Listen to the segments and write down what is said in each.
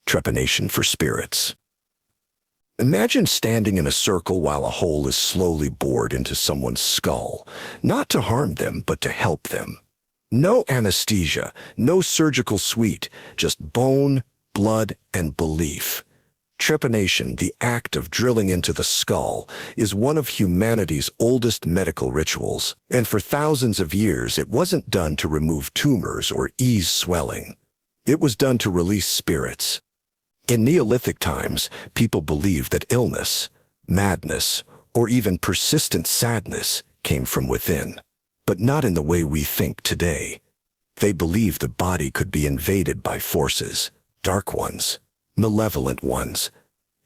Trepanation for spirits. Imagine standing in a circle while a hole is slowly bored into someone's skull, not to harm them, but to help them. No anesthesia, no surgical suite, just bone, blood, and belief. Trepanation, the act of drilling into the skull, is one of humanity's oldest medical rituals, and for thousands of years it wasn't done to remove tumors or ease swelling. It was done to release spirits. In Neolithic times, people believed that illness, madness, or even persistent sadness came from within, but not in the way we think today. They believed the body could be invaded by forces, dark ones, malevolent ones,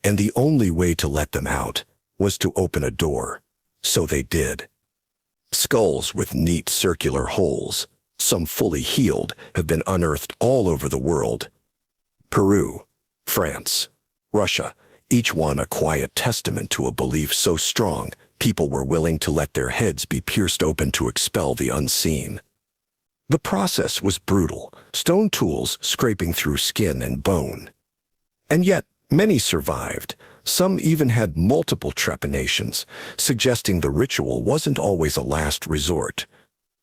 and the only way to let them out was to open a door. So they did. Skulls with neat circular holes, some fully healed, have been unearthed all over the world. Peru, France, Russia, each one a quiet testament to a belief so strong people were willing to let their heads be pierced open to expel the unseen. The process was brutal, stone tools scraping through skin and bone. And yet, many survived. Some even had multiple trepanations, suggesting the ritual wasn't always a last resort.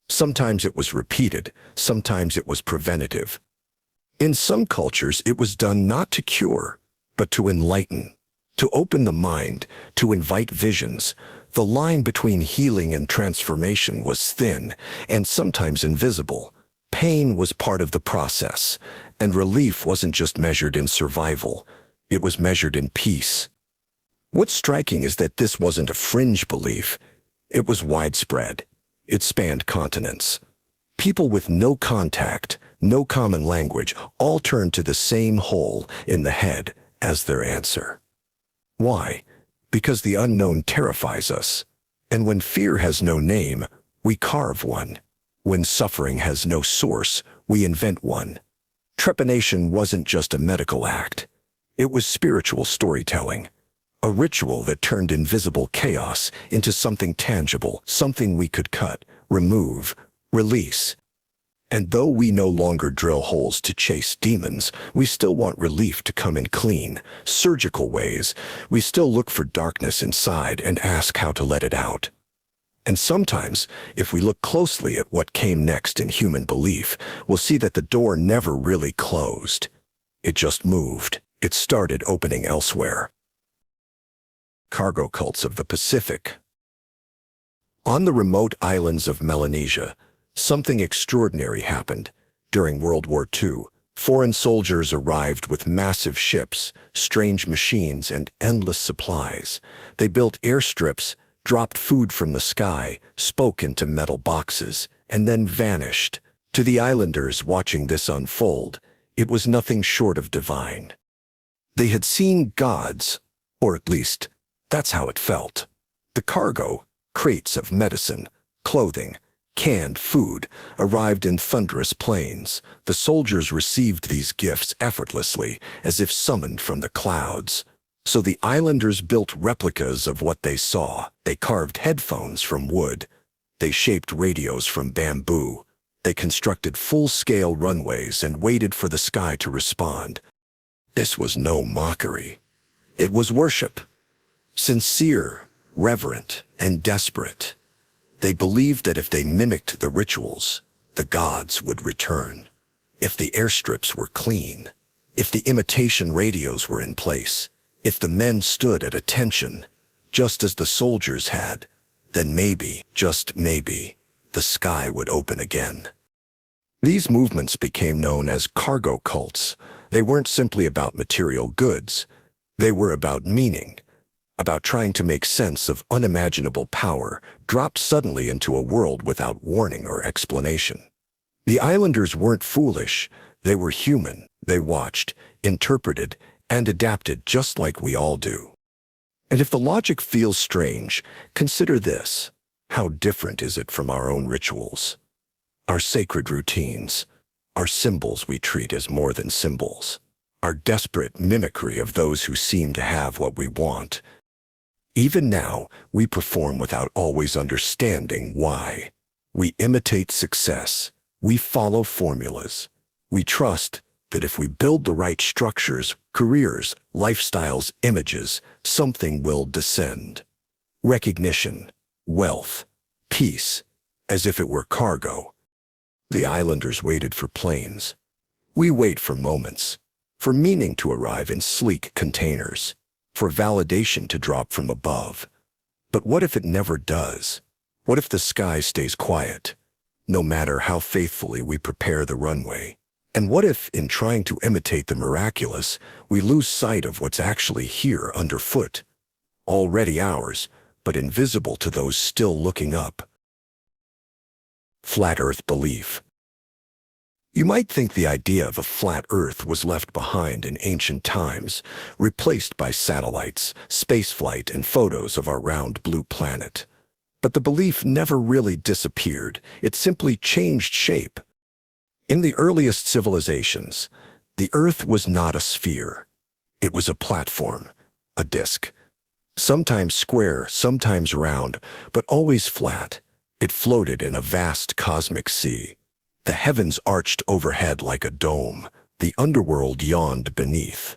Sometimes it was repeated, sometimes it was preventative. In some cultures, it was done not to cure, but to enlighten, to open the mind, to invite visions. The line between healing and transformation was thin and sometimes invisible. Pain was part of the process, and relief wasn't just measured in survival. It was measured in peace. What's striking is that this wasn't a fringe belief. It was widespread. It spanned continents. People with no contact, no common language, all turned to the same hole in the head as their answer. Why? Because the unknown terrifies us. And when fear has no name, we carve one. When suffering has no source, we invent one. Trepanation wasn't just a medical act. It was spiritual storytelling. A ritual that turned invisible chaos into something tangible, something we could cut, remove, release. And though we no longer drill holes to chase demons, we still want relief to come in clean, surgical ways. We still look for darkness inside and ask how to let it out. And sometimes, if we look closely at what came next in human belief, we'll see that the door never really closed. It just moved. It started opening elsewhere. Cargo cults of the Pacific. On the remote islands of Melanesia, something extraordinary happened. During World War II, foreign soldiers arrived with massive ships, strange machines, and endless supplies. They built airstrips, dropped food from the sky, spoke into metal boxes, and then vanished. To the islanders watching this unfold, it was nothing short of divine. They had seen gods, or at least, that's how it felt. The cargo, crates of medicine, clothing, canned food, arrived in thunderous planes. The soldiers received these gifts effortlessly, as if summoned from the clouds. So the islanders built replicas of what they saw. They carved headphones from wood. They shaped radios from bamboo. They constructed full-scale runways and waited for the sky to respond. This was no mockery. It was worship. Sincere, reverent, and desperate. They believed that if they mimicked the rituals, the gods would return. If the airstrips were clean, if the imitation radios were in place, if the men stood at attention, just as the soldiers had, then maybe, just maybe, the sky would open again. These movements became known as cargo cults. They weren't simply about material goods. They were about meaning, about trying to make sense of unimaginable power dropped suddenly into a world without warning or explanation. The islanders weren't foolish. They were human. They watched, interpreted, and adapted just like we all do. And if the logic feels strange, consider this. How different is it from our own rituals? Our sacred routines, our symbols we treat as more than symbols, our desperate mimicry of those who seem to have what we want. Even now, we perform without always understanding why. We imitate success. We follow formulas. We trust, that if we build the right structures, careers, lifestyles, images, something will descend. Recognition, wealth, peace, as if it were cargo. The islanders waited for planes. We wait for moments, for meaning to arrive in sleek containers, for validation to drop from above. But what if it never does? What if the sky stays quiet, no matter how faithfully we prepare the runway? And what if, in trying to imitate the miraculous, we lose sight of what's actually here underfoot, already ours, but invisible to those still looking up? Flat Earth belief. You might think the idea of a flat Earth was left behind in ancient times, replaced by satellites, spaceflight, and photos of our round blue planet. But the belief never really disappeared. It simply changed shape. In the earliest civilizations, the Earth was not a sphere. It was a platform, a disk. Sometimes square, sometimes round, but always flat. It floated in a vast cosmic sea. The heavens arched overhead like a dome. The underworld yawned beneath.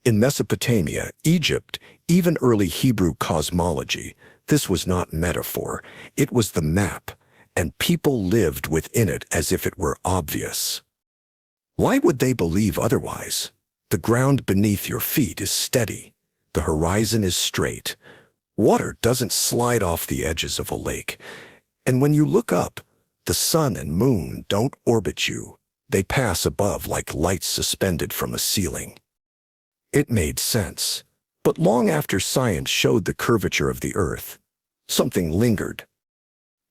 In Mesopotamia, Egypt, even early Hebrew cosmology, this was not metaphor. It was the map, and people lived within it as if it were obvious. Why would they believe otherwise? The ground beneath your feet is steady. The horizon is straight. Water doesn't slide off the edges of a lake. And when you look up, the sun and moon don't orbit you. They pass above like lights suspended from a ceiling. It made sense. But long after science showed the curvature of the Earth, something lingered.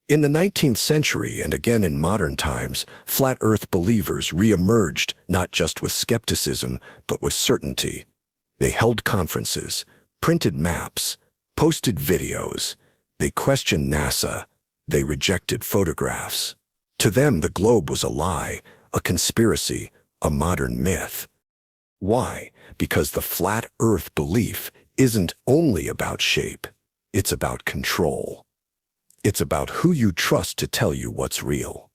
In the 19th century and again in modern times, flat Earth believers re-emerged not just with skepticism, but with certainty. They held conferences, printed maps, posted videos. They questioned NASA. They rejected photographs. To them, the globe was a lie, a conspiracy, a modern myth. Why? Because the flat Earth belief isn't only about shape. It's about control. It's about who you trust to tell you what's real.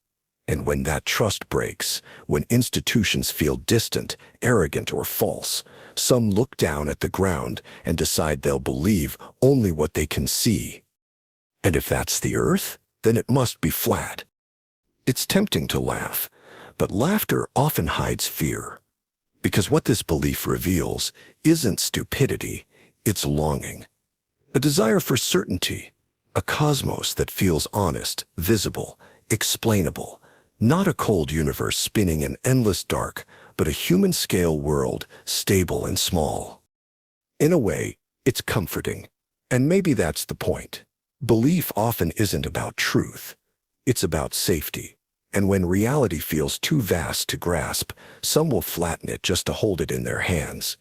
And when that trust breaks, when institutions feel distant, arrogant, or false, some look down at the ground and decide they'll believe only what they can see. And if that's the Earth, then it must be flat. It's tempting to laugh, but laughter often hides fear. Because what this belief reveals isn't stupidity, it's longing. A desire for certainty, a cosmos that feels honest, visible, explainable. Not a cold universe spinning in endless dark, but a human-scale world, stable and small. In a way, it's comforting. And maybe that's the point. Belief often isn't about truth. It's about safety. And when reality feels too vast to grasp, some will flatten it just to hold it in their hands.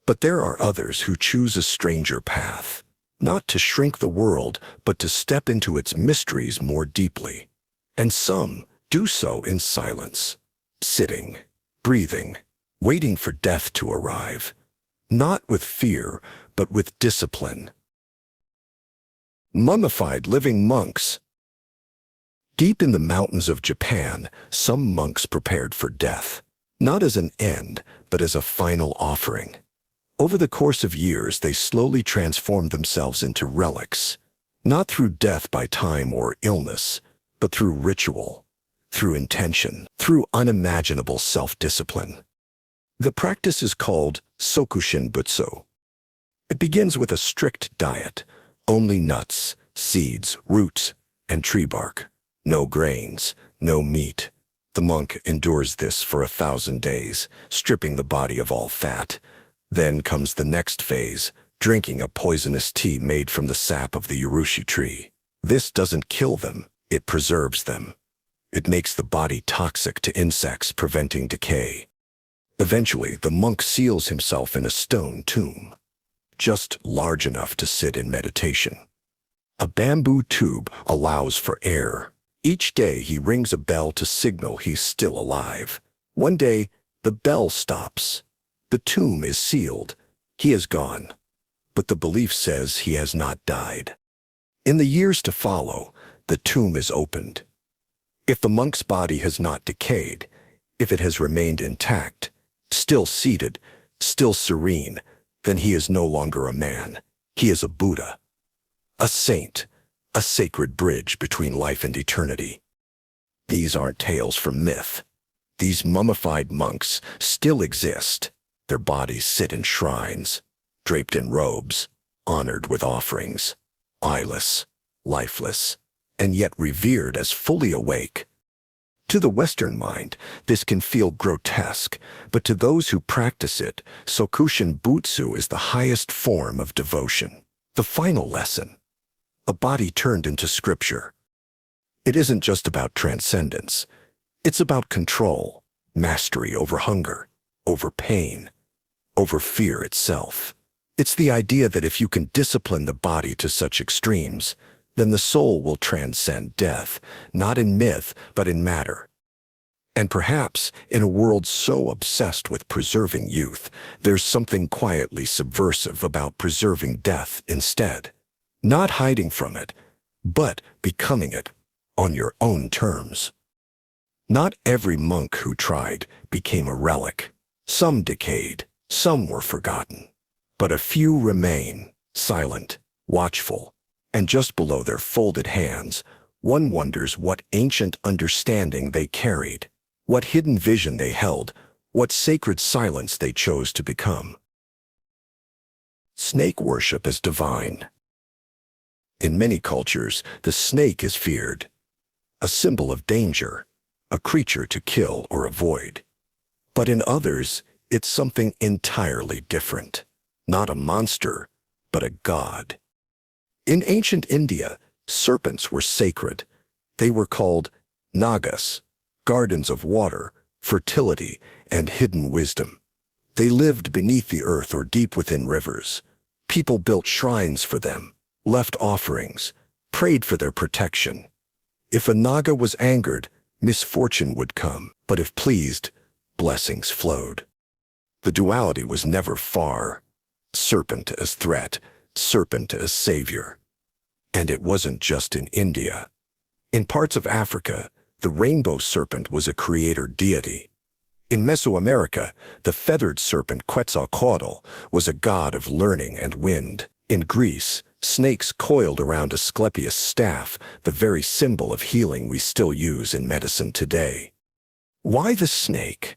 But there are others who choose a stranger path. Not to shrink the world, but to step into its mysteries more deeply. And some do so in silence, sitting, breathing, waiting for death to arrive. Not with fear, but with discipline. Mummified living monks. Deep in the mountains of Japan, some monks prepared for death, not as an end, but as a final offering. Over the course of years, they slowly transformed themselves into relics, not through death by time or illness, but through ritual, through intention, through unimaginable self-discipline. The practice is called Sokushin Butsu. It begins with a strict diet, only nuts, seeds, roots, and tree bark. No grains, no meat. The monk endures this for 1,000 days, stripping the body of all fat. Then comes the next phase, drinking a poisonous tea made from the sap of the urushi tree. This doesn't kill them, it preserves them. It makes the body toxic to insects, preventing decay. Eventually, the monk seals himself in a stone tomb, just large enough to sit in meditation. A bamboo tube allows for air. Each day he rings a bell to signal he's still alive. One day, the bell stops. The tomb is sealed. He is gone. But the belief says he has not died. In the years to follow, the tomb is opened. If the monk's body has not decayed, If it has remained intact, still seated, still serene, then he is no longer a man. He is a Buddha, a saint, a sacred bridge between life and eternity. These aren't tales from myth. These mummified monks still exist. Their bodies sit in shrines, draped in robes, honored with offerings, eyeless, lifeless, and yet revered as fully awake. To the Western mind, this can feel grotesque, but to those who practice it, Sokushin Butsu is the highest form of devotion. The final lesson: a body turned into scripture. It isn't just about transcendence. It's about control, mastery over hunger, over pain, over fear itself. It's the idea that if you can discipline the body to such extremes, then the soul will transcend death, not in myth, but in matter. And perhaps, in a world so obsessed with preserving youth, there's something quietly subversive about preserving death instead. Not hiding from it, but becoming it on your own terms. Not every monk who tried became a relic. Some decayed, some were forgotten. But a few remain, silent, watchful, and just below their folded hands, one wonders what ancient understanding they carried, what hidden vision they held, what sacred silence they chose to become. Snake worship is divine. In many cultures, the snake is feared, a symbol of danger, a creature to kill or avoid. But in others, it's something entirely different. Not a monster, but a god. In ancient India, serpents were sacred. They were called nagas, gardens of water, fertility, and hidden wisdom. They lived beneath the earth or deep within rivers. People built shrines for them, left offerings, prayed for their protection. If a naga was angered, misfortune would come, but if pleased, blessings flowed. The duality was never far. Serpent as threat, serpent as savior. And it wasn't just in India. In parts of Africa, the rainbow serpent was a creator deity. In Mesoamerica, the feathered serpent Quetzalcoatl was a god of learning and wind. In Greece, snakes coiled around Asclepius' staff, the very symbol of healing we still use in medicine today. Why the snake?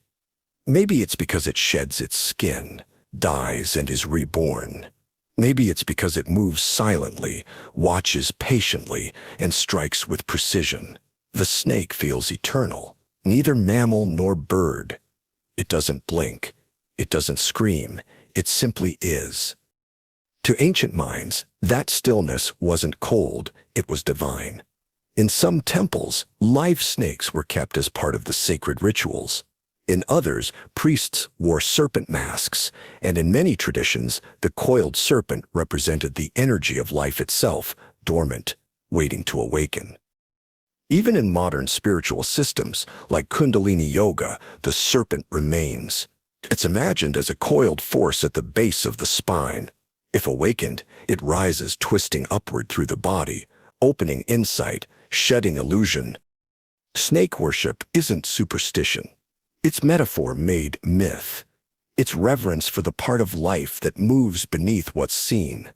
Maybe it's because it sheds its skin, dies and is reborn. Maybe it's because it moves silently, watches patiently, and strikes with precision. The snake feels eternal, neither mammal nor bird. It doesn't blink, it doesn't scream, it simply is. To ancient minds, that stillness wasn't cold, it was divine. In some temples, live snakes were kept as part of the sacred rituals. In others, priests wore serpent masks, and in many traditions, the coiled serpent represented the energy of life itself, dormant, waiting to awaken. Even in modern spiritual systems, like Kundalini Yoga, the serpent remains. It's imagined as a coiled force at the base of the spine. If awakened, it rises twisting upward through the body, opening insight, shedding illusion. Snake worship isn't superstition. It's metaphor made myth. It's reverence for the part of life that moves beneath what's seen,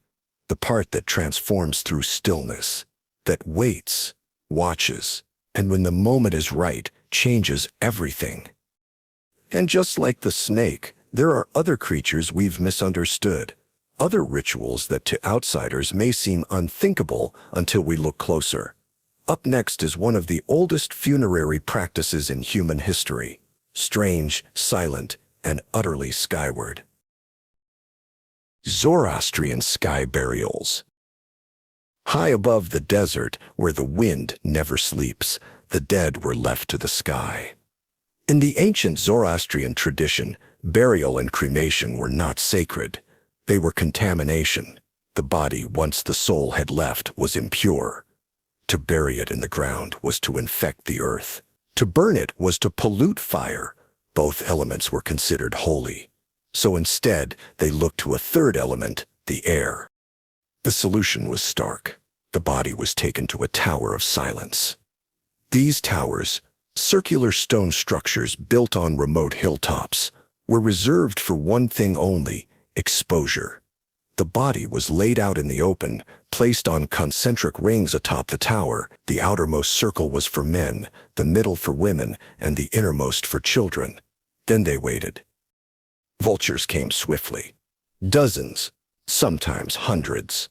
the part that transforms through stillness, that waits, watches, and when the moment is right, changes everything. And just like the snake, there are other creatures we've misunderstood, other rituals that to outsiders may seem unthinkable until we look closer. Up next is one of the oldest funerary practices in human history. Strange, silent, and utterly skyward. Zoroastrian Sky Burials. High above the desert, where the wind never sleeps, the dead were left to the sky. In the ancient Zoroastrian tradition, burial and cremation were not sacred. They were contamination. The body, once the soul had left, was impure. To bury it in the ground was to infect the earth. To burn it was to pollute fire. Both elements were considered holy. So instead, they looked to a third element, the air. The solution was stark. The body was taken to a tower of silence. These towers, Circular stone structures built on remote hilltops were reserved for one thing only: exposure. The body was laid out in the open, placed on concentric rings atop the tower. The outermost circle was for men, the middle for women, and the innermost for children. Then they waited. Vultures came swiftly. Dozens, sometimes hundreds.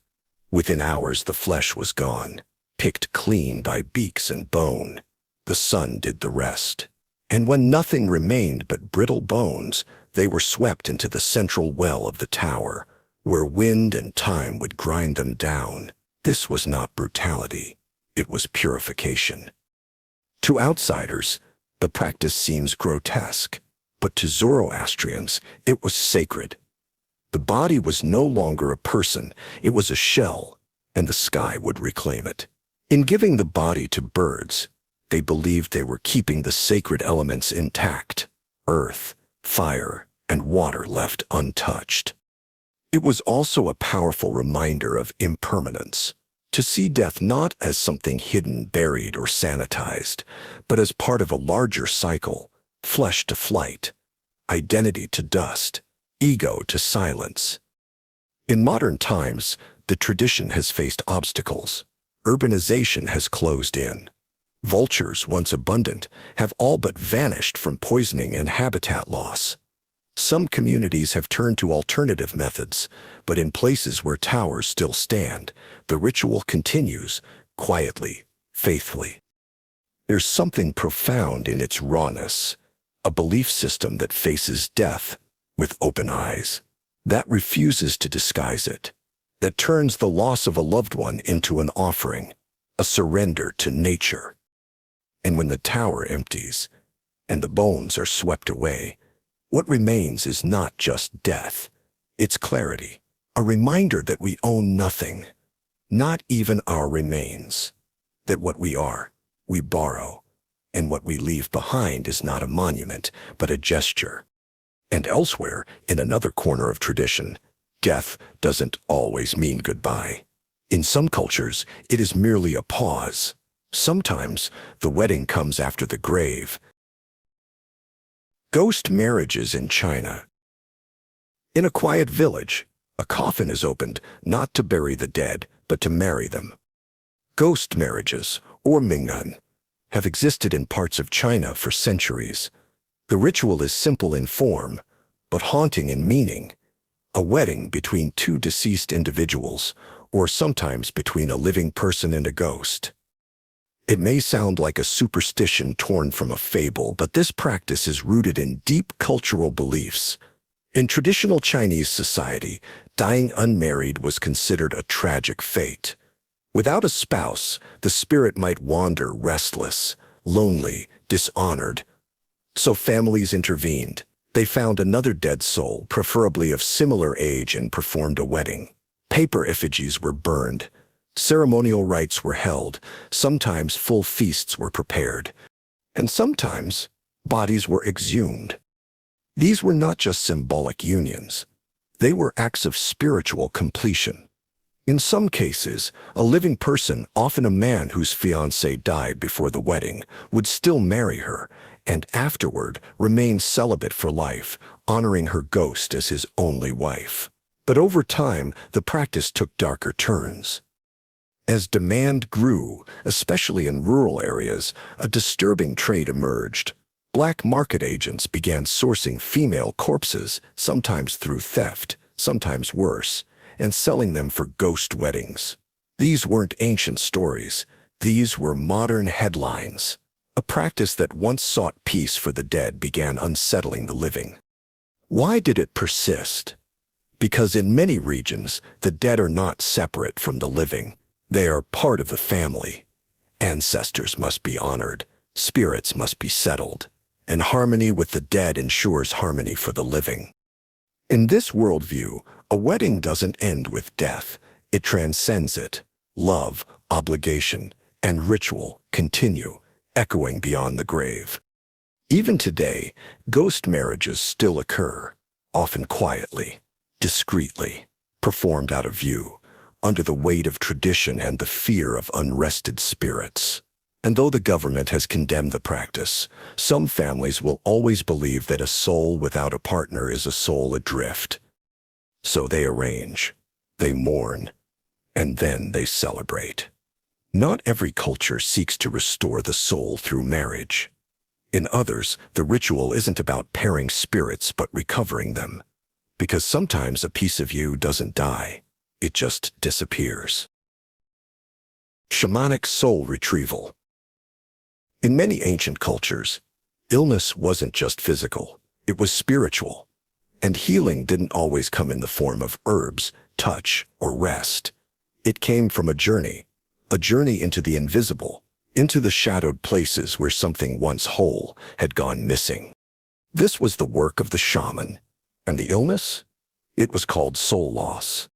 Within hours the flesh was gone, picked clean by beaks and bone. The sun did the rest. And when nothing remained but brittle bones, they were swept into the central well of the tower, where wind and time would grind them down. This was not brutality. It was purification. To outsiders, the practice seems grotesque, but to Zoroastrians, it was sacred. The body was no longer a person, it was a shell, and the sky would reclaim it. In giving the body to birds, they believed they were keeping the sacred elements intact: earth, fire, and water left untouched. It was also a powerful reminder of impermanence, to see death not as something hidden, buried, or sanitized, but as part of a larger cycle: flesh to flight, identity to dust, ego to silence. In modern times, the tradition has faced obstacles. Urbanization has closed in. Vultures, once abundant, have all but vanished from poisoning and habitat loss. Some communities have turned to alternative methods, but in places where towers still stand, the ritual continues, quietly, faithfully. There's something profound in its rawness, a belief system that faces death with open eyes, that refuses to disguise it, that turns the loss of a loved one into an offering, a surrender to nature. And when the tower empties, and the bones are swept away, what remains is not just death, it's clarity, a reminder that we own nothing, not even our remains, that what we are, we borrow, and what we leave behind is not a monument, but a gesture. And elsewhere, in another corner of tradition, death doesn't always mean goodbye. In some cultures, it is merely a pause. Sometimes, the wedding comes after the grave. Ghost marriages in China. In a quiet village, a coffin is opened not to bury the dead, but to marry them. Ghost marriages, or Mingnan, have existed in parts of China for centuries. The ritual is simple in form, but haunting in meaning. A wedding between two deceased individuals, or sometimes between a living person and a ghost. It may sound like a superstition torn from a fable, but this practice is rooted in deep cultural beliefs. In traditional Chinese society, dying unmarried was considered a tragic fate. Without a spouse, the spirit might wander restless, lonely, dishonored. So families intervened. They found another dead soul, preferably of similar age, and performed a wedding. Paper effigies were burned. Ceremonial rites were held. Sometimes full feasts were prepared. And sometimes bodies were exhumed. These were not just symbolic unions. They were acts of spiritual completion. In some cases, a living person, often a man whose fiancé died before the wedding, would still marry her, and afterward remain celibate for life, honoring her ghost as his only wife. But over time, the practice took darker turns. As demand grew, especially in rural areas, a disturbing trade emerged. Black market agents began sourcing female corpses, sometimes through theft, sometimes worse, and selling them for ghost weddings. These weren't ancient stories. These were modern headlines. A practice that once sought peace for the dead began unsettling the living. Why did it persist? Because in many regions, the dead are not separate from the living. They are part of the family. Ancestors must be honored, spirits must be settled, and harmony with the dead ensures harmony for the living. In this worldview, a wedding doesn't end with death. It transcends it. Love, obligation, and ritual continue, echoing beyond the grave. Even today, ghost marriages still occur, often quietly, discreetly, performed out of view, under the weight of tradition and the fear of unrested spirits. And though the government has condemned the practice, some families will always believe that a soul without a partner is a soul adrift. So they arrange, they mourn, and then they celebrate. Not every culture seeks to restore the soul through marriage. In others, the ritual isn't about pairing spirits but recovering them. Because sometimes a piece of you doesn't die, it just disappears. Shamanic soul retrieval. In many ancient cultures, illness wasn't just physical, it was spiritual. And healing didn't always come in the form of herbs, touch, or rest. It came from a journey into the invisible, into the shadowed places where something once whole had gone missing. This was the work of the shaman. And the illness? It was called soul loss.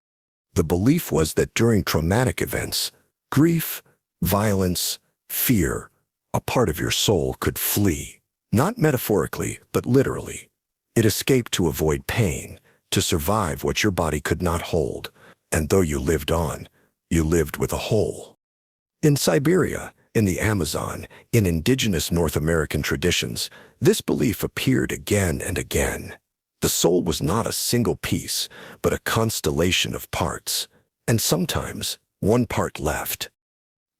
The belief was that during traumatic events, grief, violence, fear, a part of your soul could flee. Not metaphorically, but literally. It escaped to avoid pain, to survive what your body could not hold. And though you lived on, you lived with a hole. In Siberia, in the Amazon, in indigenous North American traditions, this belief appeared again and again. The soul was not a single piece, but a constellation of parts, and sometimes one part left.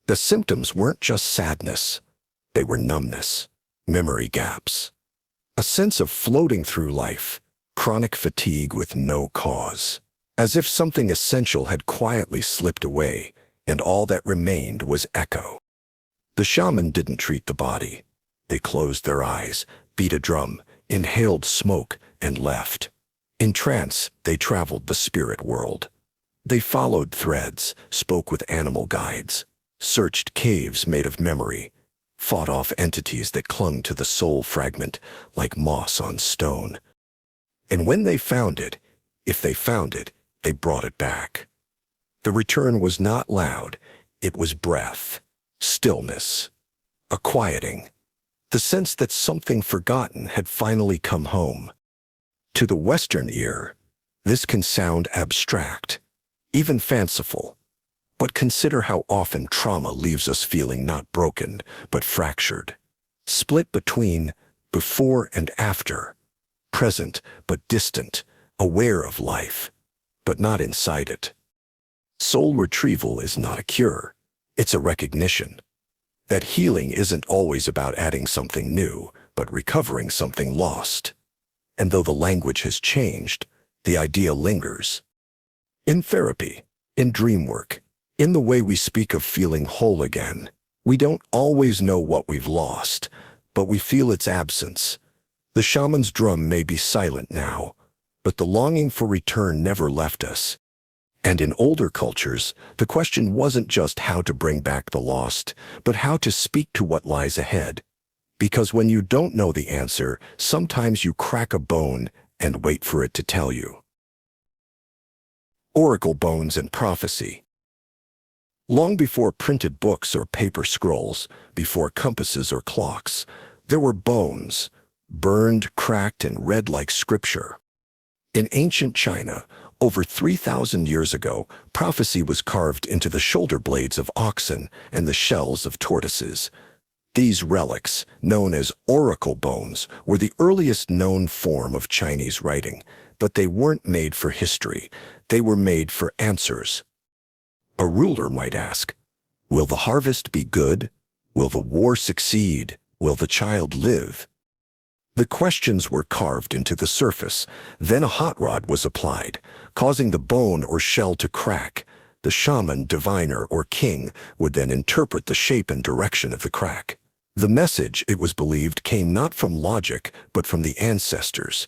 The symptoms weren't just sadness. They were numbness, memory gaps, a sense of floating through life, chronic fatigue with no cause, as if something essential had quietly slipped away, and all that remained was echo. The shaman didn't treat the body. They closed their eyes, beat a drum, inhaled smoke, and left. In trance, they traveled the spirit world. They followed threads, spoke with animal guides, searched caves made of memory, fought off entities that clung to the soul fragment like moss on stone. And when they found it, if they found it, they brought it back. The return was not loud. It was breath, stillness, a quieting, the sense that something forgotten had finally come home. To the Western ear, this can sound abstract, even fanciful. But consider how often trauma leaves us feeling not broken, but fractured. Split between before and after, present but distant, aware of life, but not inside it. Soul retrieval is not a cure. It's a recognition that healing isn't always about adding something new, but recovering something lost. And though the language has changed, the idea lingers. In therapy, in dream work, in the way we speak of feeling whole again, we don't always know what we've lost, but we feel its absence. The shaman's drum may be silent now, but the longing for return never left us. And in older cultures, the question wasn't just how to bring back the lost, but how to speak to what lies ahead. Because when you don't know the answer, sometimes you crack a bone and wait for it to tell you. Oracle bones and prophecy. Long before printed books or paper scrolls, before compasses or clocks, there were bones, burned, cracked, and read like scripture. In ancient China, over 3,000 years ago, prophecy was carved into the shoulder blades of oxen and the shells of tortoises. These relics, known as oracle bones, were the earliest known form of Chinese writing, but they weren't made for history. They were made for answers. A ruler might ask, will the harvest be good? Will the war succeed? Will the child live? The questions were carved into the surface. Then a hot rod was applied, causing the bone or shell to crack. The shaman, diviner, or king would then interpret the shape and direction of the crack. The message, it was believed, came not from logic, but from the ancestors,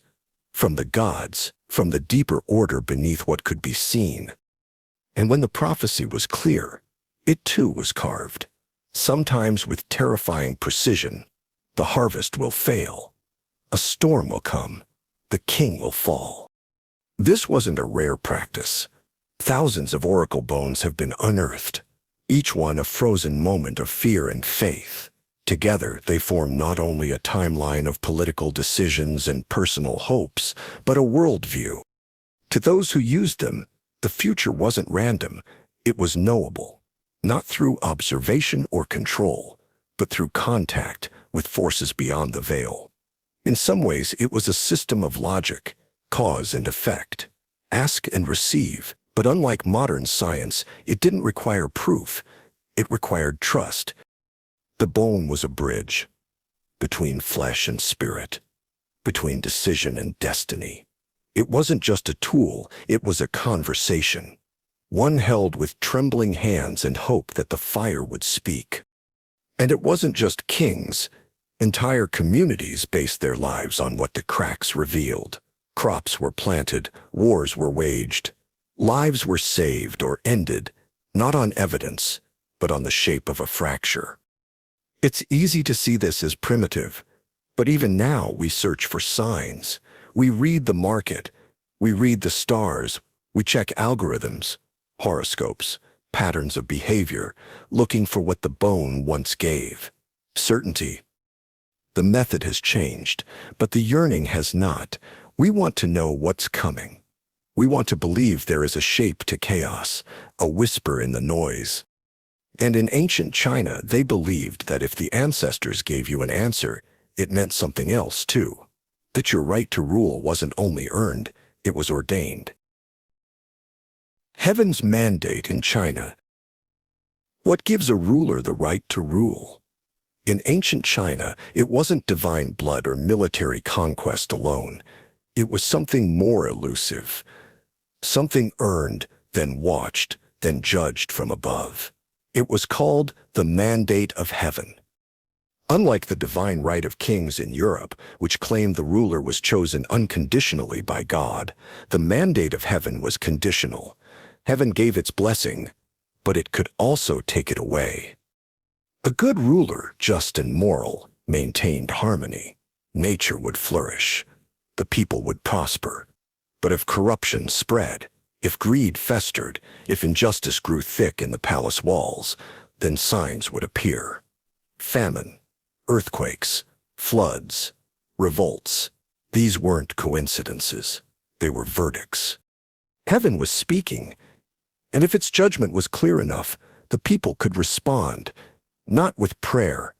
from the gods, from the deeper order beneath what could be seen. And when the prophecy was clear, it too was carved, sometimes with terrifying precision. The harvest will fail. A storm will come. The king will fall. This wasn't a rare practice. Thousands of oracle bones have been unearthed, each one a frozen moment of fear and faith. Together, they form not only a timeline of political decisions and personal hopes, but a worldview. To those who used them, the future wasn't random. It was knowable, not through observation or control, but through contact with forces beyond the veil. In some ways, it was a system of logic, cause and effect, ask and receive. But unlike modern science, it didn't require proof. It required trust. The bone was a bridge between flesh and spirit, between decision and destiny. It wasn't just a tool, it was a conversation. One held with trembling hands and hope that the fire would speak. And it wasn't just kings. Entire communities based their lives on what the cracks revealed. Crops were planted, wars were waged. Lives were saved or ended, not on evidence, but on the shape of a fracture. It's easy to see this as primitive, but even now we search for signs. We read the market, we read the stars, we check algorithms, horoscopes, patterns of behavior, looking for what the bone once gave. Certainty. The method has changed, but the yearning has not. We want to know what's coming. We want to believe there is a shape to chaos, a whisper in the noise. And in ancient China, they believed that if the ancestors gave you an answer, it meant something else too. That your right to rule wasn't only earned, it was ordained. Heaven's mandate in China. What gives a ruler the right to rule? In ancient China, it wasn't divine blood or military conquest alone. It was something more elusive. Something earned, then watched, then judged from above. It was called the mandate of heaven. Unlike the divine right of kings in Europe, which claimed the ruler was chosen unconditionally by God, the mandate of heaven was conditional. Heaven gave its blessing, but it could also take it away. A good ruler, just and moral, maintained harmony. Nature would flourish. The people would prosper. But if corruption spread, if greed festered, if injustice grew thick in the palace walls, then signs would appear. Famine, earthquakes, floods, revolts. These weren't coincidences. They were verdicts. Heaven was speaking, and if its judgment was clear enough, the people could respond, not with prayer,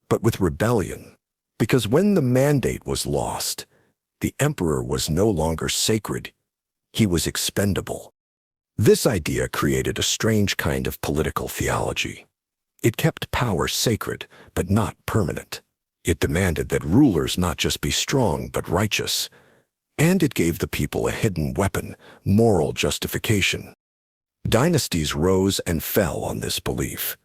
but with rebellion. Because when the mandate was lost, the emperor was no longer sacred. He was expendable. This idea created a strange kind of political theology. It kept power sacred, but not permanent. It demanded that rulers not just be strong, but righteous. And it gave the people a hidden weapon, moral justification. Dynasties rose and fell on this belief.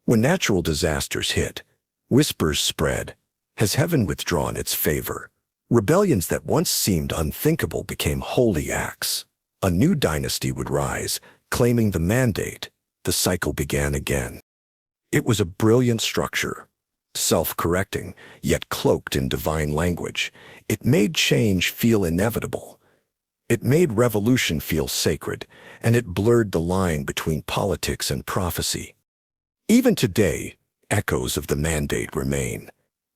When natural disasters hit, whispers spread. Has heaven withdrawn its favor? Rebellions that once seemed unthinkable became holy acts. A new dynasty would rise, claiming the mandate. The cycle began again. It was a brilliant structure, self-correcting, yet cloaked in divine language. It made change feel inevitable. It made revolution feel sacred, and it blurred the line between politics and prophecy. Even today, echoes of the mandate remain,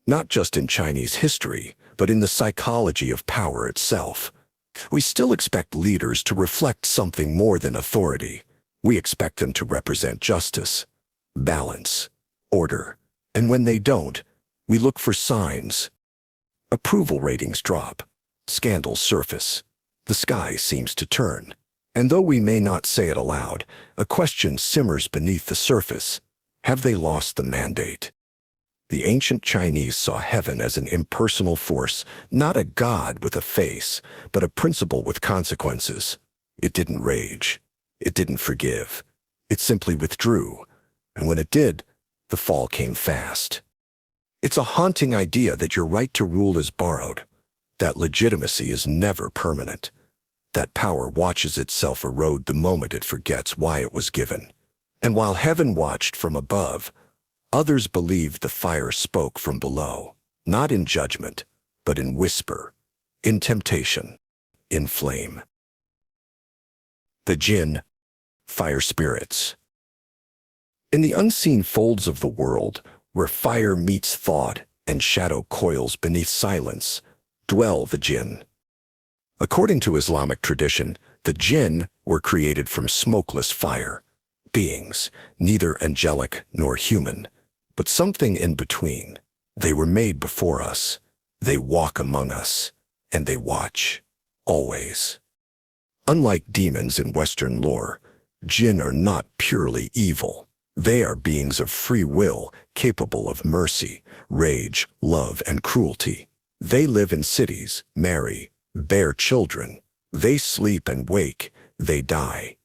not just in Chinese history, but in the psychology of power itself. We still expect leaders to reflect something more than authority. We expect them to represent justice, balance, order, and when they don't, we look for signs. Approval ratings drop, scandals surface, the sky seems to turn. And though we may not say it aloud, a question simmers beneath the surface. Have they lost the mandate? The ancient Chinese saw heaven as an impersonal force, not a god with a face, but a principle with consequences. It didn't rage. It didn't forgive. It simply withdrew. And when it did, the fall came fast. It's a haunting idea that your right to rule is borrowed, that legitimacy is never permanent, that power watches itself erode the moment it forgets why it was given. And while heaven watched from above, others believed the fire spoke from below, not in judgment, but in whisper, in temptation, in flame. The Djinn, fire spirits. In the unseen folds of the world, where fire meets thought and shadow coils beneath silence, dwell the Djinn. According to Islamic tradition, the Djinn were created from smokeless fire, beings, neither angelic nor human, but something in between. They were made before us. They walk among us, and they watch. Always. Unlike demons in Western lore, Djinn are not purely evil. They are beings of free will, capable of mercy, rage, love, and cruelty. They live in cities, marry, bear children. They sleep and wake, they die.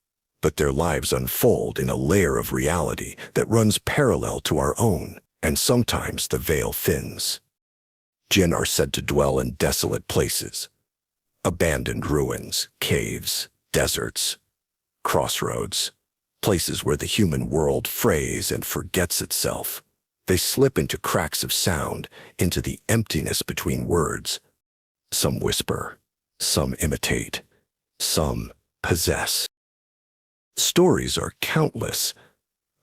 But their lives unfold in a layer of reality that runs parallel to our own, and sometimes the veil thins. Djinn are said to dwell in desolate places. Abandoned ruins, caves, deserts, crossroads, places where the human world frays and forgets itself. They slip into cracks of sound, into the emptiness between words. Some whisper, some imitate, some possess. Stories are countless.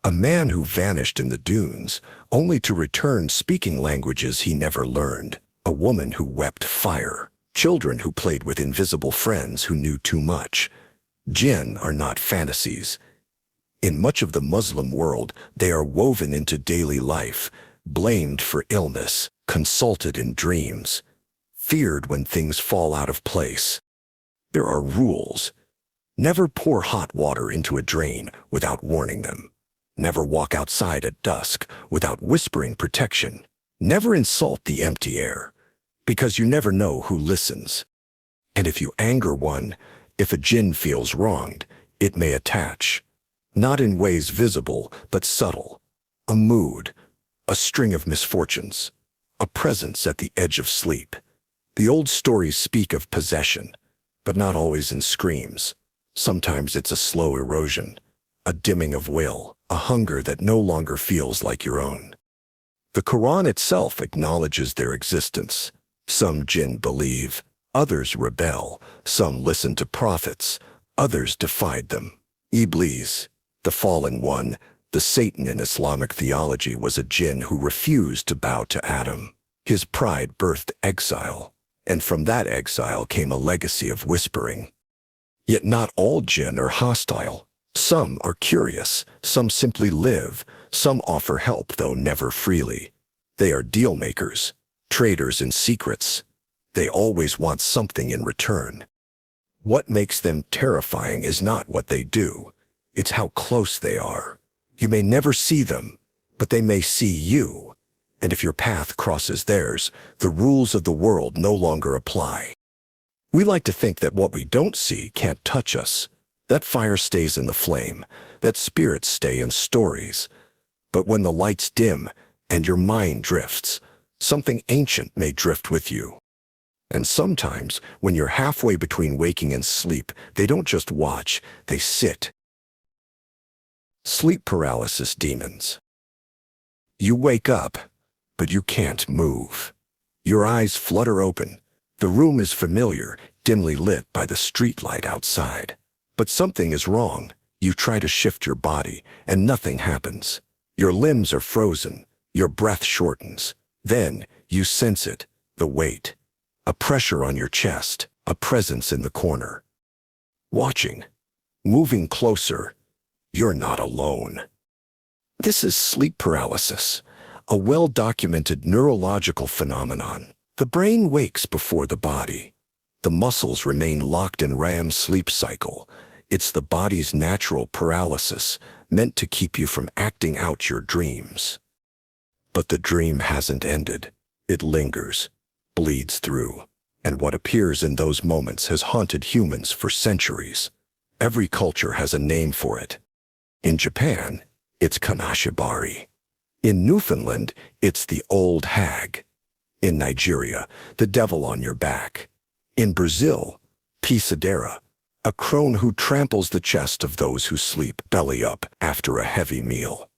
A man who vanished in the dunes, only to return speaking languages he never learned. A woman who wept fire. Children who played with invisible friends who knew too much. Djinn are not fantasies. In much of the Muslim world, they are woven into daily life, blamed for illness, consulted in dreams, feared when things fall out of place. There are rules. Never pour hot water into a drain without warning them. Never walk outside at dusk without whispering protection. Never insult the empty air, because you never know who listens. And if you anger one, if a djinn feels wronged, it may attach. Not in ways visible, but subtle. A mood, a string of misfortunes, a presence at the edge of sleep. The old stories speak of possession, but not always in screams. Sometimes it's a slow erosion, a dimming of will, a hunger that no longer feels like your own. The Quran itself acknowledges their existence. Some jinn believe, others rebel, some listen to prophets, others defied them. Iblis, the fallen one, the Satan in Islamic theology, was a jinn who refused to bow to Adam. His pride birthed exile, and from that exile came a legacy of whispering. Yet not all jinn are hostile. Some are curious, some simply live, some offer help though never freely. They are deal makers, traders in secrets. They always want something in return. What makes them terrifying is not what they do, it's how close they are. You may never see them, but they may see you. And if your path crosses theirs, the rules of the world no longer apply. We like to think that what we don't see can't touch us. That fire stays in the flame, that spirits stay in stories. But when the lights dim and your mind drifts, something ancient may drift with you. And sometimes, when you're halfway between waking and sleep, they don't just watch, they sit. Sleep paralysis demons. You wake up, but you can't move. Your eyes flutter open. The room is familiar, dimly lit by the streetlight outside. But something is wrong. You try to shift your body, and nothing happens. Your limbs are frozen. Your breath shortens. Then, you sense it, the weight. A pressure on your chest, a presence in the corner. Watching. Moving closer. You're not alone. This is sleep paralysis, a well-documented neurological phenomenon. The brain wakes before the body. The muscles remain locked in REM sleep cycle. It's the body's natural paralysis, meant to keep you from acting out your dreams. But the dream hasn't ended. It lingers, bleeds through, and what appears in those moments has haunted humans for centuries. Every culture has a name for it. In Japan, it's kanashibari. In Newfoundland, it's the old hag. In Nigeria, the devil on your back. In Brazil, pisadera, a crone who tramples the chest of those who sleep belly up after a heavy meal.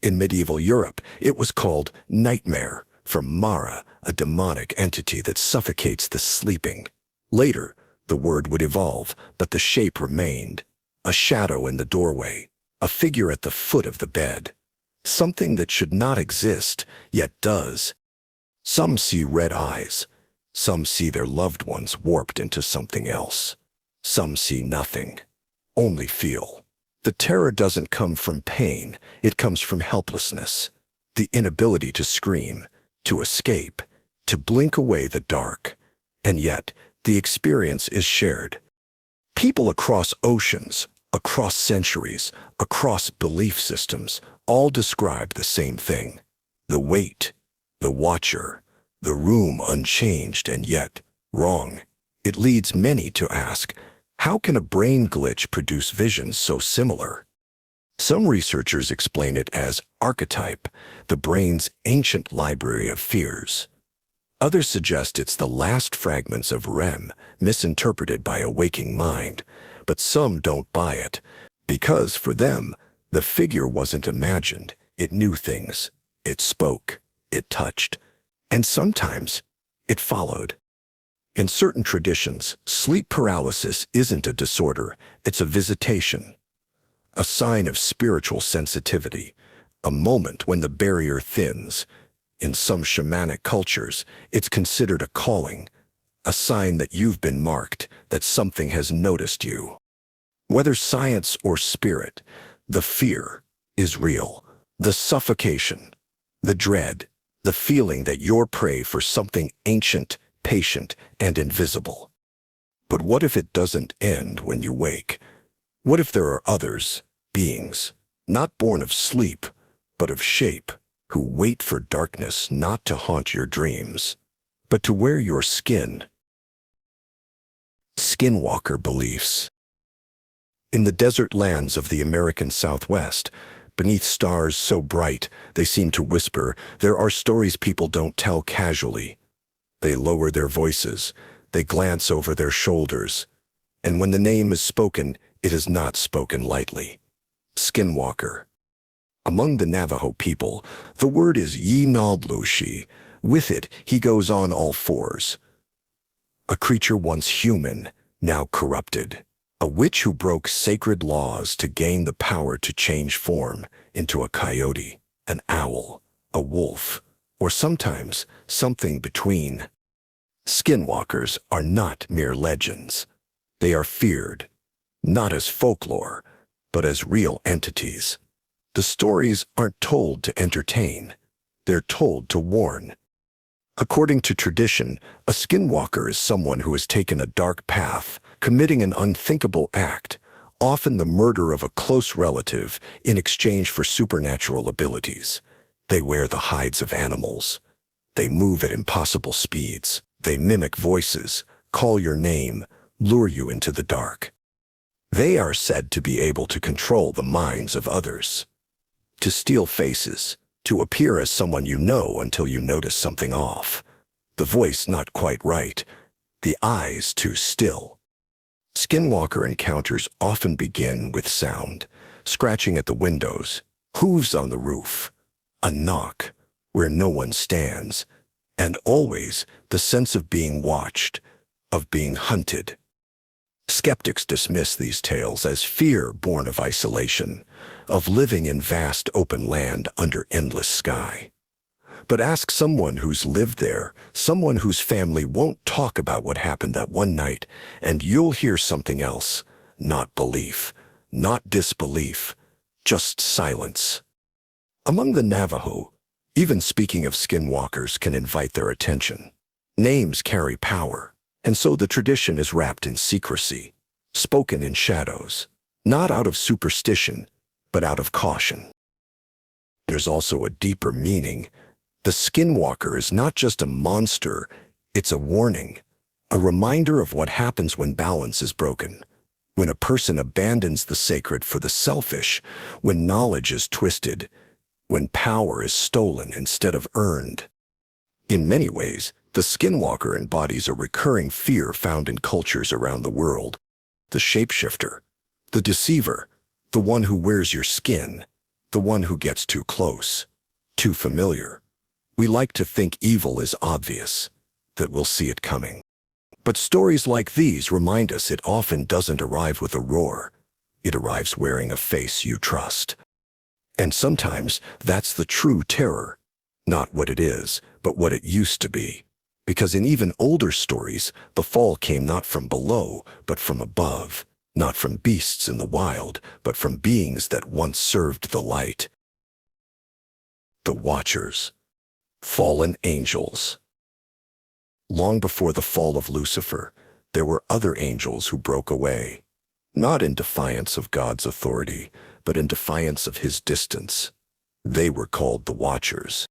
In medieval Europe, it was called nightmare, from Mara, a demonic entity that suffocates the sleeping. Later, the word would evolve, but the shape remained. A shadow in the doorway, a figure at the foot of the bed. Something that should not exist, yet does. Some see red eyes. Some see their loved ones warped into something else. Some see nothing, only feel. The terror doesn't come from pain, it comes from helplessness. the inability to scream, to escape, to blink away the dark. And yet, the experience is shared. People across oceans, across centuries, across belief systems, all describe the same thing. The wait, the watcher, the room unchanged and yet wrong. It leads many to ask, how can a brain glitch produce visions so similar? Some researchers explain it as archetype, the brain's ancient library of fears. Others suggest it's the last fragments of REM, misinterpreted by a waking mind, but some don't buy it, because for them, the figure wasn't imagined, it knew things, it spoke, it touched, and sometimes it followed. In certain traditions, sleep paralysis isn't a disorder, it's a visitation, a sign of spiritual sensitivity, a moment when the barrier thins. In some shamanic cultures, it's considered a calling, a sign that you've been marked, that something has noticed you. Whether science or spirit, the fear is real. The suffocation, the dread, the feeling that you're prey for something ancient, patient, and invisible. But what if it doesn't end when you wake? What if there are others, beings, not born of sleep, but of shape, who wait for darkness not to haunt your dreams, but to wear your skin? Skinwalker Beliefs. In the desert lands of the American Southwest, beneath stars so bright they seem to whisper, there are stories people don't tell casually. They lower their voices, they glance over their shoulders, and when the name is spoken, it is not spoken lightly. Skinwalker. Among the Navajo people, the word is Yi-Naldlushi. With it, he goes on all fours. A creature once human, now corrupted. A witch who broke sacred laws to gain the power to change form into a coyote, an owl, a wolf, or sometimes something between. Skinwalkers are not mere legends. They are feared, not as folklore, but as real entities. The stories aren't told to entertain. They're told to warn. According to tradition, a skinwalker is someone who has taken a dark path, committing an unthinkable act, often the murder of a close relative in exchange for supernatural abilities. They wear the hides of animals. They move at impossible speeds. They mimic voices, call your name, lure you into the dark. They are said to be able to control the minds of others, to steal faces, to appear as someone you know until you notice something off. The voice not quite right, the eyes too still. Skinwalker encounters often begin with sound, scratching at the windows, hooves on the roof, a knock where no one stands, and always the sense of being watched, of being hunted. Skeptics dismiss these tales as fear born of isolation, of living in vast open land under endless sky. But ask someone who's lived there, someone whose family won't talk about what happened that one night, and you'll hear something else. Not belief, not disbelief, just silence. Among the Navajo, even speaking of skinwalkers can invite their attention. Names carry power, and so the tradition is wrapped in secrecy, spoken in shadows, not out of superstition, but out of caution. There's also a deeper meaning. The skinwalker is not just a monster, it's a warning, a reminder of what happens when balance is broken, when a person abandons the sacred for the selfish, when knowledge is twisted, when power is stolen instead of earned. In many ways, the skinwalker embodies a recurring fear found in cultures around the world. The shapeshifter, the deceiver, the one who wears your skin, the one who gets too close, too familiar. We like to think evil is obvious, that we'll see it coming. But stories like these remind us it often doesn't arrive with a roar. It arrives wearing a face you trust. And sometimes that's the true terror, not what it is, but what it used to be. Because in even older stories, the fall came not from below, but from above, not from beasts in the wild, but from beings that once served the light. The Watchers. Fallen angels. Long before the fall of Lucifer, there were other angels who broke away, not in defiance of God's authority, but in defiance of his distance. They were called the Watchers.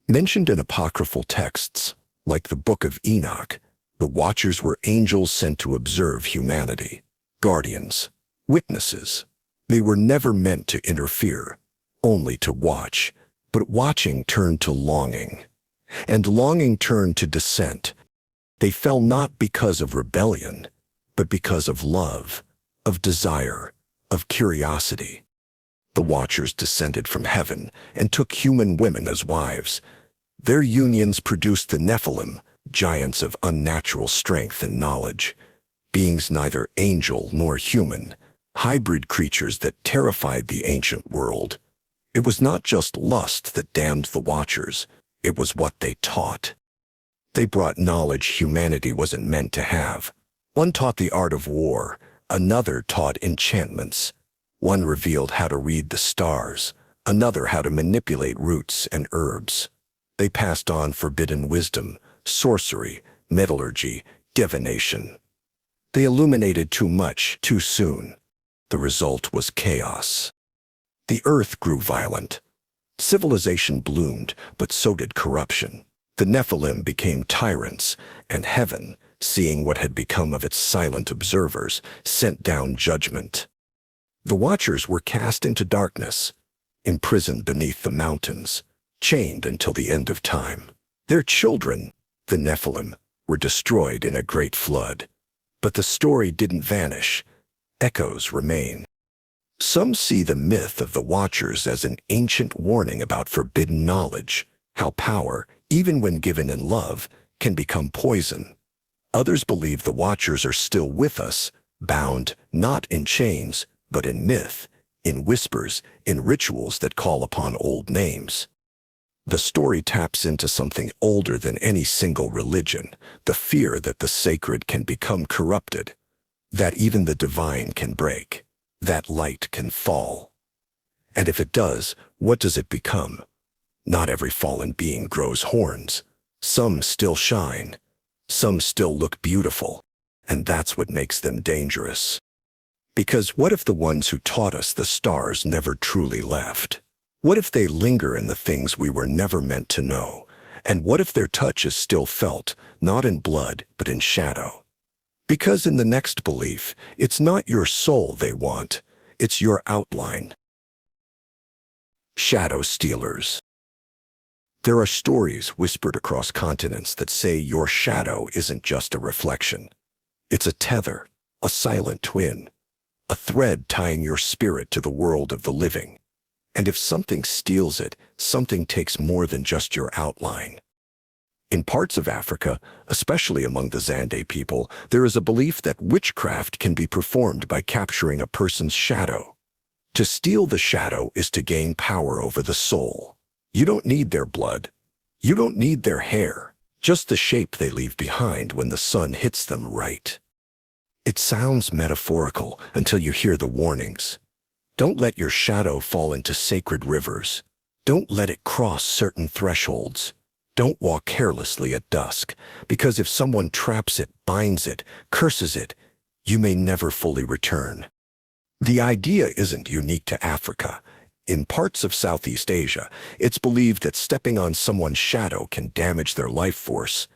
Mentioned in apocryphal texts, like the Book of Enoch, the Watchers were angels sent to observe humanity, guardians, witnesses. They were never meant to interfere, only to watch. But watching turned to longing, and longing turned to dissent. They fell not because of rebellion, but because of love, of desire, of curiosity. The Watchers descended from heaven and took human women as wives. Their unions produced the Nephilim, giants of unnatural strength and knowledge, beings neither angel nor human, hybrid creatures that terrified the ancient world. It was not just lust that damned the Watchers, it was what they taught. They brought knowledge humanity wasn't meant to have. One taught the art of war, another taught enchantments. One revealed how to read the stars, another how to manipulate roots and herbs. They passed on forbidden wisdom, sorcery, metallurgy, divination. They illuminated too much, too soon. The result was chaos. The earth grew violent. Civilization bloomed, but so did corruption. The Nephilim became tyrants, and heaven, seeing what had become of its silent observers, sent down judgment. The Watchers were cast into darkness, imprisoned beneath the mountains, chained until the end of time. Their children, the Nephilim, were destroyed in a great flood. But the story didn't vanish. Echoes remain. Some see the myth of the Watchers as an ancient warning about forbidden knowledge, how power, even when given in love, can become poison. Others believe the Watchers are still with us, bound not in chains, but in myth, in whispers, in rituals that call upon old names. The story taps into something older than any single religion, the fear that the sacred can become corrupted, that even the divine can break. That light can fall. And if it does, what does it become? Not every fallen being grows horns. Some still shine. Some still look beautiful. And that's what makes them dangerous. Because what if the ones who taught us the stars never truly left? What if they linger in the things we were never meant to know? And what if their touch is still felt, not in blood, but in shadow? Because in the next belief, it's not your soul they want, it's your outline. Shadow stealers. There are stories whispered across continents that say your shadow isn't just a reflection. It's a tether, a silent twin, a thread tying your spirit to the world of the living. And if something steals it, something takes more than just your outline. In parts of Africa, especially among the Zande people, there is a belief that witchcraft can be performed by capturing a person's shadow. To steal the shadow is to gain power over the soul. You don't need their blood. You don't need their hair. Just the shape they leave behind when the sun hits them right. It sounds metaphorical until you hear the warnings. Don't let your shadow fall into sacred rivers. Don't let it cross certain thresholds. Don't walk carelessly at dusk, because if someone traps it, binds it, curses it, you may never fully return. The idea isn't unique to Africa. In parts of Southeast Asia, it's believed that stepping on someone's shadow can damage their life force.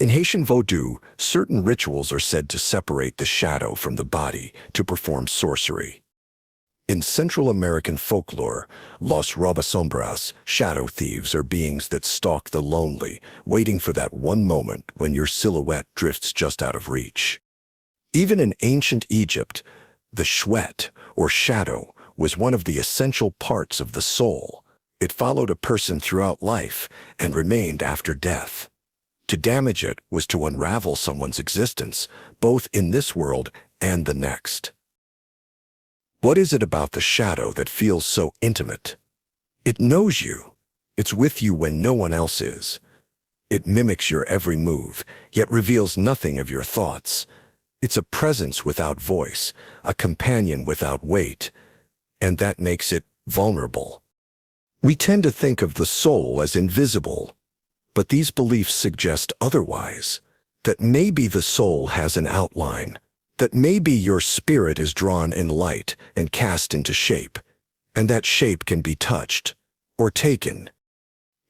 In Haitian Vodou, certain rituals are said to separate the shadow from the body to perform sorcery. In Central American folklore, Los Robasombras, shadow thieves, are beings that stalk the lonely, waiting for that one moment when your silhouette drifts just out of reach. Even in ancient Egypt, the shwet, or shadow, was one of the essential parts of the soul. It followed a person throughout life and remained after death. To damage it was to unravel someone's existence, both in this world and the next. What is it about the shadow that feels so intimate? It knows you. It's with you when no one else is. It mimics your every move, yet reveals nothing of your thoughts. It's a presence without voice, a companion without weight, and that makes it vulnerable. We tend to think of the soul as invisible, but these beliefs suggest otherwise, that maybe the soul has an outline, that maybe your spirit is drawn in light and cast into shape, and that shape can be touched or taken.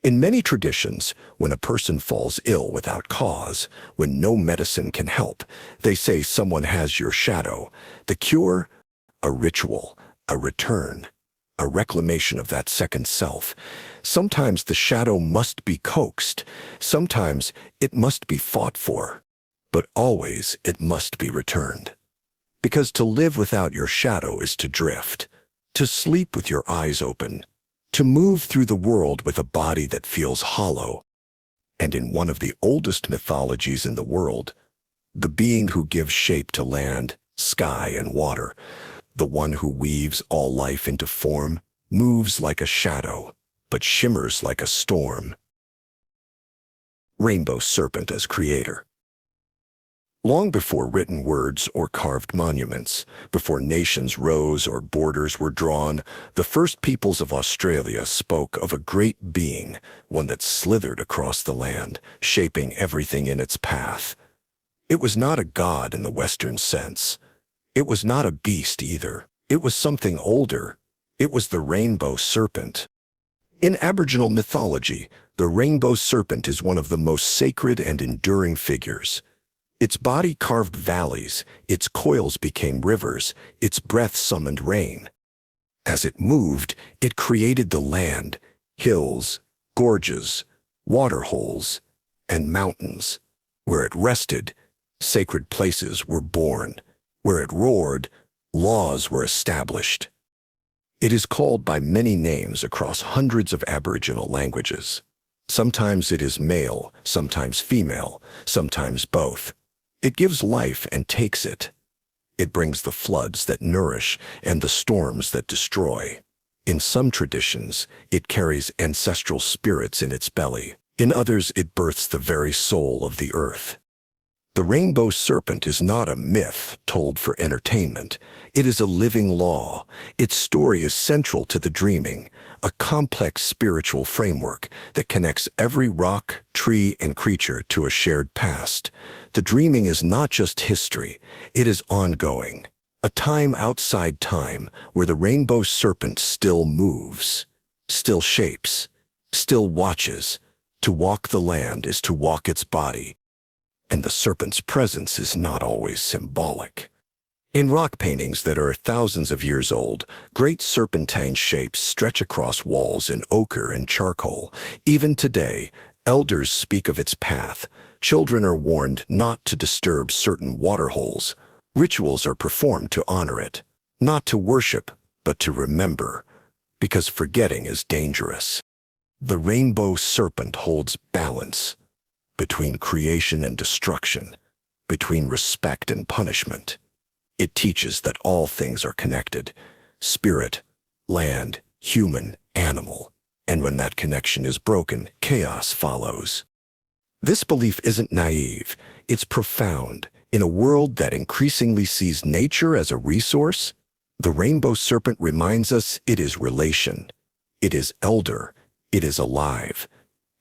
In many traditions, when a person falls ill without cause, when no medicine can help, they say someone has your shadow. The cure? A ritual, a return, a reclamation of that second self. Sometimes the shadow must be coaxed, sometimes it must be fought for, but always it must be returned. Because to live without your shadow is to drift, to sleep with your eyes open, to move through the world with a body that feels hollow. And in one of the oldest mythologies in the world, the being who gives shape to land, sky, and water, the one who weaves all life into form, moves like a shadow, but shimmers like a storm. Rainbow Serpent as creator. Long before written words or carved monuments, before nations rose or borders were drawn, the first peoples of Australia spoke of a great being, one that slithered across the land, shaping everything in its path. It was not a god in the Western sense. It was not a beast either. It was something older. It was the rainbow serpent. In Aboriginal mythology, the rainbow serpent is one of the most sacred and enduring figures. Its body carved valleys, its coils became rivers, its breath summoned rain. As it moved, it created the land, hills, gorges, waterholes, and mountains. Where it rested, sacred places were born. Where it roared, laws were established. It is called by many names across hundreds of Aboriginal languages. Sometimes it is male, sometimes female, sometimes both. It gives life and takes it. It brings the floods that nourish and the storms that destroy. In some traditions, it carries ancestral spirits in its belly. In others, it births the very soul of the earth. The rainbow serpent is not a myth told for entertainment. It is a living law. Its story is central to the dreaming, a complex spiritual framework that connects every rock, tree, and creature to a shared past. The dreaming is not just history, it is ongoing. A time outside time where the rainbow serpent still moves, still shapes, still watches. To walk the land is to walk its body. And the serpent's presence is not always symbolic. In rock paintings that are thousands of years old, great serpentine shapes stretch across walls in ochre and charcoal. Even today, elders speak of its path. Children are warned not to disturb certain waterholes. Rituals are performed to honor it, not to worship, but to remember, because forgetting is dangerous. The rainbow serpent holds balance between creation and destruction, between respect and punishment. It teaches that all things are connected: spirit, land, human, animal. And when that connection is broken, chaos follows. This belief isn't naive, it's profound. In a world that increasingly sees nature as a resource, the rainbow serpent reminds us it is relation, it is elder, it is alive.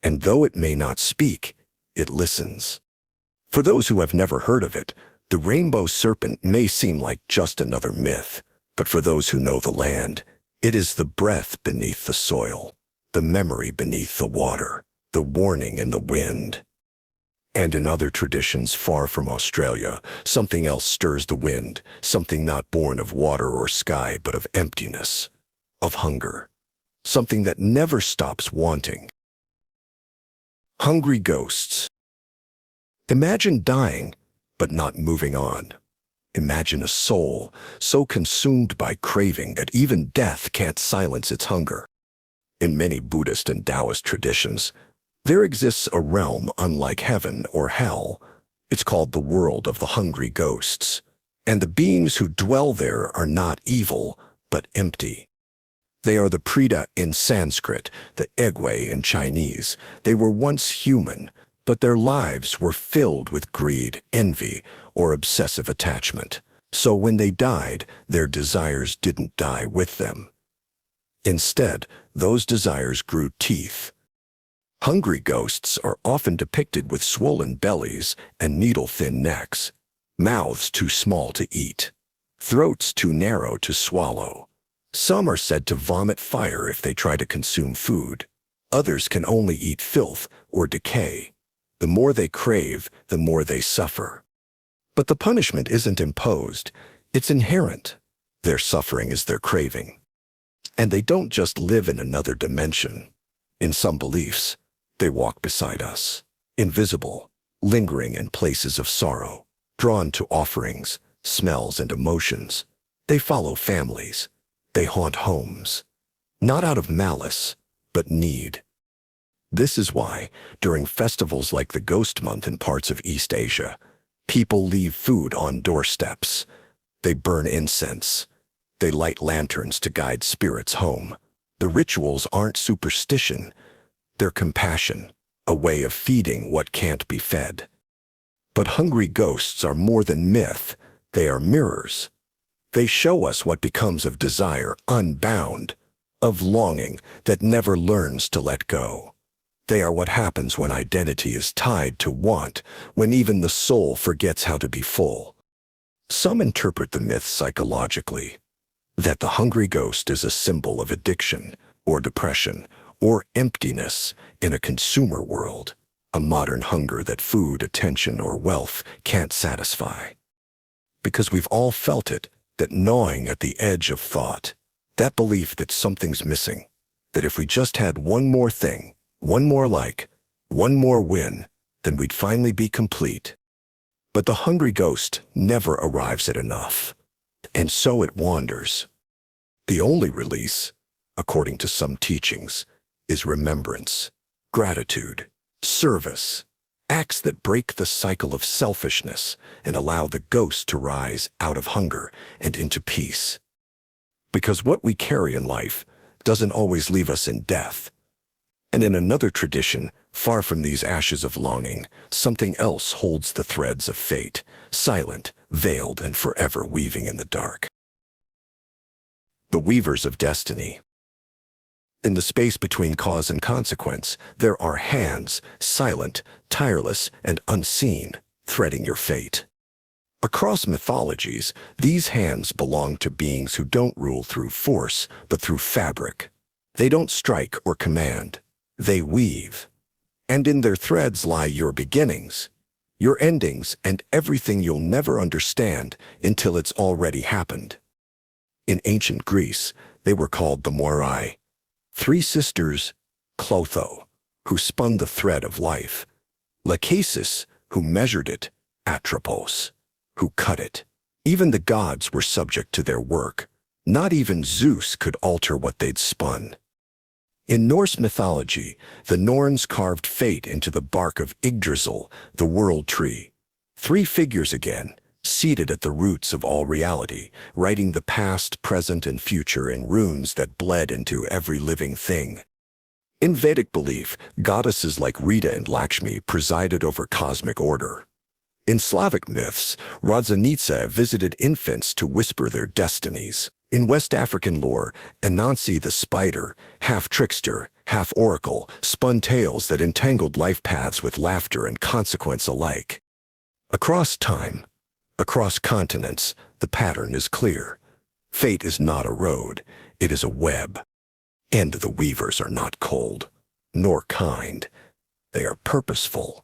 And though it may not speak, it listens. For those who have never heard of it, the rainbow serpent may seem like just another myth, but for those who know the land, it is the breath beneath the soil, the memory beneath the water, the warning in the wind. And in other traditions far from Australia, something else stirs the wind, something not born of water or sky, but of emptiness, of hunger, something that never stops wanting. Hungry ghosts. Imagine dying, but not moving on. Imagine a soul so consumed by craving that even death can't silence its hunger. In many Buddhist and Taoist traditions, there exists a realm unlike heaven or hell. It's called the world of the hungry ghosts. And the beings who dwell there are not evil, but empty. They are the Preta in Sanskrit, the Egwei in Chinese. They were once human, but their lives were filled with greed, envy, or obsessive attachment. So when they died, their desires didn't die with them. Instead, those desires grew teeth. Hungry ghosts are often depicted with swollen bellies and needle-thin necks, mouths too small to eat, throats too narrow to swallow. Some are said to vomit fire if they try to consume food. Others can only eat filth or decay. The more they crave, the more they suffer. But the punishment isn't imposed, it's inherent. Their suffering is their craving. And they don't just live in another dimension. In some beliefs, they walk beside us, invisible, lingering in places of sorrow, drawn to offerings, smells, and emotions. They follow families. They haunt homes. Not out of malice, but need. This is why, during festivals like the Ghost Month in parts of East Asia, people leave food on doorsteps. They burn incense. They light lanterns to guide spirits home. The rituals aren't superstition. They're compassion, a way of feeding what can't be fed. But hungry ghosts are more than myth. They are mirrors. They show us what becomes of desire unbound, of longing that never learns to let go. They are what happens when identity is tied to want, when even the soul forgets how to be full. Some interpret the myth psychologically, that the hungry ghost is a symbol of addiction or depression or emptiness in a consumer world, a modern hunger that food, attention, or wealth can't satisfy. Because we've all felt it, that gnawing at the edge of thought, that belief that something's missing, that if we just had one more thing, one more like, one more win, then we'd finally be complete. But the hungry ghost never arrives at enough, and so it wanders. The only release, according to some teachings, is remembrance, gratitude, service, acts that break the cycle of selfishness and allow the ghost to rise out of hunger and into peace. Because what we carry in life doesn't always leave us in death. And in another tradition, far from these ashes of longing, something else holds the threads of fate, silent, veiled, and forever weaving in the dark. The weavers of destiny. In the space between cause and consequence, there are hands, silent, tireless, and unseen, threading your fate. Across mythologies, these hands belong to beings who don't rule through force, but through fabric. They don't strike or command. They weave. And in their threads lie your beginnings, your endings, and everything you'll never understand until it's already happened. In ancient Greece, they were called the Moirai, three sisters, Clotho, who spun the thread of life, Lachesis, who measured it, Atropos, who cut it. Even the gods were subject to their work. Not even Zeus could alter what they'd spun. In Norse mythology, the Norns carved fate into the bark of Yggdrasil, the world tree. Three figures again, seated at the roots of all reality, writing the past, present, and future in runes that bled into every living thing. In Vedic belief, goddesses like Rita and Lakshmi presided over cosmic order. In Slavic myths, Radzanica visited infants to whisper their destinies. In West African lore, Anansi the spider, half trickster, half oracle, spun tales that entangled life paths with laughter and consequence alike. Across time, across continents, the pattern is clear. Fate is not a road, it is a web. And the weavers are not cold, nor kind. They are purposeful.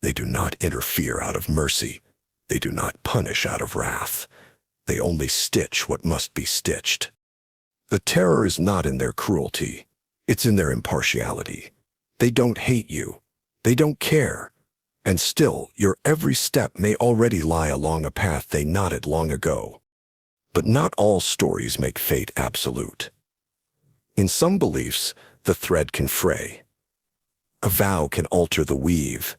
They do not interfere out of mercy. They do not punish out of wrath. They only stitch what must be stitched. The terror is not in their cruelty. It's in their impartiality. They don't hate you. They don't care. And still, your every step may already lie along a path they knotted long ago. But not all stories make fate absolute. In some beliefs, the thread can fray. A vow can alter the weave.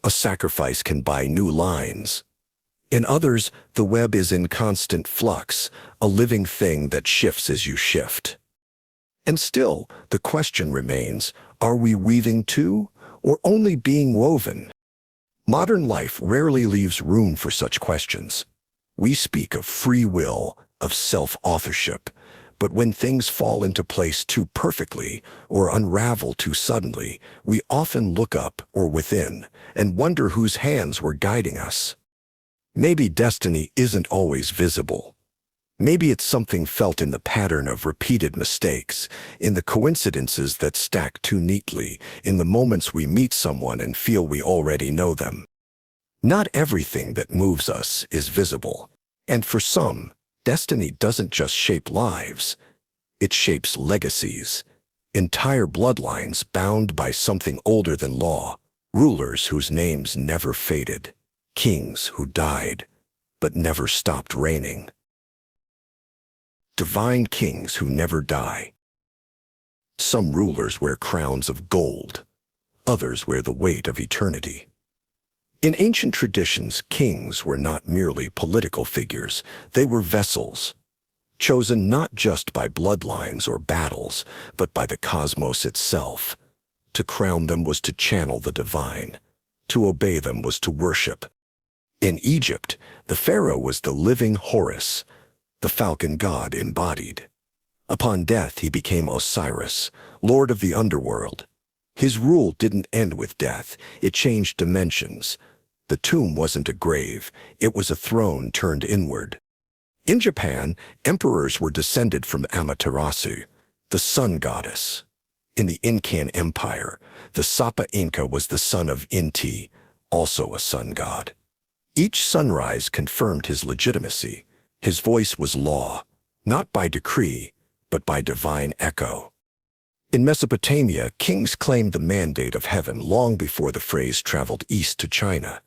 A sacrifice can buy new lines. In others, the web is in constant flux, a living thing that shifts as you shift. And still, the question remains, are we weaving too, or only being woven? Modern life rarely leaves room for such questions. We speak of free will, of self-authorship, But when things fall into place too perfectly or unravel too suddenly, we often look up or within and wonder whose hands were guiding us. Maybe destiny isn't always visible. Maybe it's something felt in the pattern of repeated mistakes, in the coincidences that stack too neatly, in the moments we meet someone and feel we already know them. Not everything that moves us is visible, and for some, destiny doesn't just shape lives, it shapes legacies, entire bloodlines bound by something older than law, rulers whose names never faded, kings who died, but never stopped reigning. Divine kings who never die. Some rulers wear crowns of gold, others wear the weight of eternity. In ancient traditions, kings were not merely political figures, they were vessels, chosen not just by bloodlines or battles, but by the cosmos itself. To crown them was to channel the divine. To obey them was to worship. In Egypt, the pharaoh was the living Horus, the falcon god embodied. Upon death, he became Osiris, lord of the underworld. His rule didn't end with death, it changed dimensions. The tomb wasn't a grave, it was a throne turned inward. In Japan, emperors were descended from Amaterasu, the sun goddess. In the Incan Empire, the Sapa Inca was the son of Inti, also a sun god. Each sunrise confirmed his legitimacy. His voice was law, not by decree, but by divine echo. In Mesopotamia, kings claimed the mandate of heaven long before the phrase traveled east to China.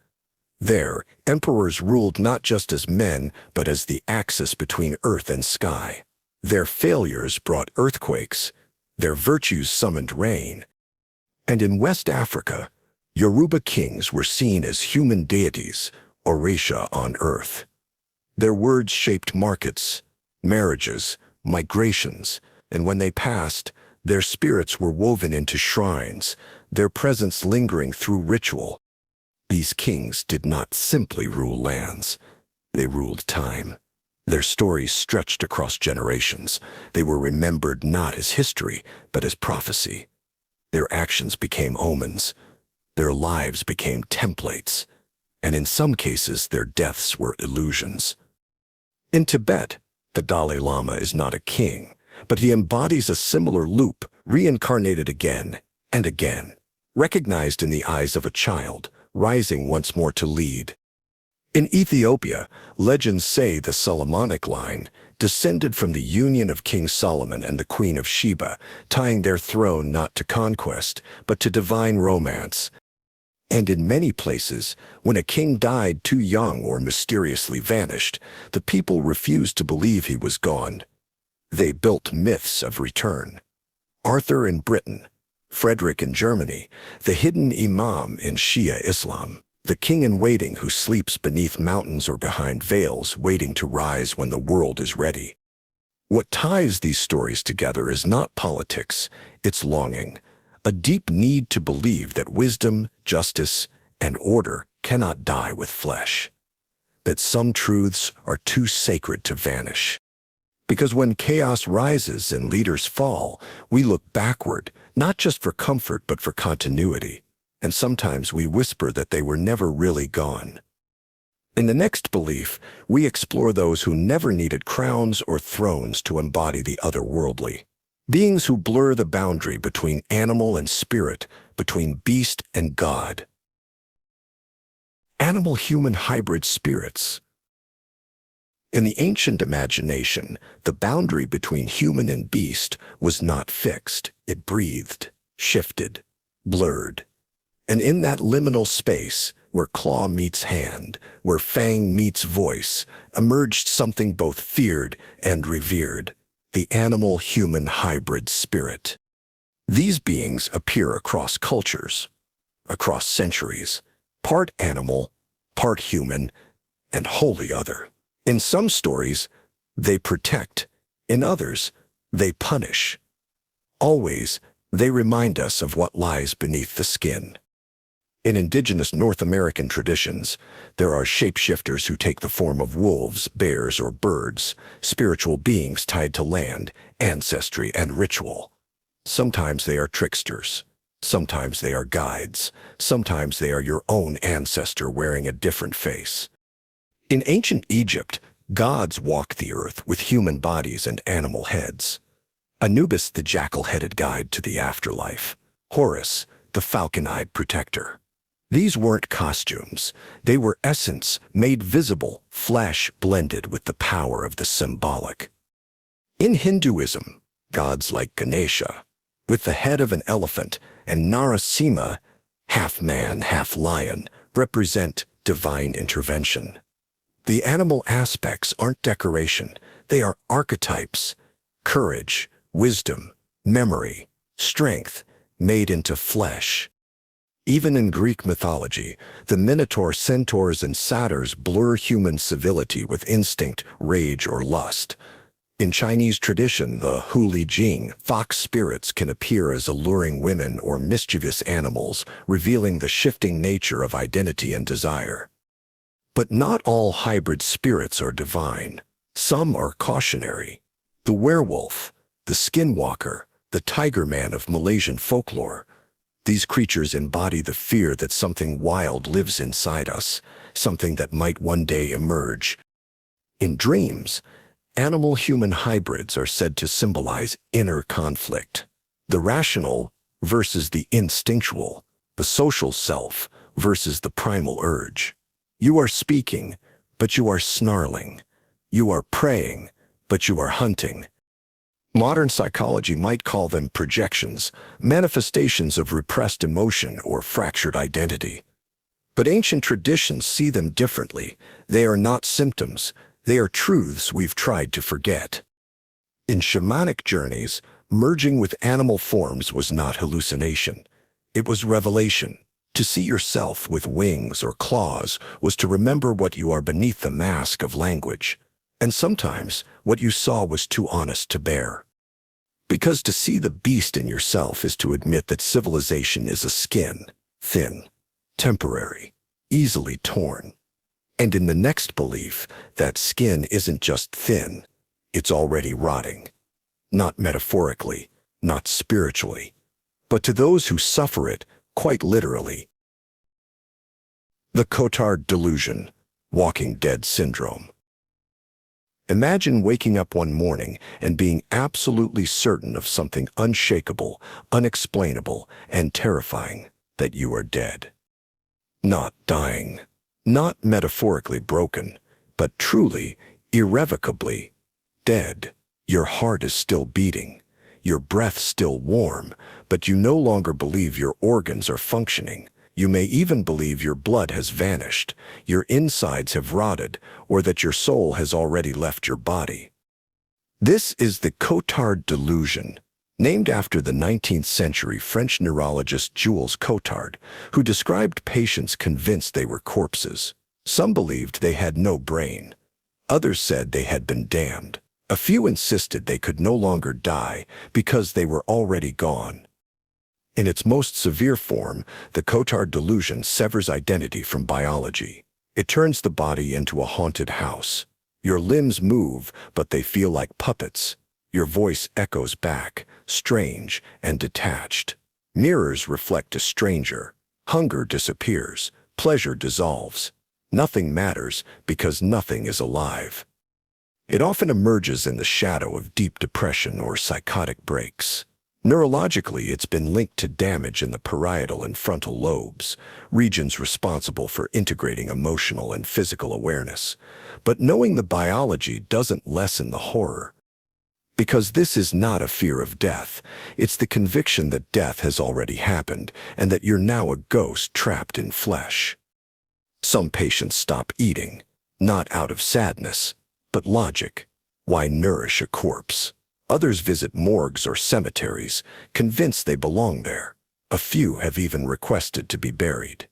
There, emperors ruled not just as men, but as the axis between earth and sky. Their failures brought earthquakes, their virtues summoned rain. And in West Africa, Yoruba kings were seen as human deities, Orisha on earth. Their words shaped markets, marriages, migrations, and when they passed, their spirits were woven into shrines, their presence lingering through ritual. These kings did not simply rule lands, they ruled time. Their stories stretched across generations. They were remembered not as history, but as prophecy. Their actions became omens, their lives became templates, and in some cases their deaths were illusions. In Tibet, the Dalai Lama is not a king, but he embodies a similar loop, reincarnated again and again, recognized in the eyes of a child, rising once more to lead. In Ethiopia, legends say the Solomonic line descended from the union of King Solomon and the Queen of Sheba, tying their throne not to conquest, but to divine romance. And in many places, when a king died too young or mysteriously vanished, the people refused to believe he was gone. They built myths of return. Arthur in Britain, Frederick in Germany, the hidden imam in Shia Islam, the king-in-waiting who sleeps beneath mountains or behind veils waiting to rise when the world is ready. What ties these stories together is not politics, it's longing, a deep need to believe that wisdom, justice, and order cannot die with flesh, that some truths are too sacred to vanish. Because when chaos rises and leaders fall, we look backward, not just for comfort but for continuity, and sometimes we whisper that they were never really gone. In the next belief, we explore those who never needed crowns or thrones to embody the otherworldly. Beings who blur the boundary between animal and spirit, between beast and God. Animal-human hybrid spirits. In the ancient imagination, the boundary between human and beast was not fixed. It breathed, shifted, blurred. And in that liminal space, where claw meets hand, where fang meets voice, emerged something both feared and revered, the animal-human hybrid spirit. These beings appear across cultures, across centuries, part animal, part human, and wholly other. In some stories, they protect. In others, they punish. Always, they remind us of what lies beneath the skin. In indigenous North American traditions, there are shapeshifters who take the form of wolves, bears, or birds, spiritual beings tied to land, ancestry, and ritual. Sometimes they are tricksters. Sometimes they are guides. Sometimes they are your own ancestor wearing a different face. In ancient Egypt, gods walked the earth with human bodies and animal heads. Anubis, the jackal-headed guide to the afterlife. Horus, the falcon-eyed protector. These weren't costumes. They were essence, made visible, flesh blended with the power of the symbolic. In Hinduism, gods like Ganesha, with the head of an elephant, and Narasimha, half man, half lion, represent divine intervention. The animal aspects aren't decoration. They are archetypes. Courage, wisdom, memory, strength, made into flesh. Even in Greek mythology, the Minotaur, centaurs, and satyrs blur human civility with instinct, rage, or lust. In Chinese tradition, the Huli Jing, fox spirits can appear as alluring women or mischievous animals, revealing the shifting nature of identity and desire. But not all hybrid spirits are divine. Some are cautionary. The werewolf, the skinwalker, the tiger man of Malaysian folklore. These creatures embody the fear that something wild lives inside us, something that might one day emerge. In dreams, animal-human hybrids are said to symbolize inner conflict. The rational versus the instinctual, the social self versus the primal urge. You are speaking, but you are snarling. You are praying, but you are hunting. Modern psychology might call them projections, manifestations of repressed emotion or fractured identity. But ancient traditions see them differently. They are not symptoms. They are truths we've tried to forget. In shamanic journeys, merging with animal forms was not hallucination. It was revelation. To see yourself with wings or claws was to remember what you are beneath the mask of language. And sometimes, what you saw was too honest to bear. Because to see the beast in yourself is to admit that civilization is a skin, thin, temporary, easily torn. And in the next belief, that skin isn't just thin, it's already rotting. Not metaphorically, not spiritually, but to those who suffer it, quite literally. The Cotard Delusion, Walking Dead Syndrome. Imagine waking up one morning and being absolutely certain of something unshakable, unexplainable, and terrifying, that you are dead. Not dying, not metaphorically broken, but truly, irrevocably dead. Your heart is still beating, your breath still warm, but you no longer believe your organs are functioning. You may even believe your blood has vanished, your insides have rotted, or that your soul has already left your body. This is the Cotard Delusion, named after the 19th century French neurologist Jules Cotard, who described patients convinced they were corpses. Some believed they had no brain. Others said they had been damned. A few insisted they could no longer die because they were already gone. In its most severe form, the Cotard delusion severs identity from biology. It turns the body into a haunted house. Your limbs move, but they feel like puppets. Your voice echoes back, strange and detached. Mirrors reflect a stranger. Hunger disappears. Pleasure dissolves. Nothing matters because nothing is alive. It often emerges in the shadow of deep depression or psychotic breaks. Neurologically, it's been linked to damage in the parietal and frontal lobes, regions responsible for integrating emotional and physical awareness. But knowing the biology doesn't lessen the horror. Because this is not a fear of death, it's the conviction that death has already happened and that you're now a ghost trapped in flesh. Some patients stop eating, not out of sadness, but logic. Why nourish a corpse? Others visit morgues or cemeteries, convinced they belong there. A few have even requested to be buried.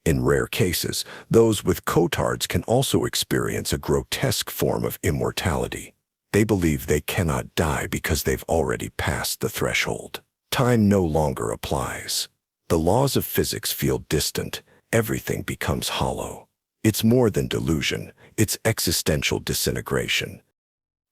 In rare cases, those with Cotards can also experience a grotesque form of immortality. They believe they cannot die because they've already passed the threshold. Time no longer applies. The laws of physics feel distant. Everything becomes hollow. It's more than delusion. It's existential disintegration.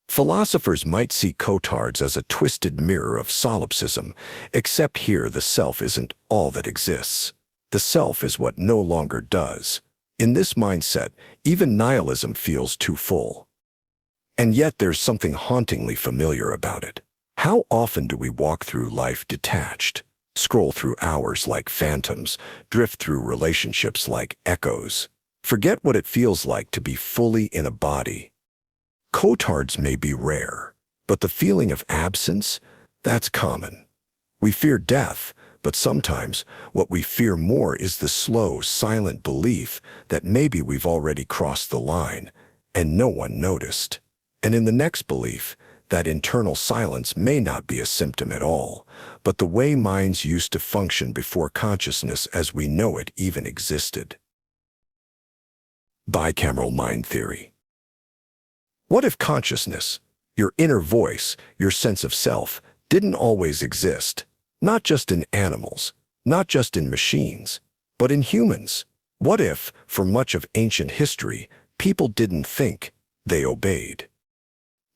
Philosophers might see Cotards as a twisted mirror of solipsism, except here the self isn't all that exists. The self is what no longer does. In this mindset, even nihilism feels too full. And yet there's something hauntingly familiar about it. How often do we walk through life detached, scroll through hours like phantoms, drift through relationships like echoes, forget what it feels like to be fully in a body? Cotards may be rare, but the feeling of absence, that's common. We fear death, but sometimes what we fear more is the slow, silent belief that maybe we've already crossed the line and no one noticed. And in the next belief, that internal silence may not be a symptom at all, but the way minds used to function before consciousness as we know it even existed. Bicameral mind theory. What if consciousness, your inner voice, your sense of self, didn't always exist? Not just in animals, not just in machines, but in humans. What if, for much of ancient history, people didn't think, they obeyed?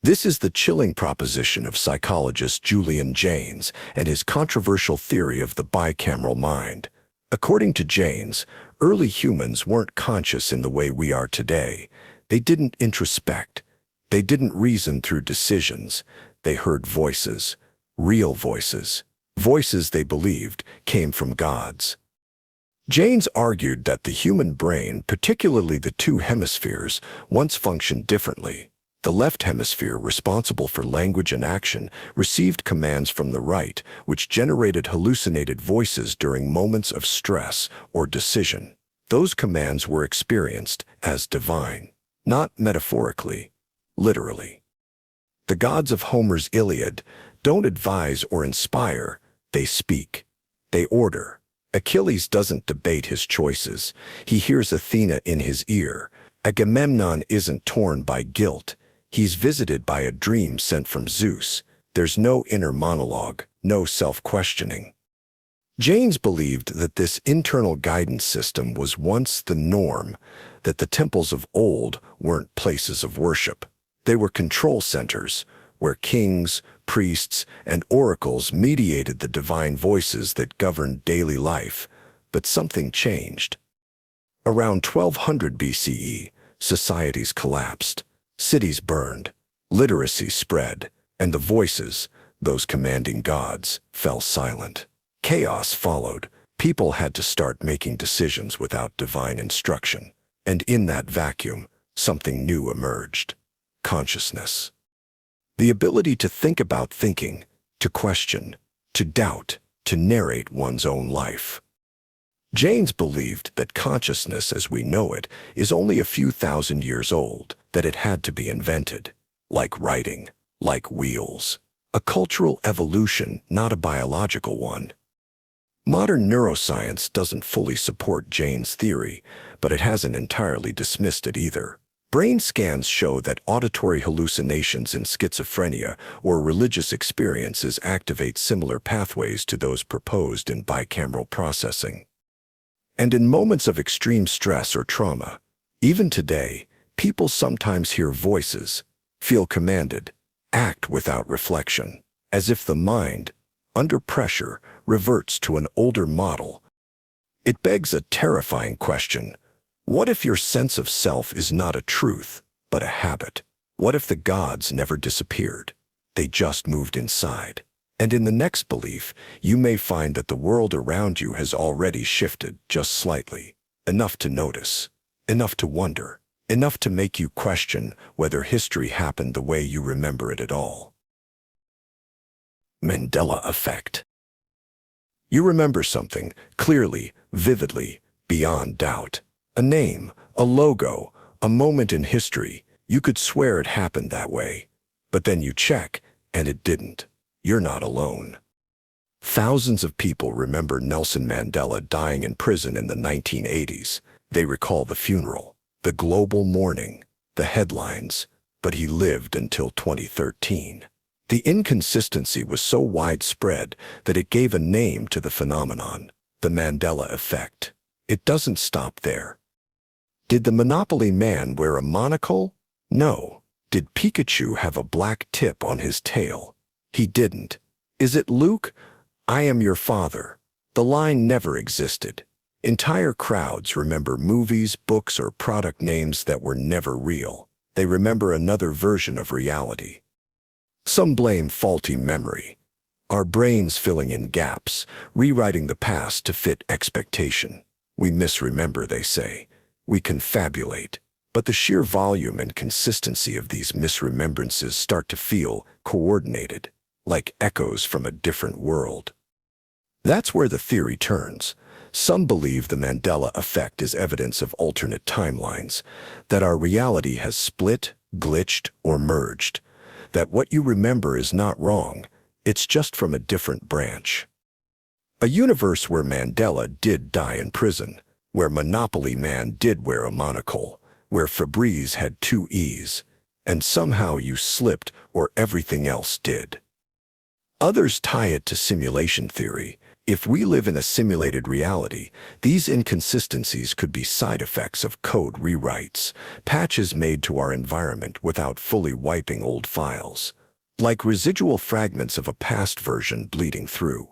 This is the chilling proposition of psychologist Julian Jaynes and his controversial theory of the bicameral mind. According to Jaynes, early humans weren't conscious in the way we are today. They didn't introspect. They didn't reason through decisions. They heard voices, real voices. Voices they believed came from gods. Jaynes argued that the human brain, particularly the two hemispheres, once functioned differently. The left hemisphere, responsible for language and action, received commands from the right, which generated hallucinated voices during moments of stress or decision. Those commands were experienced as divine, not metaphorically, literally. The gods of Homer's Iliad don't advise or inspire, they speak, they order. Achilles doesn't debate his choices. He hears Athena in his ear. Agamemnon isn't torn by guilt. He's visited by a dream sent from Zeus. There's no inner monologue, no self-questioning. Jaynes believed that this internal guidance system was once the norm, that the temples of old weren't places of worship. They were control centers, where kings, priests, and oracles mediated the divine voices that governed daily life. But something changed. Around 1200 BCE, societies collapsed. Cities burned, literacy spread, and the voices, those commanding gods, fell silent. Chaos followed. People had to start making decisions without divine instruction. And in that vacuum, something new emerged. Consciousness. The ability to think about thinking, to question, to doubt, to narrate one's own life. Jaynes believed that consciousness as we know it is only a few thousand years old, that it had to be invented, like writing, like wheels. A cultural evolution, not a biological one. Modern neuroscience doesn't fully support Jaynes' theory, but it hasn't entirely dismissed it either. Brain scans show that auditory hallucinations in schizophrenia or religious experiences activate similar pathways to those proposed in bicameral processing. And in moments of extreme stress or trauma, even today, people sometimes hear voices, feel commanded, act without reflection, as if the mind, under pressure, reverts to an older model. It begs a terrifying question. What if your sense of self is not a truth, but a habit? What if the gods never disappeared? They just moved inside. And in the next belief, you may find that the world around you has already shifted just slightly, enough to notice, enough to wonder, enough to make you question whether history happened the way you remember it at all. Mandela Effect. You remember something clearly, vividly, beyond doubt. A name, a logo, a moment in history. You could swear it happened that way. But then you check, and it didn't. You're not alone. Thousands of people remember Nelson Mandela dying in prison in the 1980s. They recall the funeral, the global mourning, the headlines, but he lived until 2013. The inconsistency was so widespread that it gave a name to the phenomenon. The Mandela Effect. It doesn't stop there. Did the Monopoly man wear a monocle? No. Did Pikachu have a black tip on his tail? He didn't. Is it Luke? I am your father. The line never existed. Entire crowds remember movies, books, or product names that were never real. They remember another version of reality. Some blame faulty memory. Our brains filling in gaps, rewriting the past to fit expectation. We misremember, they say. We confabulate. But the sheer volume and consistency of these misremembrances start to feel coordinated, like echoes from a different world. That's where the theory turns. Some believe the Mandela Effect is evidence of alternate timelines, that our reality has split, glitched, or merged, that what you remember is not wrong, it's just from a different branch. A universe where Mandela did die in prison, where Monopoly Man did wear a monocle, where Febreze had 2 E's, and somehow you slipped or everything else did. Others tie it to simulation theory. If we live in a simulated reality, these inconsistencies could be side effects of code rewrites, patches made to our environment without fully wiping old files, like residual fragments of a past version bleeding through.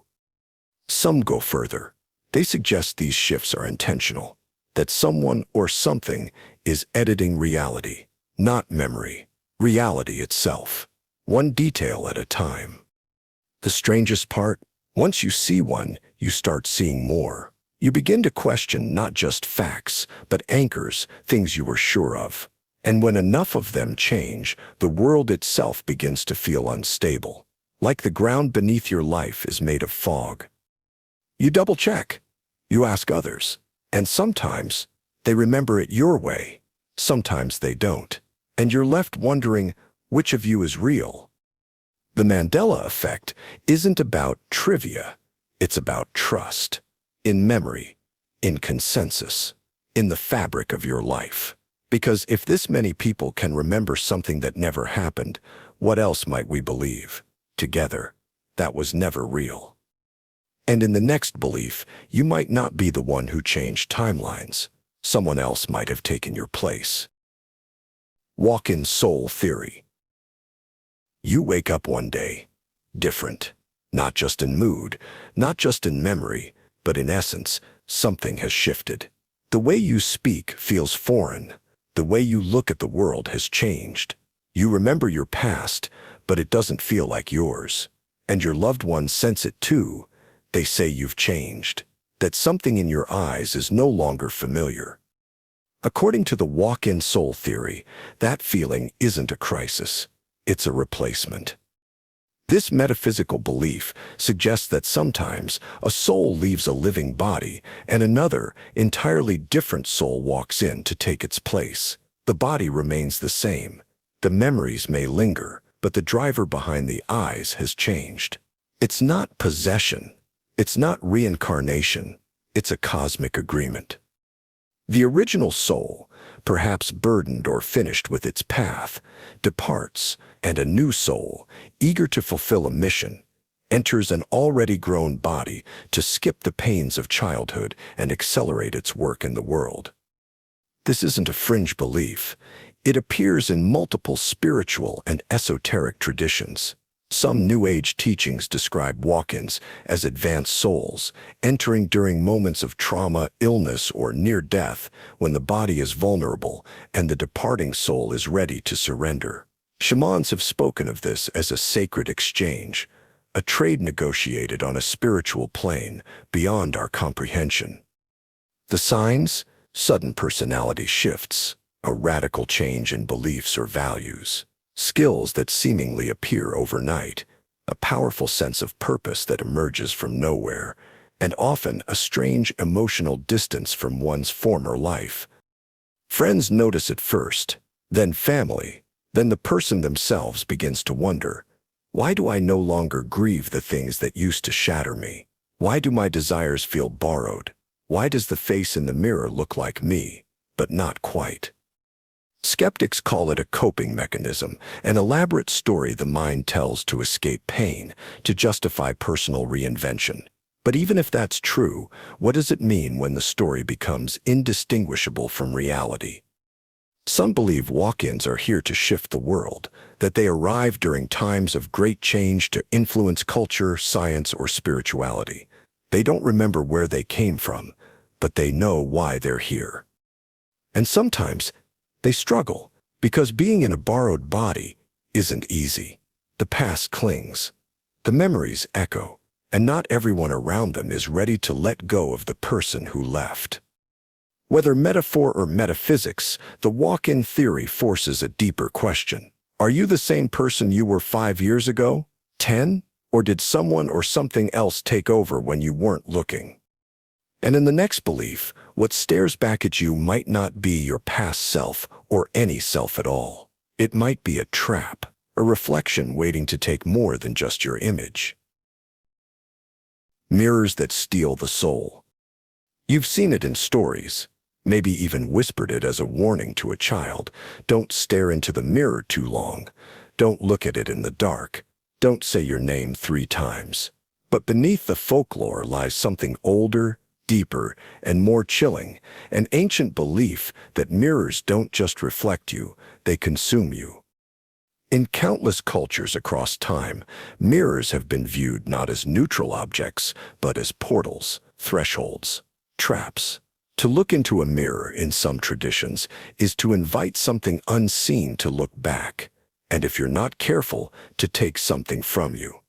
Some go further. They suggest these shifts are intentional, that someone or something is editing reality, not memory, reality itself, one detail at a time. The strangest part? Once you see one, you start seeing more. You begin to question not just facts, but anchors, things you were sure of. And when enough of them change, the world itself begins to feel unstable, like the ground beneath your life is made of fog. You double-check. You ask others. And sometimes they remember it your way. Sometimes they don't. And you're left wondering which of you is real. The Mandela Effect isn't about trivia. It's about trust. In memory. In consensus. In the fabric of your life. Because if this many people can remember something that never happened, what else might we believe? Together, that was never real. And in the next belief, you might not be the one who changed timelines. Someone else might have taken your place. Walk-in soul theory. You wake up one day, different. Not just in mood, not just in memory, but in essence, something has shifted. The way you speak feels foreign. The way you look at the world has changed. You remember your past, but it doesn't feel like yours. And your loved ones sense it too. They say you've changed, that something in your eyes is no longer familiar. According to the walk-in soul theory, that feeling isn't a crisis. It's a replacement. This metaphysical belief suggests that sometimes a soul leaves a living body and another, entirely different soul walks in to take its place. The body remains the same. The memories may linger, but the driver behind the eyes has changed. It's not possession. It's not reincarnation. It's a cosmic agreement. The original soul, perhaps burdened or finished with its path, departs, and a new soul, eager to fulfill a mission, enters an already grown body to skip the pains of childhood and accelerate its work in the world. This isn't a fringe belief. It appears in multiple spiritual and esoteric traditions. Some New Age teachings describe walk-ins as advanced souls, entering during moments of trauma, illness, or near death, when the body is vulnerable and the departing soul is ready to surrender. Shamans have spoken of this as a sacred exchange, a trade negotiated on a spiritual plane beyond our comprehension. The signs? Sudden personality shifts, a radical change in beliefs or values. Skills that seemingly appear overnight, a powerful sense of purpose that emerges from nowhere, and often a strange emotional distance from one's former life. Friends notice it first, then family, then the person themselves begins to wonder, why do I no longer grieve the things that used to shatter me? Why do my desires feel borrowed? Why does the face in the mirror look like me, but not quite? Skeptics call it a coping mechanism, an elaborate story the mind tells to escape pain, to justify personal reinvention. But even if that's true, what does it mean when the story becomes indistinguishable from reality? Some believe walk-ins are here to shift the world, that they arrive during times of great change to influence culture, science, or spirituality. They don't remember where they came from, but they know why they're here. And sometimes they struggle, because being in a borrowed body isn't easy. The past clings, the memories echo, and not everyone around them is ready to let go of the person who left. Whether metaphor or metaphysics, the walk-in theory forces a deeper question. Are you the same person you were 5 years ago? 10? Or did someone or something else take over when you weren't looking? And in the next belief, what stares back at you might not be your past self or any self at all. It might be a trap, a reflection waiting to take more than just your image. Mirrors that steal the soul. You've seen it in stories, maybe even whispered it as a warning to a child. Don't stare into the mirror too long. Don't look at it in the dark. Don't say your name 3 times. But beneath the folklore lies something older, deeper, and more chilling, an ancient belief that mirrors don't just reflect you, they consume you. In countless cultures across time, mirrors have been viewed not as neutral objects, but as portals, thresholds, traps. To look into a mirror in some traditions is to invite something unseen to look back, and if you're not careful, to take something from you.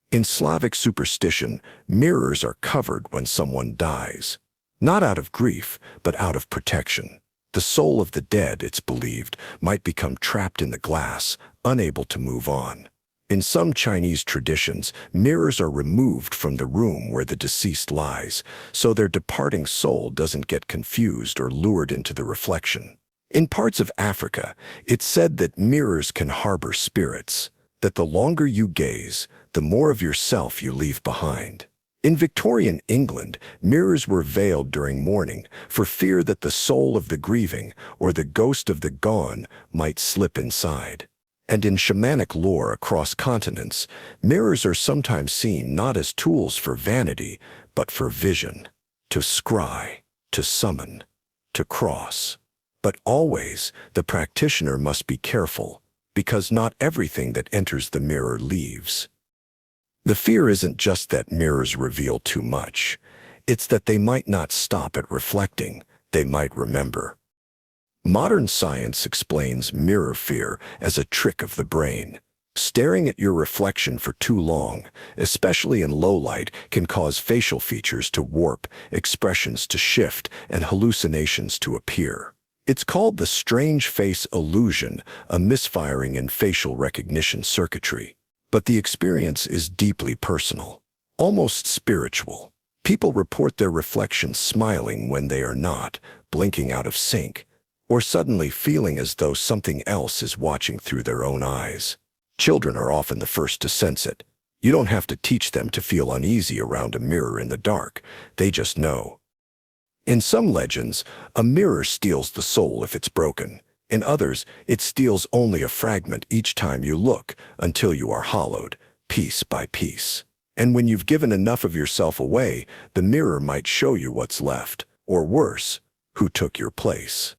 In Slavic superstition, mirrors are covered when someone dies, not out of grief, but out of protection. The soul of the dead, it's believed, might become trapped in the glass, unable to move on. In some Chinese traditions, mirrors are removed from the room where the deceased lies, so their departing soul doesn't get confused or lured into the reflection. In parts of Africa, it's said that mirrors can harbor spirits, that the longer you gaze, the more of yourself you leave behind. In Victorian England, mirrors were veiled during mourning for fear that the soul of the grieving or the ghost of the gone might slip inside. And in shamanic lore across continents, mirrors are sometimes seen not as tools for vanity, but for vision, to scry, to summon, to cross. But always, the practitioner must be careful, because not everything that enters the mirror leaves. The fear isn't just that mirrors reveal too much. It's that they might not stop at reflecting, they might remember. Modern science explains mirror fear as a trick of the brain. Staring at your reflection for too long, especially in low light, can cause facial features to warp, expressions to shift, and hallucinations to appear. It's called the strange face illusion, a misfiring in facial recognition circuitry. But the experience is deeply personal, almost spiritual. People report their reflections smiling when they are not, blinking out of sync, or suddenly feeling as though something else is watching through their own eyes. Children are often the first to sense it. You don't have to teach them to feel uneasy around a mirror in the dark. They just know. In some legends, a mirror steals the soul if it's broken. In others, it steals only a fragment each time you look until you are hollowed, piece by piece. And when you've given enough of yourself away, the mirror might show you what's left, or worse, who took your place.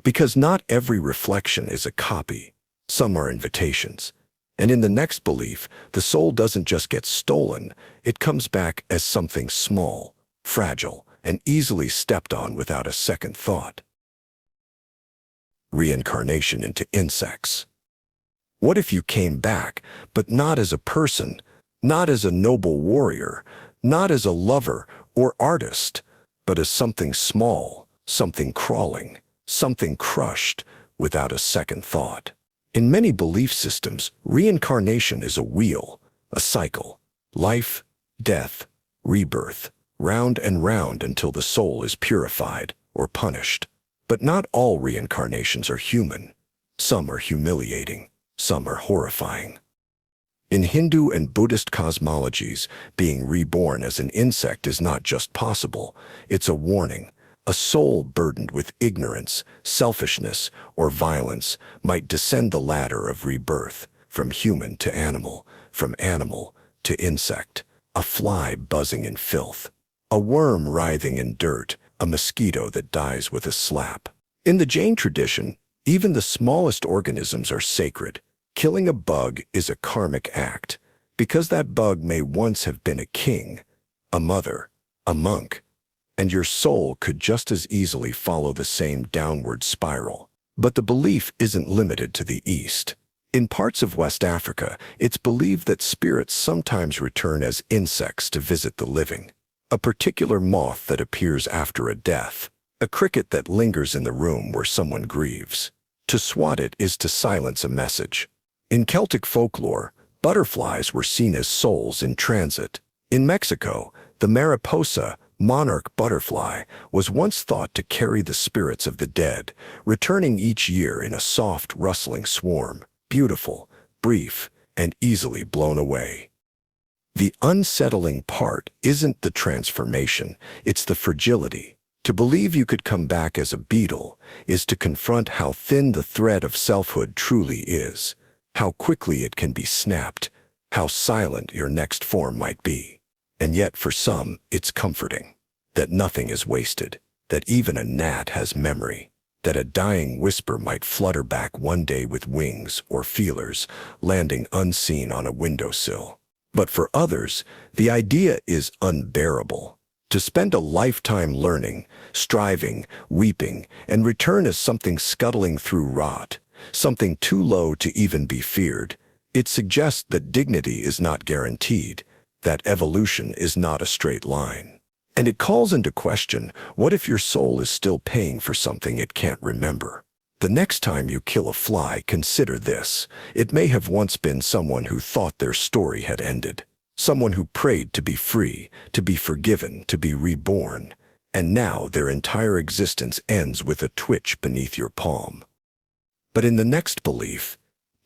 Because not every reflection is a copy. Some are invitations. And in the next belief, the soul doesn't just get stolen, it comes back as something small, fragile, and easily stepped on without a second thought. Reincarnation into insects. What if you came back, but not as a person, not as a noble warrior, not as a lover or artist, but as something small, something crawling, something crushed without a second thought? In many belief systems, reincarnation is a wheel, a cycle. Life, death, rebirth, round and round until the soul is purified or punished. But not all reincarnations are human. Some are humiliating, some are horrifying. In Hindu and Buddhist cosmologies, being reborn as an insect is not just possible, it's a warning. A soul burdened with ignorance, selfishness, or violence might descend the ladder of rebirth, from human to animal, from animal to insect. a fly buzzing in filth, a worm writhing in dirt, a mosquito that dies with a slap. In the Jain tradition, even the smallest organisms are sacred. Killing a bug is a karmic act, because that bug may once have been a king, a mother, a monk, and your soul could just as easily follow the same downward spiral. But the belief isn't limited to the East. In parts of West Africa, it's believed that spirits sometimes return as insects to visit the living. A particular moth that appears after a death, a cricket that lingers in the room where someone grieves. To swat it is to silence a message. In Celtic folklore, butterflies were seen as souls in transit. In Mexico, the mariposa, monarch butterfly, was once thought to carry the spirits of the dead, returning each year in a soft, rustling swarm, beautiful, brief, and easily blown away. The unsettling part isn't the transformation, it's the fragility. To believe you could come back as a beetle is to confront how thin the thread of selfhood truly is, how quickly it can be snapped, how silent your next form might be. And yet for some, it's comforting. That nothing is wasted, that even a gnat has memory, that a dying whisper might flutter back one day with wings or feelers, landing unseen on a windowsill. But for others, the idea is unbearable. To spend a lifetime learning, striving, weeping, and return as something scuttling through rot, something too low to even be feared, it suggests that dignity is not guaranteed, that evolution is not a straight line. And it calls into question, what if your soul is still paying for something it can't remember? The next time you kill a fly, consider this. It may have once been someone who thought their story had ended. Someone who prayed to be free, to be forgiven, to be reborn. And now their entire existence ends with a twitch beneath your palm. But in the next belief,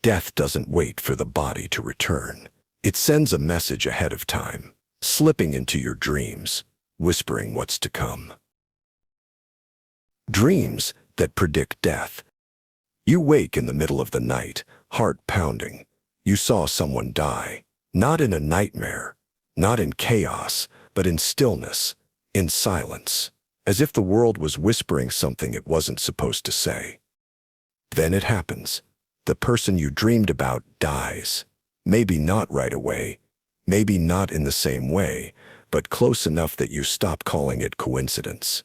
death doesn't wait for the body to return. It sends a message ahead of time, slipping into your dreams, whispering what's to come. Dreams that predict death. You wake in the middle of the night, heart pounding. You saw someone die, not in a nightmare, not in chaos, but in stillness, in silence, as if the world was whispering something it wasn't supposed to say. Then it happens. The person you dreamed about dies. Maybe not right away, maybe not in the same way, but close enough that you stop calling it coincidence.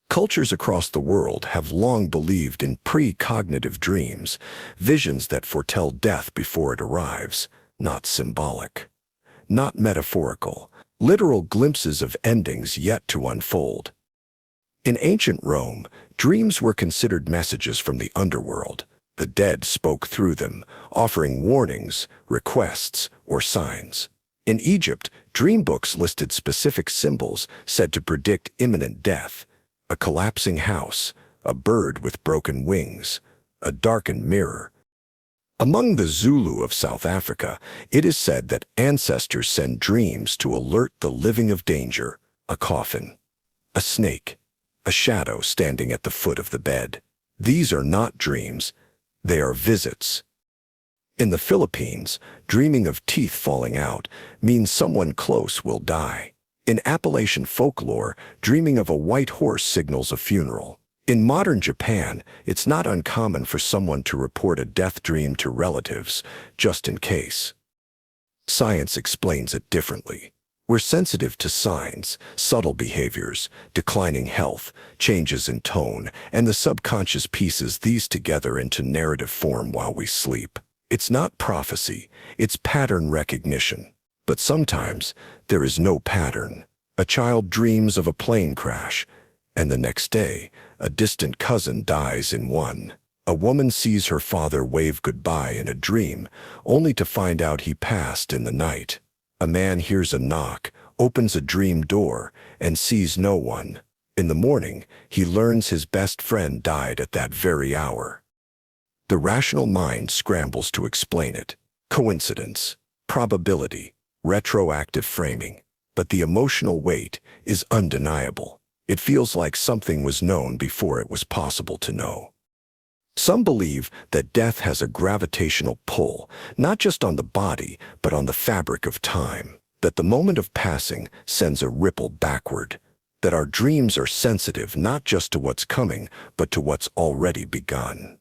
Cultures across the world have long believed in precognitive dreams, visions that foretell death before it arrives, not symbolic, not metaphorical, literal glimpses of endings yet to unfold. In ancient Rome, dreams were considered messages from the underworld. The dead spoke through them, offering warnings, requests, or signs. In Egypt, dream books listed specific symbols said to predict imminent death: a collapsing house, a bird with broken wings, a darkened mirror. Among the Zulu of South Africa, it is said that ancestors send dreams to alert the living of danger: a coffin, a snake, a shadow standing at the foot of the bed. These are not dreams, they are visits. In the Philippines, dreaming of teeth falling out means someone close will die. In Appalachian folklore, dreaming of a white horse signals a funeral. In modern Japan, it's not uncommon for someone to report a death dream to relatives, just in case. Science explains it differently. We're sensitive to signs, subtle behaviors, declining health, changes in tone, and the subconscious pieces these together into narrative form while we sleep. It's not prophecy, it's pattern recognition. But sometimes, there is no pattern. A child dreams of a plane crash, and the next day, a distant cousin dies in one. A woman sees her father wave goodbye in a dream, only to find out he passed in the night. A man hears a knock, opens a dream door, and sees no one. In the morning, he learns his best friend died at that very hour. The rational mind scrambles to explain it. Coincidence, probability, retroactive framing. But the emotional weight is undeniable. It feels like something was known before it was possible to know. Some believe that death has a gravitational pull, not just on the body, but on the fabric of time. that the moment of passing sends a ripple backward, that our dreams are sensitive not just to what's coming, but to what's already begun.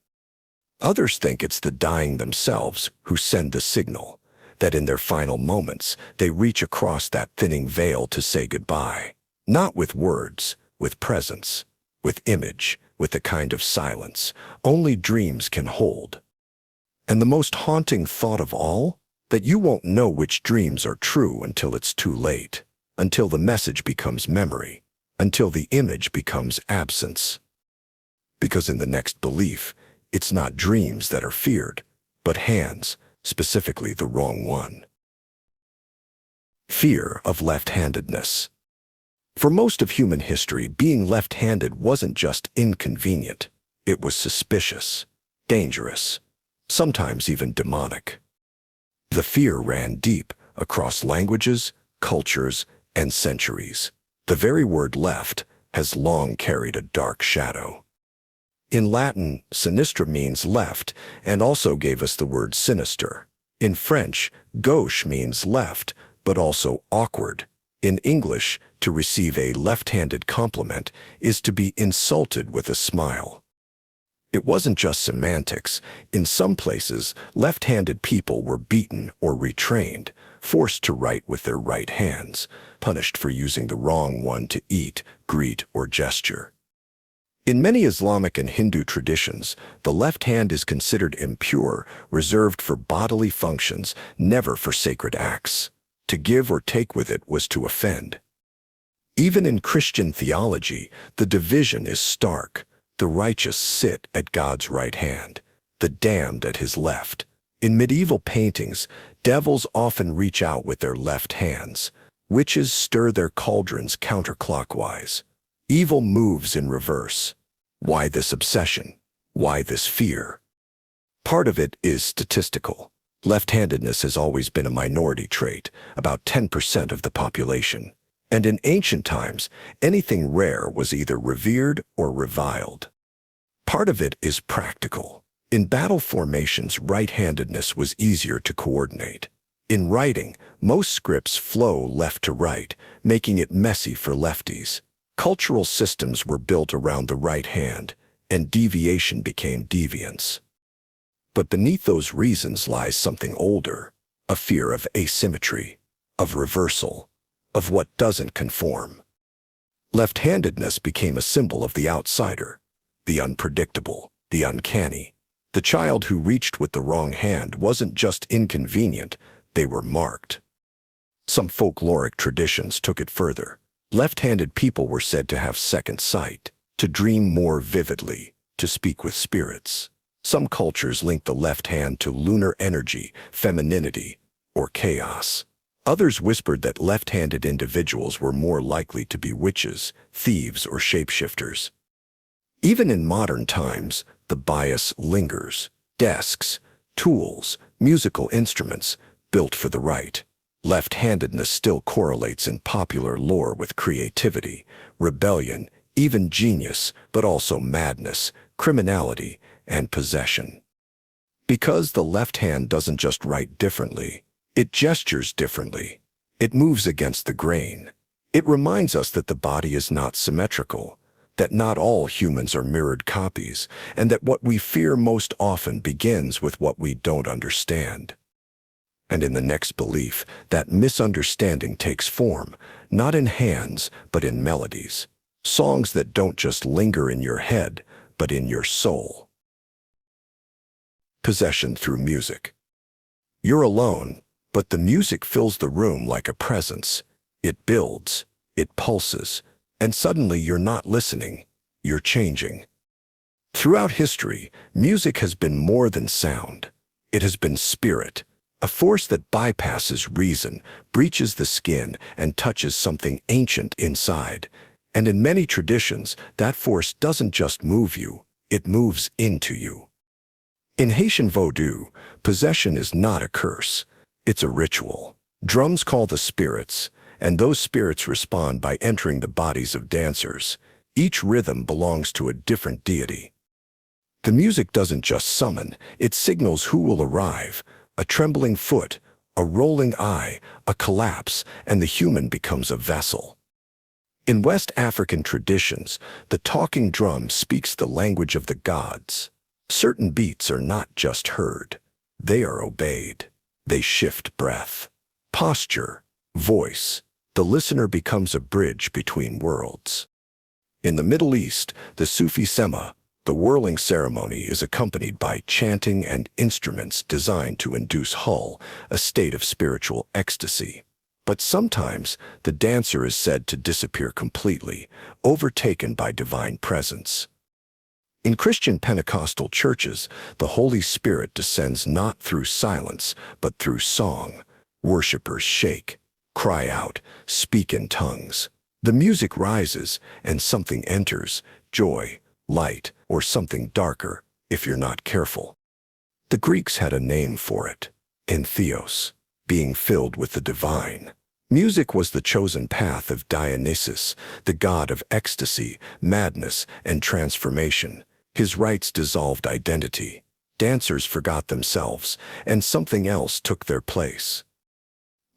Others think it's the dying themselves who send the signal, that in their final moments they reach across that thinning veil to say goodbye, not with words, with presence, with image, with the kind of silence only dreams can hold. And the most haunting thought of all? That you won't know which dreams are true until it's too late, until the message becomes memory, until the image becomes absence. Because in the next belief, it's not dreams that are feared, but hands, specifically the wrong one. Fear of left-handedness. For most of human history, being left-handed wasn't just inconvenient. It was suspicious, dangerous, sometimes even demonic. The fear ran deep across languages, cultures, and centuries. The very word left has long carried a dark shadow. In Latin, sinistra means left and also gave us the word sinister. In French, gauche means left, but also awkward. In English, to receive a left-handed compliment is to be insulted with a smile. It wasn't just semantics. In some places, left-handed people were beaten or retrained, forced to write with their right hands, punished for using the wrong one to eat, greet, or gesture. In many Islamic and Hindu traditions, the left hand is considered impure, reserved for bodily functions, never for sacred acts. To give or take with it was to offend. Even in Christian theology, the division is stark. The righteous sit at God's right hand, the damned at his left. In medieval paintings, devils often reach out with their left hands. Witches stir their cauldrons counterclockwise. Evil moves in reverse. Why this obsession? Why this fear? Part of it is statistical. Left-handedness has always been a minority trait, about 10% of the population. And in ancient times, anything rare was either revered or reviled. Part of it is practical. In battle formations, right-handedness was easier to coordinate. In writing, most scripts flow left to right, making it messy for lefties. Cultural systems were built around the right hand, and deviation became deviance. But beneath those reasons lies something older, a fear of asymmetry, of reversal, of what doesn't conform. Left-handedness became a symbol of the outsider, the unpredictable, the uncanny. The child who reached with the wrong hand wasn't just inconvenient, they were marked. Some folkloric traditions took it further. Left-handed people were said to have second sight, to dream more vividly, to speak with spirits. Some cultures linked the left hand to lunar energy, femininity, or chaos. Others whispered that left-handed individuals were more likely to be witches, thieves, or shapeshifters. Even in modern times, the bias lingers. Desks, tools, musical instruments, built for the right. Left-handedness still correlates in popular lore with creativity, rebellion, even genius, but also madness, criminality, and possession. Because the left hand doesn't just write differently, it gestures differently. It moves against the grain. It reminds us that the body is not symmetrical, that not all humans are mirrored copies, and that what we fear most often begins with what we don't understand. And in the next belief, that misunderstanding takes form, not in hands, but in melodies. Songs that don't just linger in your head, but in your soul. Possession through music. You're alone, but the music fills the room like a presence. It builds, it pulses, and suddenly you're not listening, you're changing. Throughout history, music has been more than sound. It has been spirit, a force that bypasses reason, breaches the skin, and touches something ancient inside. And in many traditions, that force doesn't just move you, it moves into you. In Haitian Vodou, possession is not a curse, it's a ritual. Drums call the spirits, and those spirits respond by entering the bodies of dancers. Each rhythm belongs to a different deity. The music doesn't just summon, it signals who will arrive. A trembling foot, a rolling eye, a collapse, and the human becomes a vessel. In West African traditions, the talking drum speaks the language of the gods. Certain beats are not just heard, they are obeyed. They shift breath, posture, voice. The listener becomes a bridge between worlds. In the Middle East, the Sufi Sema, the whirling ceremony, is accompanied by chanting and instruments designed to induce hull, a state of spiritual ecstasy. But sometimes the dancer is said to disappear completely, overtaken by divine presence. In Christian Pentecostal churches, the Holy Spirit descends not through silence, but through song. Worshippers shake, cry out, speak in tongues. The music rises, and something enters, joy, light, or something darker, if you're not careful. The Greeks had a name for it, entheos, being filled with the divine. Music was the chosen path of Dionysus, the god of ecstasy, madness, and transformation. His rites dissolved identity. Dancers forgot themselves, and something else took their place.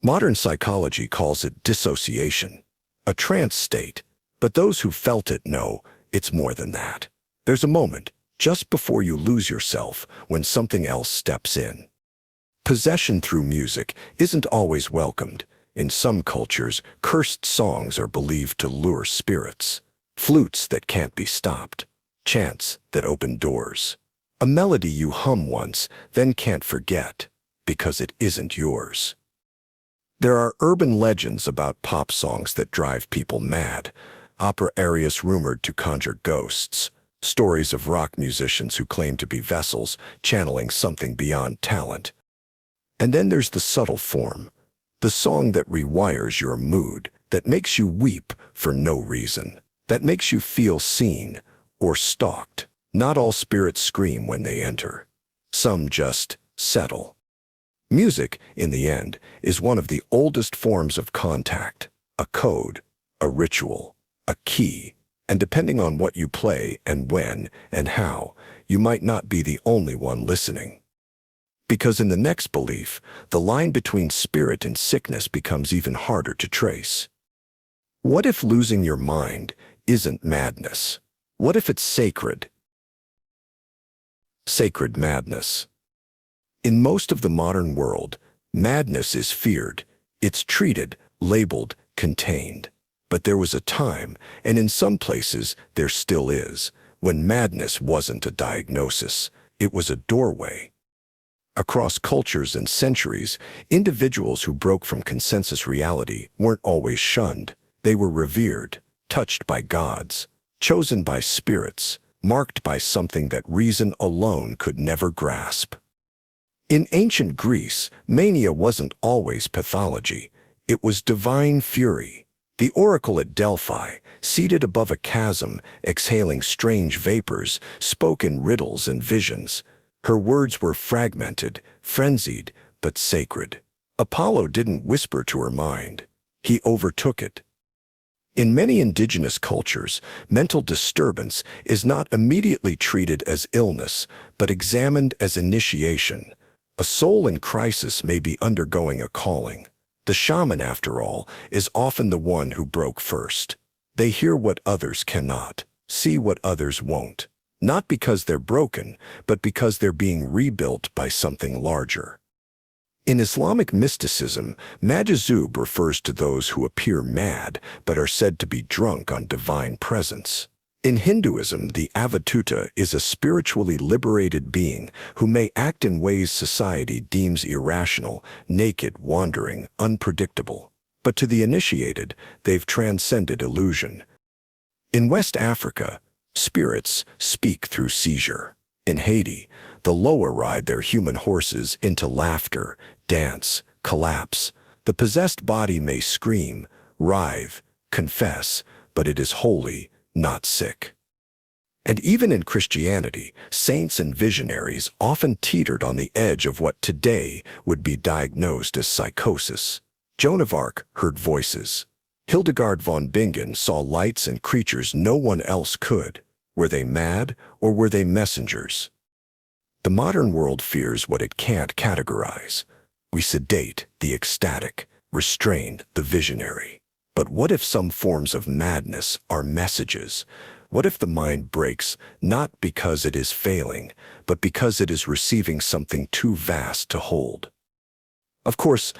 Modern psychology calls it dissociation, a trance state, but those who felt it know it's more than that. There's a moment, just before you lose yourself, when something else steps in. Possession through music isn't always welcomed. In some cultures, cursed songs are believed to lure spirits. Flutes that can't be stopped. Chants that open doors. A melody you hum once, then can't forget, because it isn't yours. There are urban legends about pop songs that drive people mad. Opera arias rumored to conjure ghosts. Stories of rock musicians who claim to be vessels, channeling something beyond talent. And then there's the subtle form. The song that rewires your mood, that makes you weep for no reason, that makes you feel seen or stalked. Not all spirits scream when they enter. Some just settle. Music, in the end, is one of the oldest forms of contact, a code, a ritual, a key, and depending on what you play and when and how, you might not be the only one listening. Because in the next belief, the line between spirit and sickness becomes even harder to trace. What if losing your mind isn't madness? What if it's sacred? Sacred madness. In most of the modern world, madness is feared. It's treated, labeled, contained. But there was a time, and in some places there still is, when madness wasn't a diagnosis, it was a doorway. Across cultures and centuries, individuals who broke from consensus reality weren't always shunned. They were revered, touched by gods, chosen by spirits, marked by something that reason alone could never grasp. In ancient Greece, mania wasn't always pathology. It was divine fury. The oracle at Delphi, seated above a chasm, exhaling strange vapors, spoke in riddles and visions. Her words were fragmented, frenzied, but sacred. Apollo didn't whisper to her mind. He overtook it. In many indigenous cultures, mental disturbance is not immediately treated as illness, but examined as initiation. A soul in crisis may be undergoing a calling. The shaman, after all, is often the one who broke first. They hear what others cannot, see what others won't. Not because they're broken, but because they're being rebuilt by something larger. In Islamic mysticism, Majazub refers to those who appear mad, but are said to be drunk on divine presence. In Hinduism, the Avatuta is a spiritually liberated being who may act in ways society deems irrational, naked, wandering, unpredictable. But to the initiated, they've transcended illusion. In West Africa, spirits speak through seizure. In Haiti, the Loa ride their human horses into laughter, dance, collapse. The possessed body may scream, writhe, confess, but it is holy, not sick. And even in Christianity, saints and visionaries often teetered on the edge of what today would be diagnosed as psychosis. Joan of Arc heard voices. Hildegard von Bingen saw lights and creatures no one else could. Were they mad, or were they messengers? The modern world fears what it can't categorize. We sedate the ecstatic, restrain the visionary. But what if some forms of madness are messages? What if the mind breaks not because it is failing, but because it is receiving something too vast to hold? Of course,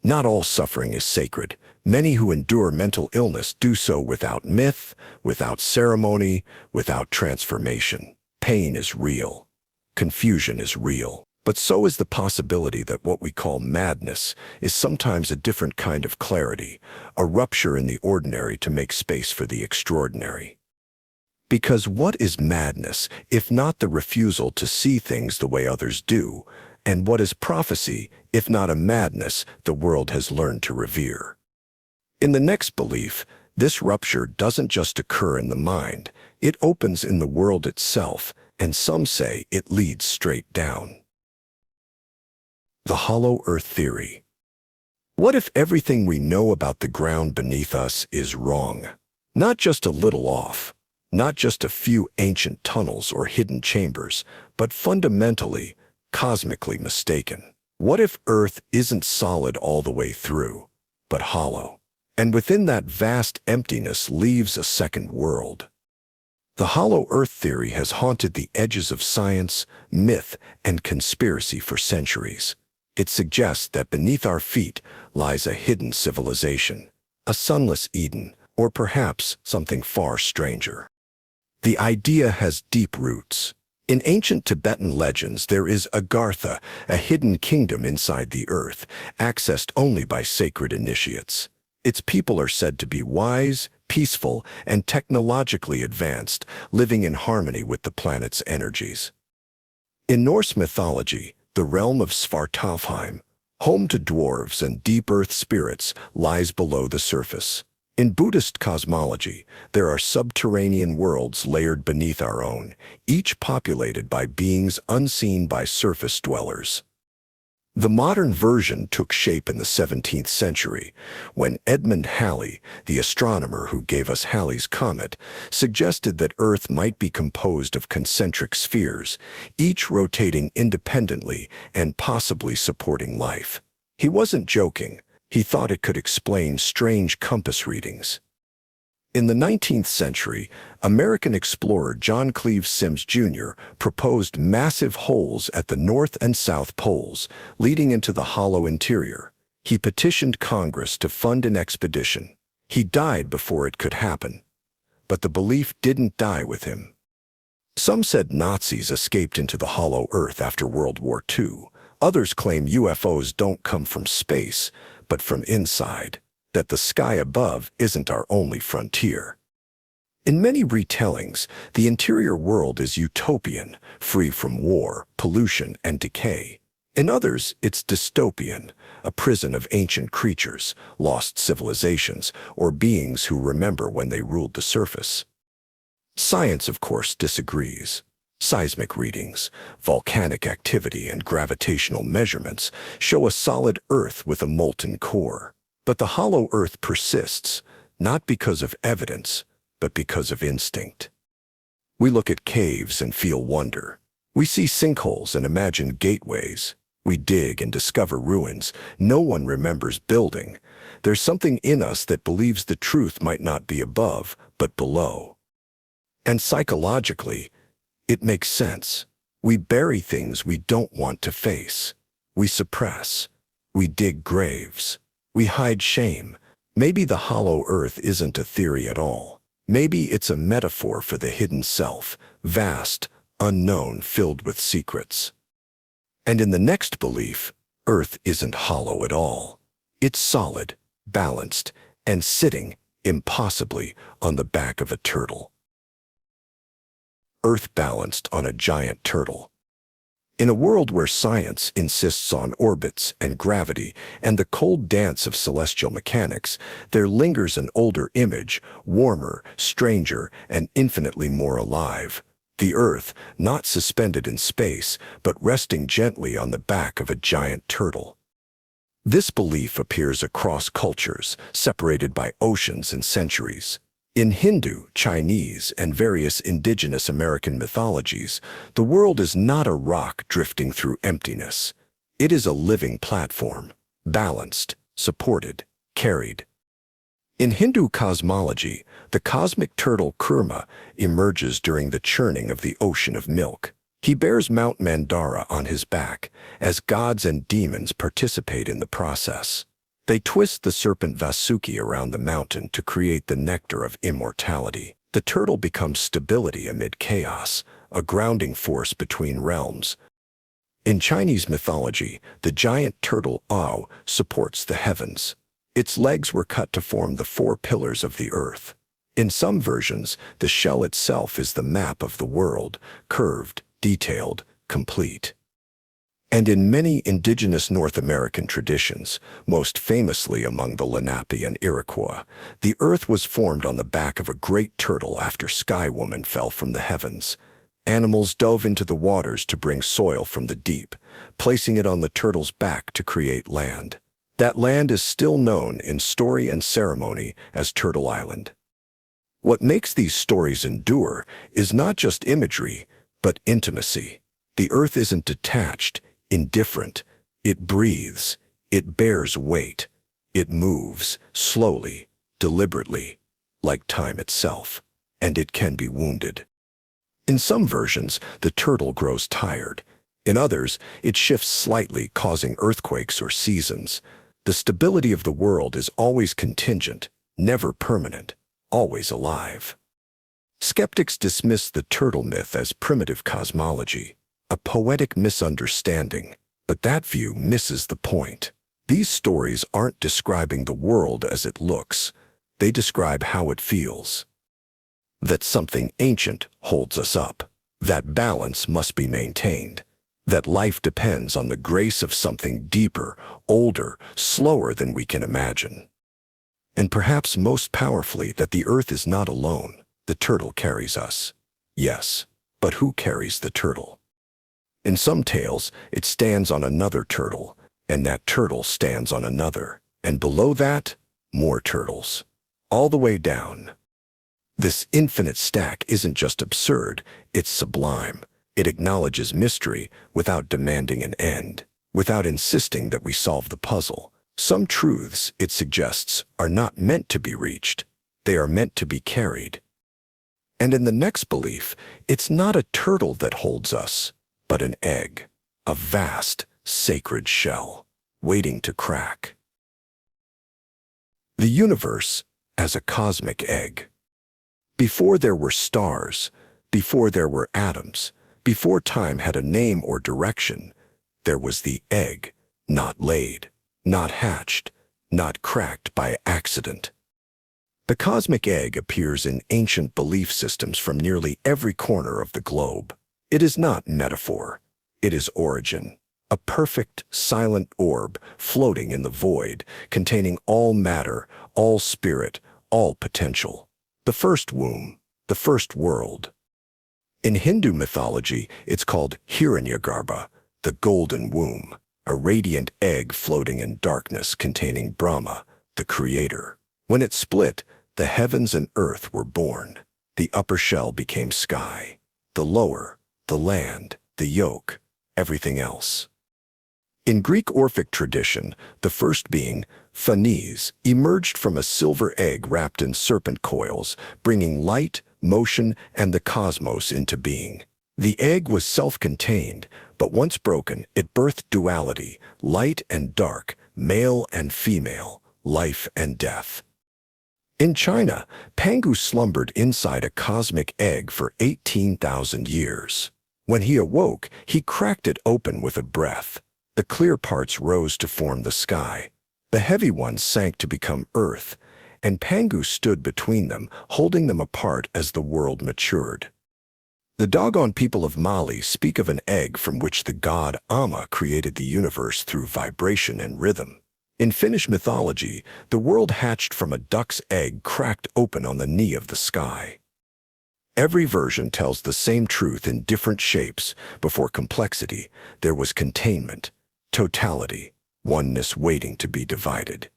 not all suffering is sacred. Many who endure mental illness do so without myth, without ceremony, without transformation. Pain is real. Confusion is real. But so is the possibility that what we call madness is sometimes a different kind of clarity, a rupture in the ordinary to make space for the extraordinary. Because what is madness, if not the refusal to see things the way others do? And what is prophecy, if not a madness the world has learned to revere? In the next belief, this rupture doesn't just occur in the mind, it opens in the world itself, and some say it leads straight down. The hollow earth theory. What if everything we know about the ground beneath us is wrong? Not just a little off, not just a few ancient tunnels or hidden chambers, but fundamentally, cosmically mistaken. What if Earth isn't solid all the way through, but hollow? And within that vast emptiness leaves a second world. The hollow earth theory has haunted the edges of science, myth, and conspiracy for centuries. It suggests that beneath our feet lies a hidden civilization, a sunless Eden, or perhaps something far stranger. The idea has deep roots. In ancient Tibetan legends, there is Agartha, a hidden kingdom inside the earth, accessed only by sacred initiates. Its people are said to be wise, peaceful, and technologically advanced, living in harmony with the planet's energies. In Norse mythology, the realm of Svartalfheim, home to dwarves and deep earth spirits, lies below the surface. In Buddhist cosmology, there are subterranean worlds layered beneath our own, each populated by beings unseen by surface dwellers. The modern version took shape in the 17th century, when Edmund Halley, the astronomer who gave us Halley's Comet, suggested that Earth might be composed of concentric spheres, each rotating independently and possibly supporting life. He wasn't joking. He thought it could explain strange compass readings. In the 19th century, American explorer John Cleves Symmes Jr. proposed massive holes at the North and South Poles, leading into the hollow interior. He petitioned Congress to fund an expedition. He died before it could happen. But the belief didn't die with him. Some said Nazis escaped into the hollow earth after World War II. Others claim UFOs don't come from space, but from inside, that the sky above isn't our only frontier. In many retellings, the interior world is utopian, free from war, pollution, and decay. In others, it's dystopian, a prison of ancient creatures, lost civilizations, or beings who remember when they ruled the surface. Science, of course, disagrees. Seismic readings, volcanic activity, and gravitational measurements show a solid Earth with a molten core. But the hollow earth persists, not because of evidence, but because of instinct. We look at caves and feel wonder. We see sinkholes and imagine gateways. We dig and discover ruins no one remembers building. There's something in us that believes the truth might not be above, but below. And psychologically, it makes sense. We bury things we don't want to face. We suppress. We dig graves. We hide shame. Maybe the hollow earth isn't a theory at all. Maybe it's a metaphor for the hidden self, vast, unknown, filled with secrets. And in the next belief, Earth isn't hollow at all. It's solid, balanced, and sitting, impossibly, on the back of a turtle. Earth balanced on a giant turtle. In a world where science insists on orbits and gravity and the cold dance of celestial mechanics, there lingers an older image, warmer, stranger, and infinitely more alive. The Earth, not suspended in space, but resting gently on the back of a giant turtle. This belief appears across cultures, separated by oceans and centuries. In Hindu, Chinese, and various indigenous American mythologies, the world is not a rock drifting through emptiness. It is a living platform, balanced, supported, carried. In Hindu cosmology, the cosmic turtle Kurma emerges during the churning of the ocean of milk. He bears Mount Mandara on his back, as gods and demons participate in the process. They twist the serpent Vasuki around the mountain to create the nectar of immortality. The turtle becomes stability amid chaos, a grounding force between realms. In Chinese mythology, the giant turtle Ao supports the heavens. Its legs were cut to form the four pillars of the earth. In some versions, the shell itself is the map of the world, curved, detailed, complete. And in many indigenous North American traditions, most famously among the Lenape and Iroquois, the earth was formed on the back of a great turtle after Sky Woman fell from the heavens. Animals dove into the waters to bring soil from the deep, placing it on the turtle's back to create land. That land is still known in story and ceremony as Turtle Island. What makes these stories endure is not just imagery, but intimacy. The earth isn't detached, indifferent. It breathes, it bears weight, it moves, slowly, deliberately, like time itself, and it can be wounded. In some versions, the turtle grows tired. In others, it shifts slightly, causing earthquakes or seasons. The stability of the world is always contingent, never permanent, always alive. Skeptics dismiss the turtle myth as primitive cosmology, a poetic misunderstanding, but that view misses the point. These stories aren't describing the world as it looks, they describe how it feels. That something ancient holds us up, that balance must be maintained, that life depends on the grace of something deeper, older, slower than we can imagine. And perhaps most powerfully, that the earth is not alone. The turtle carries us. Yes, but who carries the turtle? In some tales, it stands on another turtle, and that turtle stands on another, and below that, more turtles, all the way down. This infinite stack isn't just absurd, it's sublime. It acknowledges mystery without demanding an end, without insisting that we solve the puzzle. Some truths, it suggests, are not meant to be reached. They are meant to be carried. And in the next belief, it's not a turtle that holds us, but an egg, a vast, sacred shell, waiting to crack. The universe as a cosmic egg. Before there were stars, before there were atoms, before time had a name or direction, there was the egg, not laid, not hatched, not cracked by accident. The cosmic egg appears in ancient belief systems from nearly every corner of the globe. It is not metaphor, it is origin, a perfect, silent orb floating in the void, containing all matter, all spirit, all potential. The first womb, the first world. In Hindu mythology, it's called Hiranyagarbha, the golden womb, a radiant egg floating in darkness containing Brahma, the creator. When it split, the heavens and earth were born. The upper shell became sky, the lower, the land, the yolk, everything else. In Greek Orphic tradition, the first being, Phanes, emerged from a silver egg wrapped in serpent coils, bringing light, motion, and the cosmos into being. The egg was self-contained, but once broken, it birthed duality, light and dark, male and female, life and death. In China, Pangu slumbered inside a cosmic egg for 18,000 years. When he awoke, he cracked it open with a breath. The clear parts rose to form the sky. The heavy ones sank to become earth, and Pangu stood between them, holding them apart as the world matured. The Dogon people of Mali speak of an egg from which the god Amma created the universe through vibration and rhythm. In Finnish mythology, the world hatched from a duck's egg cracked open on the knee of the sky. Every version tells the same truth in different shapes. Before complexity, there was containment, totality, oneness waiting to be divided.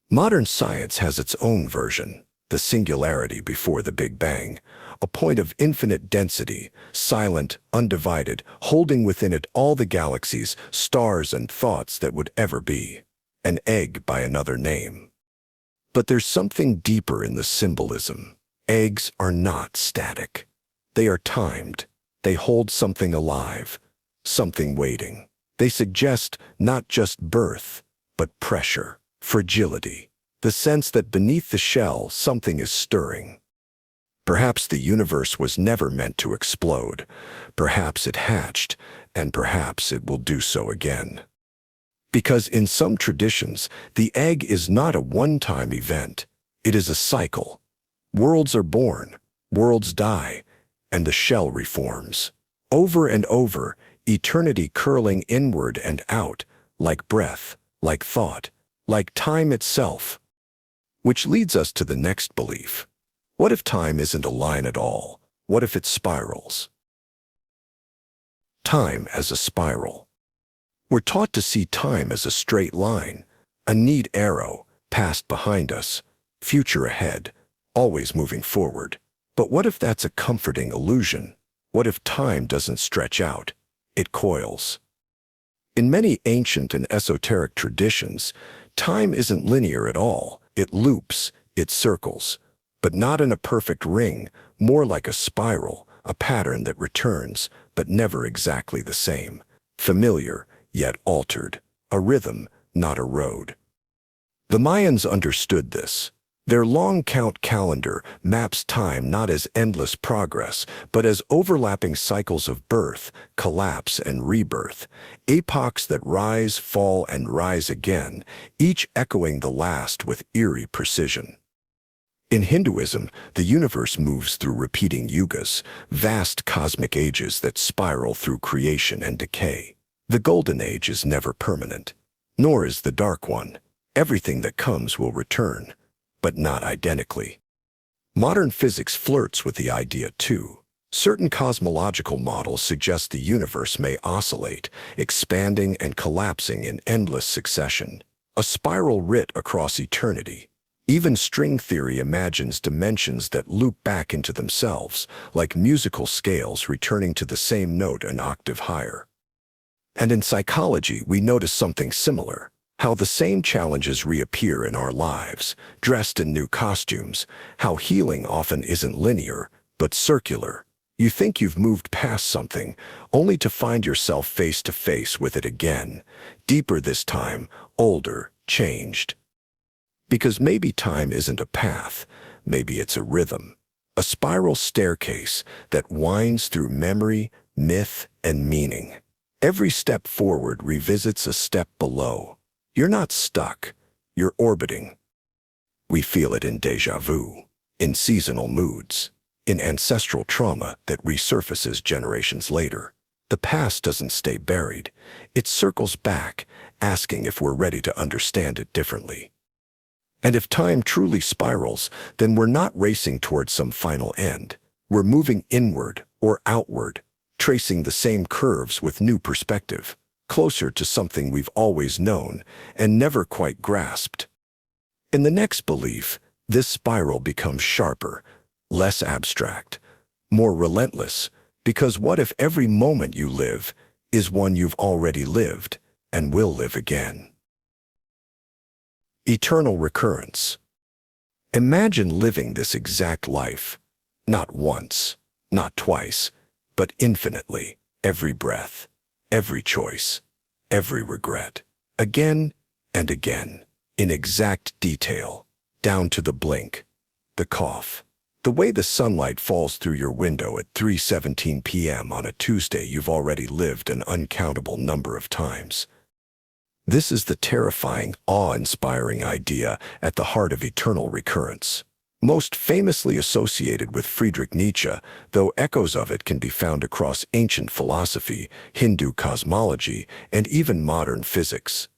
Modern science has its own version, the singularity before the Big Bang, a point of infinite density, silent, undivided, holding within it all the galaxies, stars, and thoughts that would ever be. An egg by another name. But there's something deeper in the symbolism. Eggs are not static. They are timed. They hold something alive, something waiting. They suggest not just birth, but pressure, fragility, the sense that beneath the shell something is stirring. Perhaps the universe was never meant to explode. Perhaps it hatched, and perhaps it will do so again. Because in some traditions, the egg is not a one-time event. It is a cycle. Worlds are born, worlds die, and the shell reforms. Over and over, eternity curling inward and out, like breath, like thought, like time itself. Which leads us to the next belief. What if time isn't a line at all? What if it spirals? Time as a spiral. We're taught to see time as a straight line, a neat arrow, past behind us, future ahead, always moving forward. But what if that's a comforting illusion? What if time doesn't stretch out? It coils. In many ancient and esoteric traditions, time isn't linear at all. It loops, it circles, but not in a perfect ring, more like a spiral, a pattern that returns, but never exactly the same. Familiar, yet altered. A rhythm, not a road. The Mayans understood this. Their long count calendar maps time not as endless progress, but as overlapping cycles of birth, collapse, and rebirth, epochs that rise, fall, and rise again, each echoing the last with eerie precision. In Hinduism, the universe moves through repeating yugas, vast cosmic ages that spiral through creation and decay. The Golden Age is never permanent, nor is the Dark One. Everything that comes will return, but not identically. Modern physics flirts with the idea too. Certain cosmological models suggest the universe may oscillate, expanding and collapsing in endless succession, a spiral writ across eternity. Even string theory imagines dimensions that loop back into themselves, like musical scales returning to the same note an octave higher. And in psychology, we notice something similar. How the same challenges reappear in our lives, dressed in new costumes, how healing often isn't linear, but circular. You think you've moved past something, only to find yourself face to face with it again, deeper this time, older, changed. Because maybe time isn't a path, maybe it's a rhythm, a spiral staircase that winds through memory, myth, and meaning. Every step forward revisits a step below. You're not stuck, you're orbiting. We feel it in déjà vu, in seasonal moods, in ancestral trauma that resurfaces generations later. The past doesn't stay buried. It circles back, asking if we're ready to understand it differently. And if time truly spirals, then we're not racing towards some final end. We're moving inward or outward, tracing the same curves with new perspective, closer to something we've always known and never quite grasped. In the next belief, this spiral becomes sharper, less abstract, more relentless, because what if every moment you live is one you've already lived and will live again? Eternal recurrence. Imagine living this exact life, not once, not twice, but infinitely, every breath, every choice, every regret, again and again, in exact detail, down to the blink, the cough, the way the sunlight falls through your window at 3:17 p.m. on a Tuesday you've already lived an uncountable number of times. This is the terrifying, awe-inspiring idea at the heart of eternal recurrence. Most famously associated with Friedrich Nietzsche, though echoes of it can be found across ancient philosophy, Hindu cosmology, and even modern physics.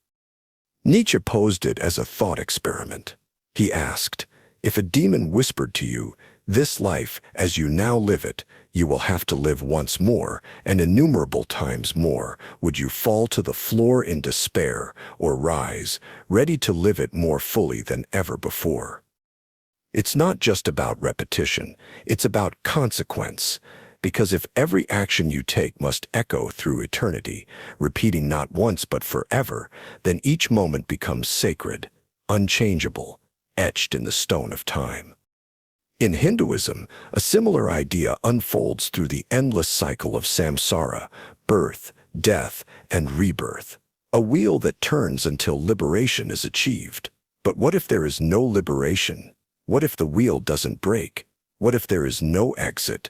Nietzsche posed it as a thought experiment. He asked, if a demon whispered to you, "This life, as you now live it, you will have to live once more, and innumerable times more," would you fall to the floor in despair, or rise, ready to live it more fully than ever before? It's not just about repetition, it's about consequence. Because if every action you take must echo through eternity, repeating not once but forever, then each moment becomes sacred, unchangeable, etched in the stone of time. In Hinduism, a similar idea unfolds through the endless cycle of samsara, birth, death, and rebirth, a wheel that turns until liberation is achieved. But what if there is no liberation? What if the wheel doesn't break? What if there is no exit?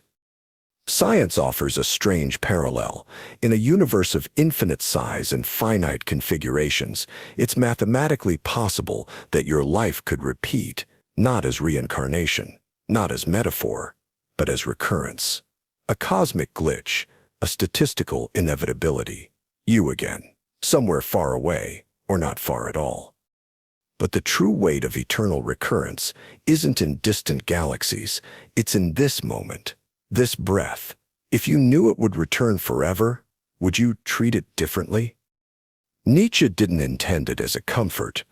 Science offers a strange parallel. In a universe of infinite size and finite configurations, it's mathematically possible that your life could repeat, not as reincarnation, not as metaphor, but as recurrence. A cosmic glitch, a statistical inevitability. You again, somewhere far away, or not far at all. But the true weight of eternal recurrence isn't in distant galaxies, it's in this moment, this breath. If you knew it would return forever, would you treat it differently? Nietzsche didn't intend it as a comfort,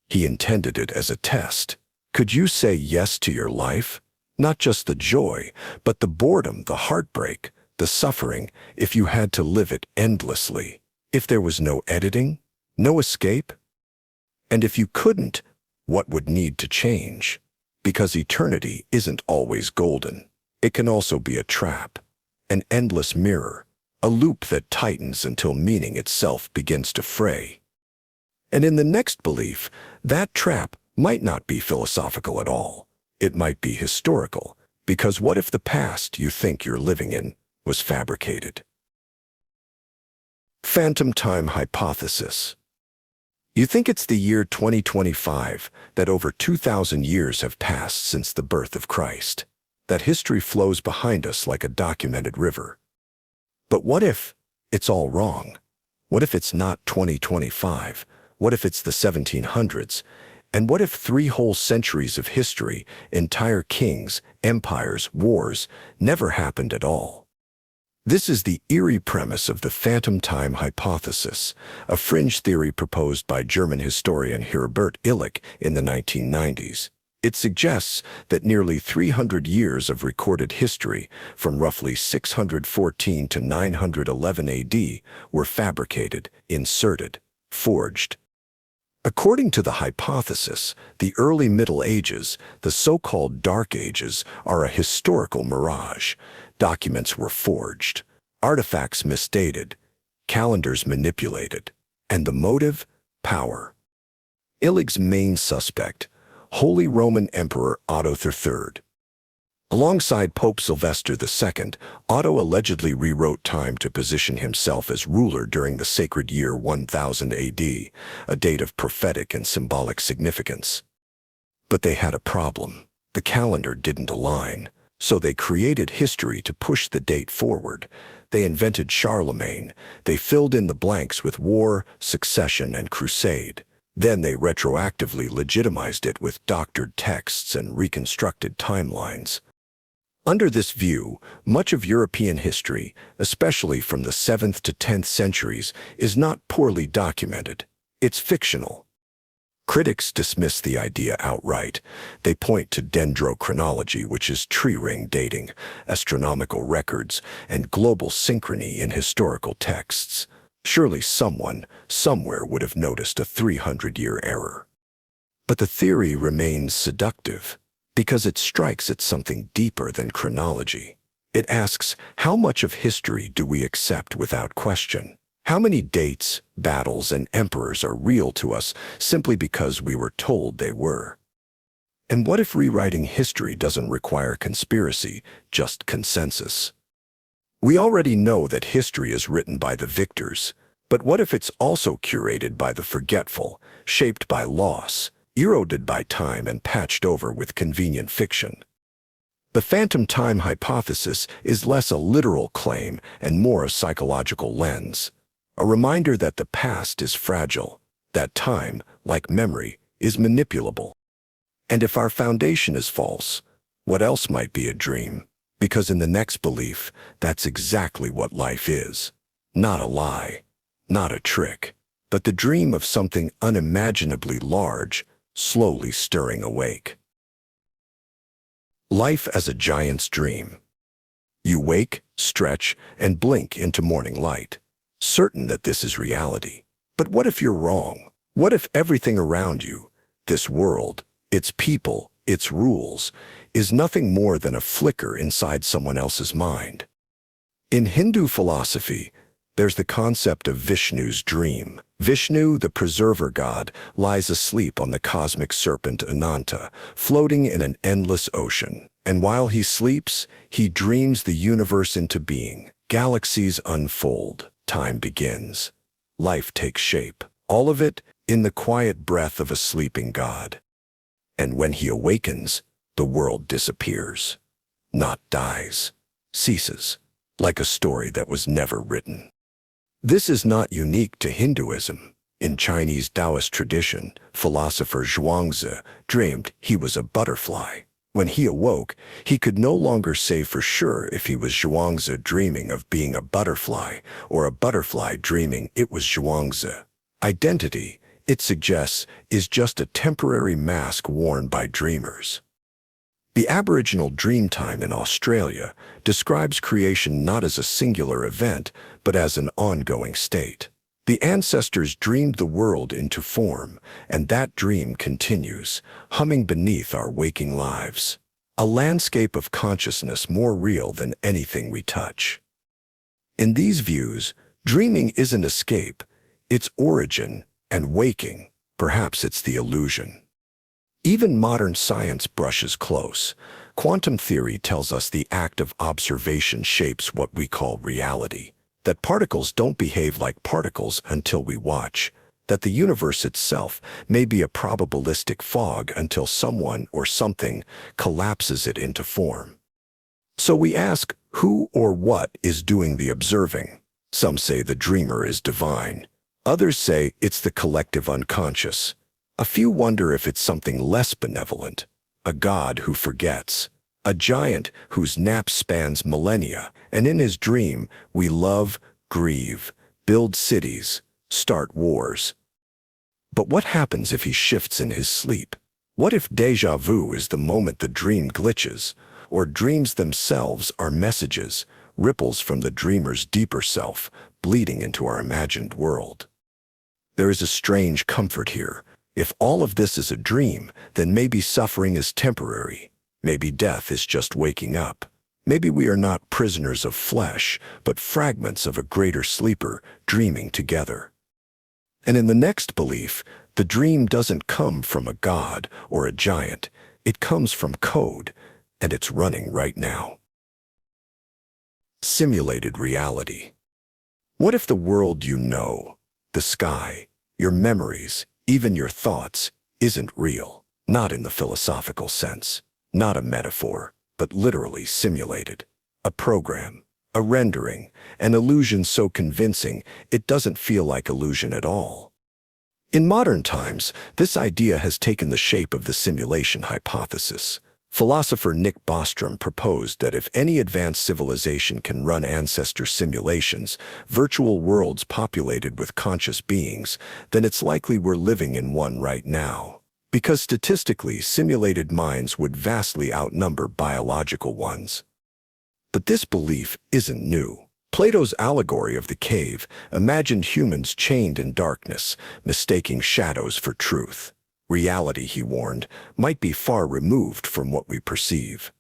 he intended it as a test. Could you say yes to your life? Not just the joy, but the boredom, the heartbreak, the suffering, if you had to live it endlessly. If there was no editing, no escape? And if you couldn't, what would need to change? Because eternity isn't always golden. It can also be a trap, an endless mirror, a loop that tightens until meaning itself begins to fray. And in the next belief, that trap might not be philosophical at all. It might be historical, because what if the past you think you're living in was fabricated? Phantom time hypothesis. You think it's the year 2025, that over 2,000 years have passed since the birth of Christ, that history flows behind us like a documented river. But what if it's all wrong? What if it's not 2025? What if it's the 1700s? And what if 3 whole centuries of history, entire kings, empires, wars, never happened at all? This is the eerie premise of the phantom time hypothesis, a fringe theory proposed by German historian Herbert Illich in the 1990s. It suggests that nearly 300 years of recorded history, from roughly 614 to 911 AD, were fabricated, inserted, forged. According to the hypothesis, the early Middle Ages, the so-called Dark Ages, are a historical mirage. Documents were forged, artifacts misdated, calendars manipulated, and the motive? Power. Illich's main suspect, Holy Roman Emperor Otto III. Alongside Pope Sylvester II, Otto allegedly rewrote time to position himself as ruler during the sacred year 1000 AD, a date of prophetic and symbolic significance. But they had a problem. The calendar didn't align, so they created history to push the date forward. They invented Charlemagne. They filled in the blanks with war, succession, and crusade. Then they retroactively legitimized it with doctored texts and reconstructed timelines. Under this view, much of European history, especially from the 7th to 10th centuries, is not poorly documented. It's fictional. Critics dismiss the idea outright. They point to dendrochronology, which is tree ring dating, astronomical records, and global synchrony in historical texts. Surely someone, somewhere would have noticed a 300-year error. But the theory remains seductive, because it strikes at something deeper than chronology. It asks, how much of history do we accept without question? How many dates, battles, and emperors are real to us simply because we were told they were? And what if rewriting history doesn't require conspiracy, just consensus? We already know that history is written by the victors, but what if it's also curated by the forgetful, shaped by loss, eroded by time, and patched over with convenient fiction? The phantom time hypothesis is less a literal claim and more a psychological lens, a reminder that the past is fragile, that time, like memory, is manipulable. And if our foundation is false, what else might be a dream? Because in the next belief, that's exactly what life is. Not a lie, not a trick, but the dream of something unimaginably large, slowly stirring awake. Life as a giant's dream. You wake, stretch, and blink into morning light, certain that this is reality. But what if you're wrong? What if everything around you, this world, its people, its rules, is nothing more than a flicker inside someone else's mind? In Hindu philosophy, there's the concept of Vishnu's dream. Vishnu, the preserver god, lies asleep on the cosmic serpent Ananta, floating in an endless ocean. And while he sleeps, he dreams the universe into being. Galaxies unfold, time begins, life takes shape. All of it in the quiet breath of a sleeping god. And when he awakens, the world disappears. Not dies, ceases, like a story that was never written. This is not unique to Hinduism. In Chinese Taoist tradition, philosopher Zhuangzi dreamed he was a butterfly. When he awoke, he could no longer say for sure if he was Zhuangzi dreaming of being a butterfly or a butterfly dreaming it was Zhuangzi. Identity, it suggests, is just a temporary mask worn by dreamers. The Aboriginal Dreamtime in Australia describes creation not as a singular event, but as an ongoing state. The ancestors dreamed the world into form, and that dream continues, humming beneath our waking lives. A landscape of consciousness more real than anything we touch. In these views, dreaming isn't escape, it's origin, and waking, perhaps it's the illusion. Even modern science brushes close. Quantum theory tells us the act of observation shapes what we call reality, that particles don't behave like particles until we watch, that the universe itself may be a probabilistic fog until someone or something collapses it into form. So we ask, who or what is doing the observing? Some say the dreamer is divine. Others say it's the collective unconscious. A few wonder if it's something less benevolent, a god who forgets, a giant whose nap spans millennia, and in his dream we love, grieve, build cities, start wars. But what happens if he shifts in his sleep? What if déjà vu is the moment the dream glitches, or dreams themselves are messages, ripples from the dreamer's deeper self, bleeding into our imagined world? There is a strange comfort here. If all of this is a dream, then maybe suffering is temporary. Maybe death is just waking up. Maybe we are not prisoners of flesh, but fragments of a greater sleeper dreaming together. And in the next belief, the dream doesn't come from a god or a giant. It comes from code, and it's running right now. Simulated reality. What if the world you know, the sky, your memories, even your thoughts, isn't real? Not in the philosophical sense, not a metaphor, but literally simulated. A program, a rendering, an illusion so convincing it doesn't feel like illusion at all. In modern times, this idea has taken the shape of the simulation hypothesis. Philosopher Nick Bostrom proposed that if any advanced civilization can run ancestor simulations, virtual worlds populated with conscious beings, then it's likely we're living in one right now. Because statistically, simulated minds would vastly outnumber biological ones. But this belief isn't new. Plato's allegory of the cave imagined humans chained in darkness, mistaking shadows for truth. Reality, he warned, might be far removed from what we perceive.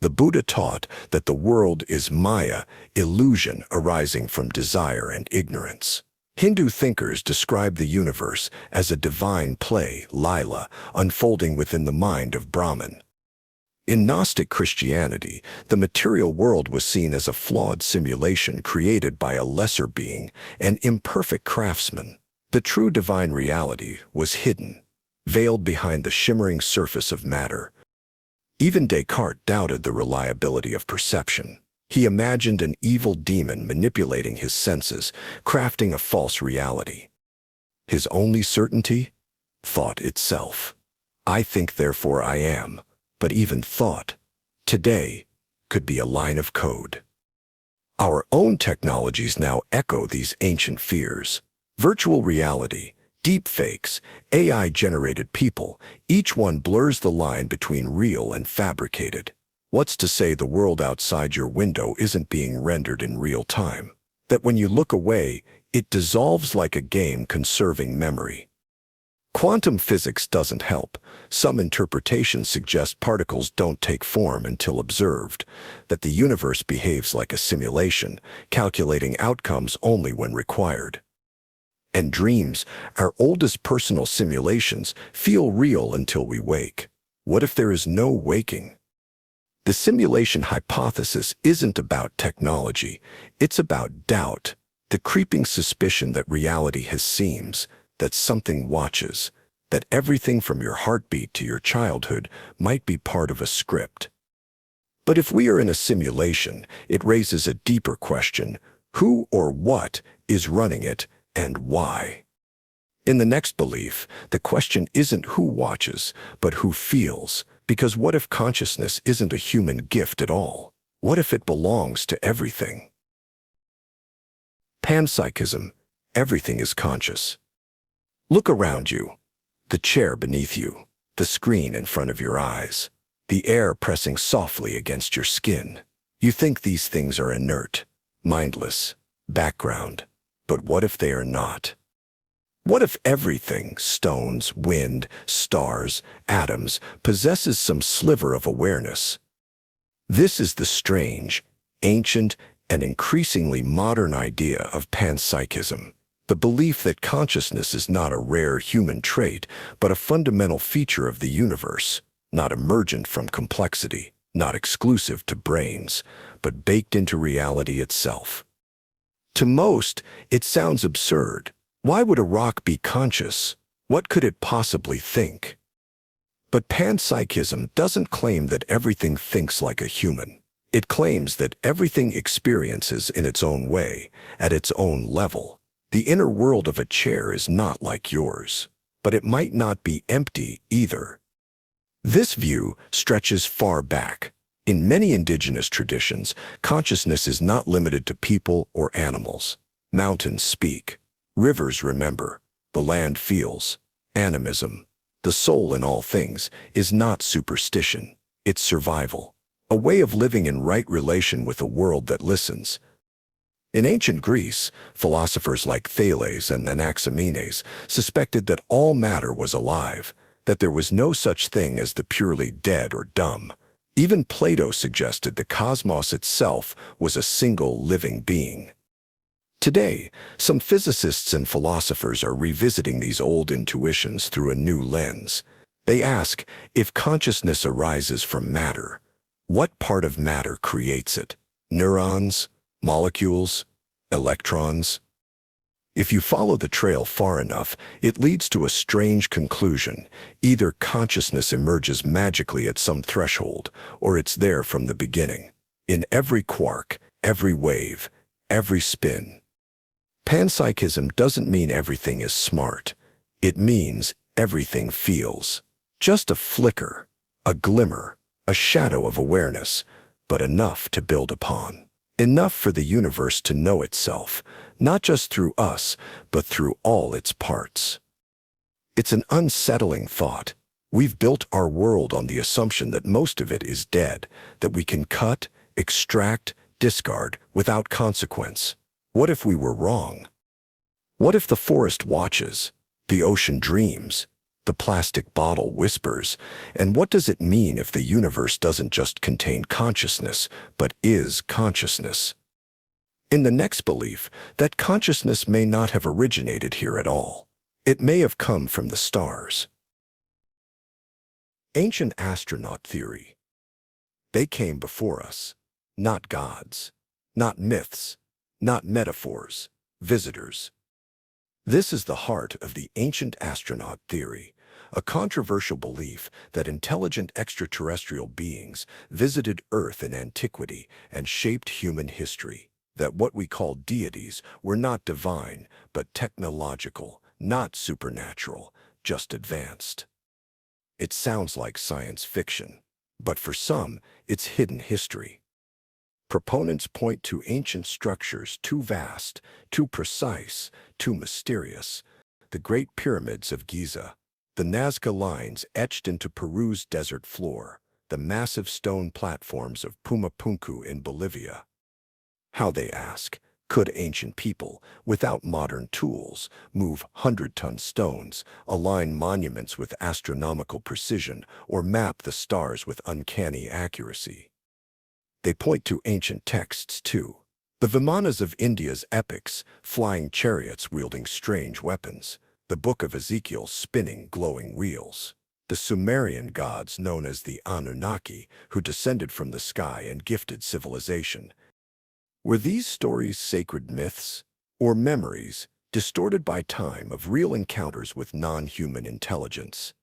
The Buddha taught that the world is Maya, illusion arising from desire and ignorance. Hindu thinkers describe the universe as a divine play, Lila, unfolding within the mind of Brahman. In Gnostic Christianity, the material world was seen as a flawed simulation created by a lesser being, an imperfect craftsman. The true divine reality was hidden, veiled behind the shimmering surface of matter. Even Descartes doubted the reliability of perception. He imagined an evil demon manipulating his senses, crafting a false reality. His only certainty? Thought itself. I think, therefore I am. But even thought, today, could be a line of code. Our own technologies now echo these ancient fears. Virtual reality, Deepfakes, AI-generated people, each one blurs the line between real and fabricated. What's to say the world outside your window isn't being rendered in real time? That when you look away, it dissolves like a game conserving memory. Quantum physics doesn't help. Some interpretations suggest particles don't take form until observed, that the universe behaves like a simulation, calculating outcomes only when required. And dreams, our oldest personal simulations, feel real until we wake. What if there is no waking? The simulation hypothesis isn't about technology. It's about doubt, the creeping suspicion that reality has seams, that something watches, that everything from your heartbeat to your childhood might be part of a script. But if we are in a simulation, it raises a deeper question: who or what is running it, and why? In the next belief, the question isn't who watches, but who feels. Because what if consciousness isn't a human gift at all? What if it belongs to everything? Panpsychism, everything is conscious. Look around you. The chair beneath you, the screen in front of your eyes, the air pressing softly against your skin. You think these things are inert, mindless, background. But what if they are not? What if everything, stones, wind, stars, atoms, possesses some sliver of awareness? This is the strange, ancient, and increasingly modern idea of panpsychism, the belief that consciousness is not a rare human trait, but a fundamental feature of the universe, not emergent from complexity, not exclusive to brains, but baked into reality itself. To most, it sounds absurd. Why would a rock be conscious? What could it possibly think? But panpsychism doesn't claim that everything thinks like a human. It claims that everything experiences in its own way, at its own level. The inner world of a chair is not like yours, but it might not be empty either. This view stretches far back. In many indigenous traditions, consciousness is not limited to people or animals. Mountains speak, rivers remember, the land feels. Animism, the soul in all things, is not superstition, it's survival, a way of living in right relation with a world that listens. In ancient Greece, philosophers like Thales and Anaximenes suspected that all matter was alive, that there was no such thing as the purely dead or dumb. Even Plato suggested the cosmos itself was a single living being. Today, some physicists and philosophers are revisiting these old intuitions through a new lens. They ask, if consciousness arises from matter, what part of matter creates it? Neurons? Molecules? Electrons? If you follow the trail far enough, it leads to a strange conclusion. Either consciousness emerges magically at some threshold, or it's there from the beginning, in every quark, every wave, every spin. Panpsychism doesn't mean everything is smart. It means everything feels. Just a flicker, a glimmer, a shadow of awareness, but enough to build upon. Enough for the universe to know itself, not just through us, but through all its parts. It's an unsettling thought. We've built our world on the assumption that most of it is dead, that we can cut, extract, discard without consequence. What if we were wrong? What if the forest watches, the ocean dreams, the plastic bottle whispers, and what does it mean if the universe doesn't just contain consciousness, but is consciousness? In the next belief, that consciousness may not have originated here at all. It may have come from the stars. Ancient astronaut theory. They came before us, not gods, not myths, not metaphors, visitors. This is the heart of the ancient astronaut theory, a controversial belief that intelligent extraterrestrial beings visited Earth in antiquity and shaped human history, that what we call deities were not divine, but technological, not supernatural, just advanced. It sounds like science fiction, but for some, it's hidden history. Proponents point to ancient structures too vast, too precise, too mysterious, the Great Pyramids of Giza, the Nazca lines etched into Peru's desert floor, the massive stone platforms of Pumapunku in Bolivia. How, they ask, could ancient people, without modern tools, move 100-ton stones, align monuments with astronomical precision, or map the stars with uncanny accuracy? They point to ancient texts, too. The Vimanas of India's epics, flying chariots wielding strange weapons, the Book of Ezekiel spinning glowing wheels, the Sumerian gods known as the Anunnaki, who descended from the sky and gifted civilization. Were these stories sacred myths, or memories, distorted by time of real encounters with non-human intelligence?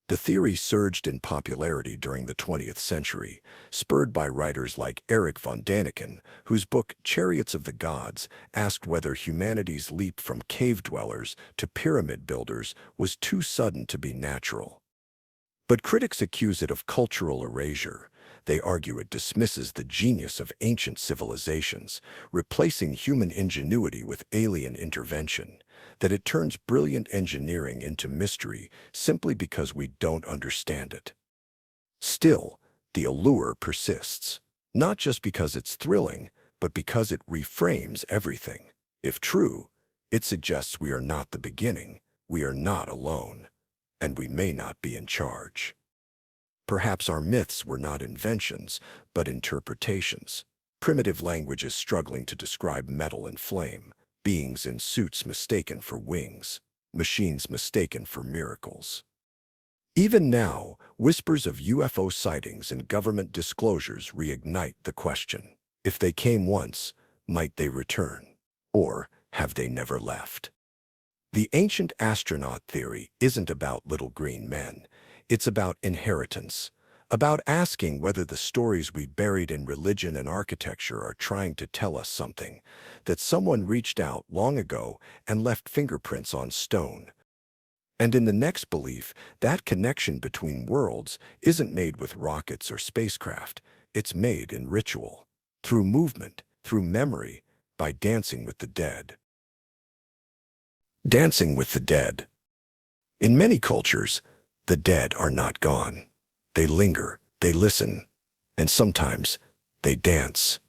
The theory surged in popularity during the 20th century, spurred by writers like Erich von Däniken, whose book Chariots of the Gods asked whether humanity's leap from cave dwellers to pyramid builders was too sudden to be natural. But critics accuse it of cultural erasure. They argue it dismisses the genius of ancient civilizations, replacing human ingenuity with alien intervention, that it turns brilliant engineering into mystery simply because we don't understand it. Still, the allure persists, not just because it's thrilling, but because it reframes everything. If true, it suggests we are not the beginning, we are not alone, and we may not be in charge. Perhaps our myths were not inventions, but interpretations. Primitive languages struggling to describe metal and flame, beings in suits mistaken for wings, machines mistaken for miracles. Even now, whispers of UFO sightings and government disclosures reignite the question. If they came once, might they return? Or have they never left? The ancient astronaut theory isn't about little green men. It's about inheritance, about asking whether the stories we buried in religion and architecture are trying to tell us something, that someone reached out long ago and left fingerprints on stone. And in the next belief, that connection between worlds isn't made with rockets or spacecraft. It's made in ritual, through movement, through memory, by dancing with the dead. Dancing with the dead. In many cultures, the dead are not gone. They linger, they listen, and sometimes they dance.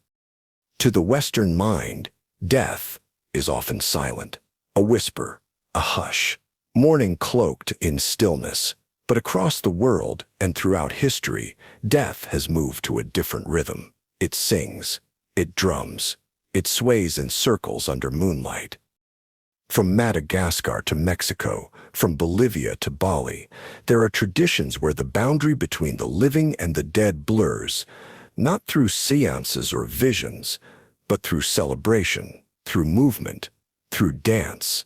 To the Western mind, death is often silent, a whisper, a hush, mourning cloaked in stillness. But across the world and throughout history, death has moved to a different rhythm. It sings, it drums, it sways in circles under moonlight. From Madagascar to Mexico, from Bolivia to Bali, there are traditions where the boundary between the living and the dead blurs, not through seances or visions, but through celebration, through movement, through dance.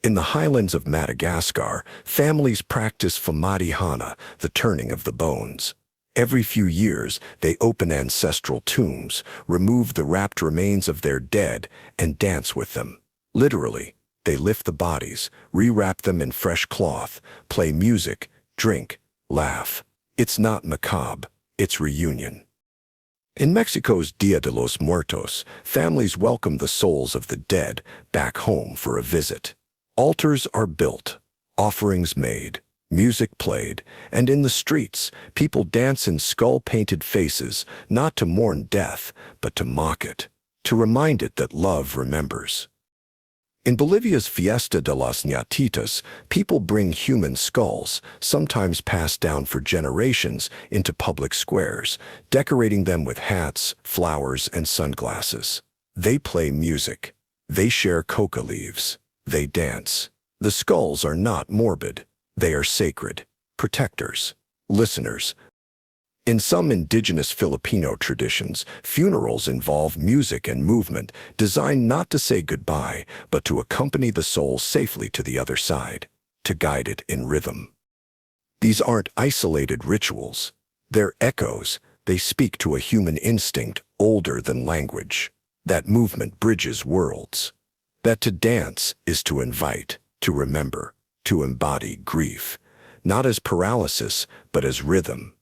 In the highlands of Madagascar, families practice Famadihana, the turning of the bones. Every few years, they open ancestral tombs, remove the wrapped remains of their dead, and dance with them. Literally, they lift the bodies, rewrap them in fresh cloth, play music, drink, laugh. It's not macabre, it's reunion. In Mexico's Dia de los Muertos, families welcome the souls of the dead back home for a visit. Altars are built, offerings made, music played, and in the streets, people dance in skull-painted faces, not to mourn death, but to mock it, to remind it that love remembers. In Bolivia's Fiesta de las Ñatitas, people bring human skulls, sometimes passed down for generations, into public squares, decorating them with hats, flowers, and sunglasses. They play music. They share coca leaves. They dance. The skulls are not morbid. They are sacred, protectors, listeners. In some indigenous Filipino traditions, funerals involve music and movement designed not to say goodbye, but to accompany the soul safely to the other side, to guide it in rhythm. These aren't isolated rituals. They're echoes. They speak to a human instinct older than language. That movement bridges worlds. That to dance is to invite, to remember, to embody grief, not as paralysis, but as rhythm.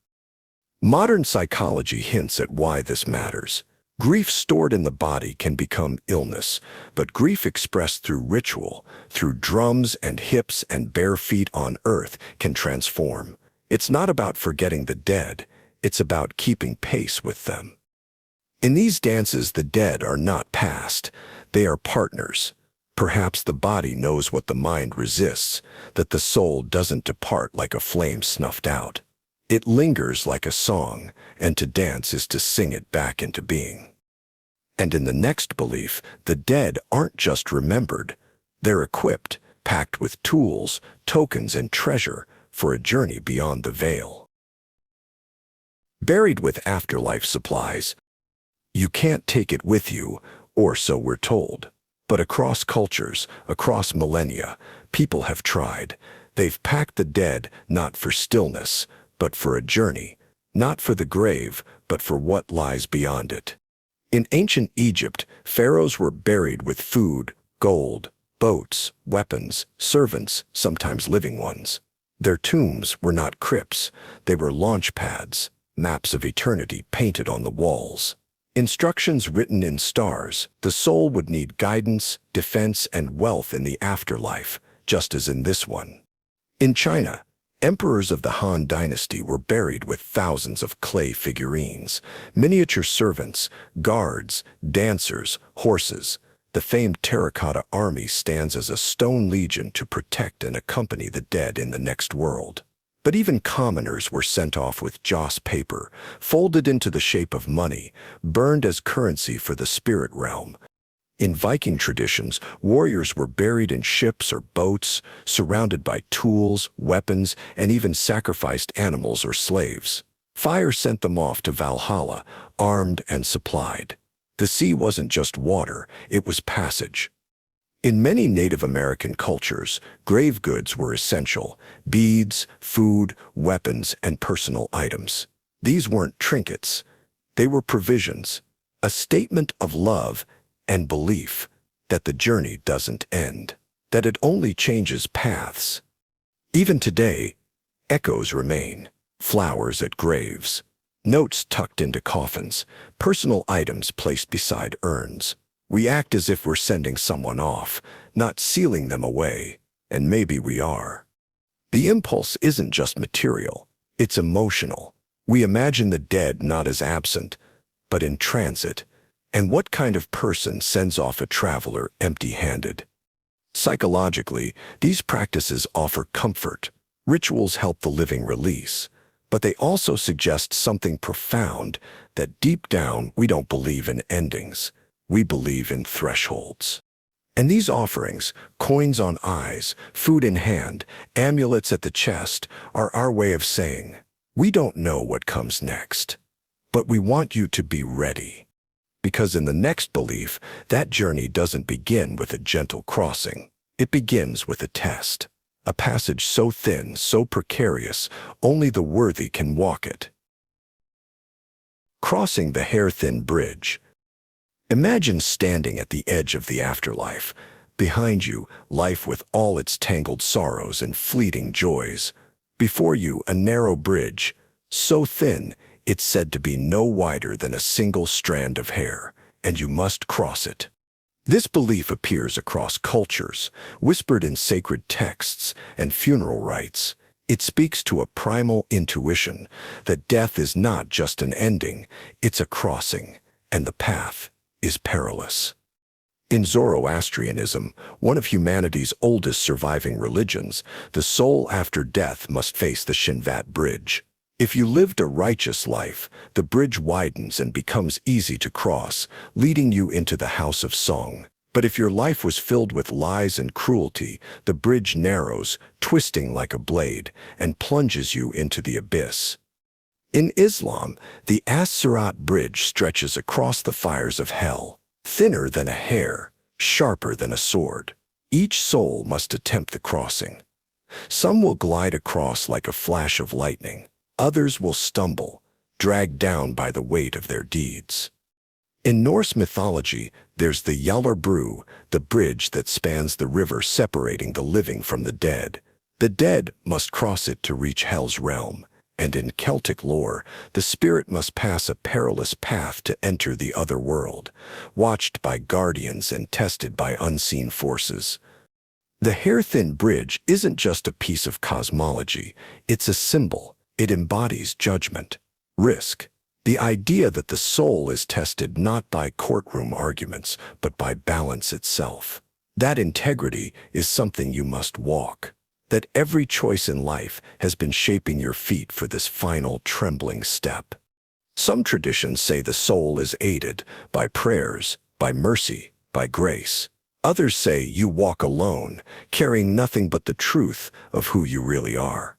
Modern psychology hints at why this matters. Grief stored in the body can become illness, but grief expressed through ritual, through drums and hips and bare feet on earth, can transform. It's not about forgetting the dead, it's about keeping pace with them. In these dances, the dead are not past, they are partners. Perhaps the body knows what the mind resists, that the soul doesn't depart like a flame snuffed out. It lingers like a song, and to dance is to sing it back into being. And in the next belief, the dead aren't just remembered. They're equipped, packed with tools, tokens, and treasure for a journey beyond the veil. Buried with afterlife supplies. You can't take it with you, or so we're told. But across cultures, across millennia, people have tried. They've packed the dead not for stillness, but for a journey, not for the grave, but for what lies beyond it. In ancient Egypt, pharaohs were buried with food, gold, boats, weapons, servants, sometimes living ones. Their tombs were not crypts, they were launch pads, maps of eternity painted on the walls. Instructions written in stars. The soul would need guidance, defense, and wealth in the afterlife, just as in this one. In China, emperors of the Han Dynasty were buried with thousands of clay figurines, miniature servants, guards, dancers, horses. The famed terracotta army stands as a stone legion to protect and accompany the dead in the next world. But even commoners were sent off with joss paper, folded into the shape of money, burned as currency for the spirit realm. In Viking traditions, warriors were buried in ships or boats, surrounded by tools, weapons, and even sacrificed animals or slaves. Fire sent them off to Valhalla, armed and supplied. The sea wasn't just water, it was passage. In many Native American cultures, grave goods were essential: beads, food, weapons, and personal items. These weren't trinkets. They were provisions, a statement of love and belief that the journey doesn't end, that it only changes paths. Even today, echoes remain: flowers at graves, notes tucked into coffins, personal items placed beside urns. We act as if we're sending someone off, not sealing them away, and maybe we are. The impulse isn't just material, it's emotional. We imagine the dead not as absent, but in transit. And what kind of person sends off a traveler empty-handed? Psychologically, these practices offer comfort. Rituals help the living release, but they also suggest something profound, that deep down we don't believe in endings. We believe in thresholds. And these offerings, coins on eyes, food in hand, amulets at the chest, are our way of saying, we don't know what comes next, but we want you to be ready. Because in the next belief, that journey doesn't begin with a gentle crossing. It begins with a test. A passage so thin, so precarious, only the worthy can walk it. Crossing the hair-thin bridge. Imagine standing at the edge of the afterlife. Behind you, life with all its tangled sorrows and fleeting joys. Before you, a narrow bridge, so thin, it's said to be no wider than a single strand of hair, and you must cross it. This belief appears across cultures, whispered in sacred texts and funeral rites. It speaks to a primal intuition that death is not just an ending, it's a crossing, and the path is perilous. In Zoroastrianism, one of humanity's oldest surviving religions, the soul after death must face the Shinvat Bridge. If you lived a righteous life, the bridge widens and becomes easy to cross, leading you into the house of song. But if your life was filled with lies and cruelty, the bridge narrows, twisting like a blade, and plunges you into the abyss. In Islam, the As-Sirat Bridge stretches across the fires of hell, thinner than a hair, sharper than a sword. Each soul must attempt the crossing. Some will glide across like a flash of lightning. Others will stumble, dragged down by the weight of their deeds. In Norse mythology, there's the Jarlabru, the bridge that spans the river separating the living from the dead. The dead must cross it to reach hell's realm, And in Celtic lore, the spirit must pass a perilous path to enter the other world, watched by guardians and tested by unseen forces. The hair-thin bridge isn't just a piece of cosmology, it's a symbol. It embodies judgment, risk, the idea that the soul is tested not by courtroom arguments, but by balance itself. That integrity is something you must walk. That every choice in life has been shaping your feet for this final trembling step. Some traditions say the soul is aided by prayers, by mercy, by grace. Others say you walk alone, carrying nothing but the truth of who you really are.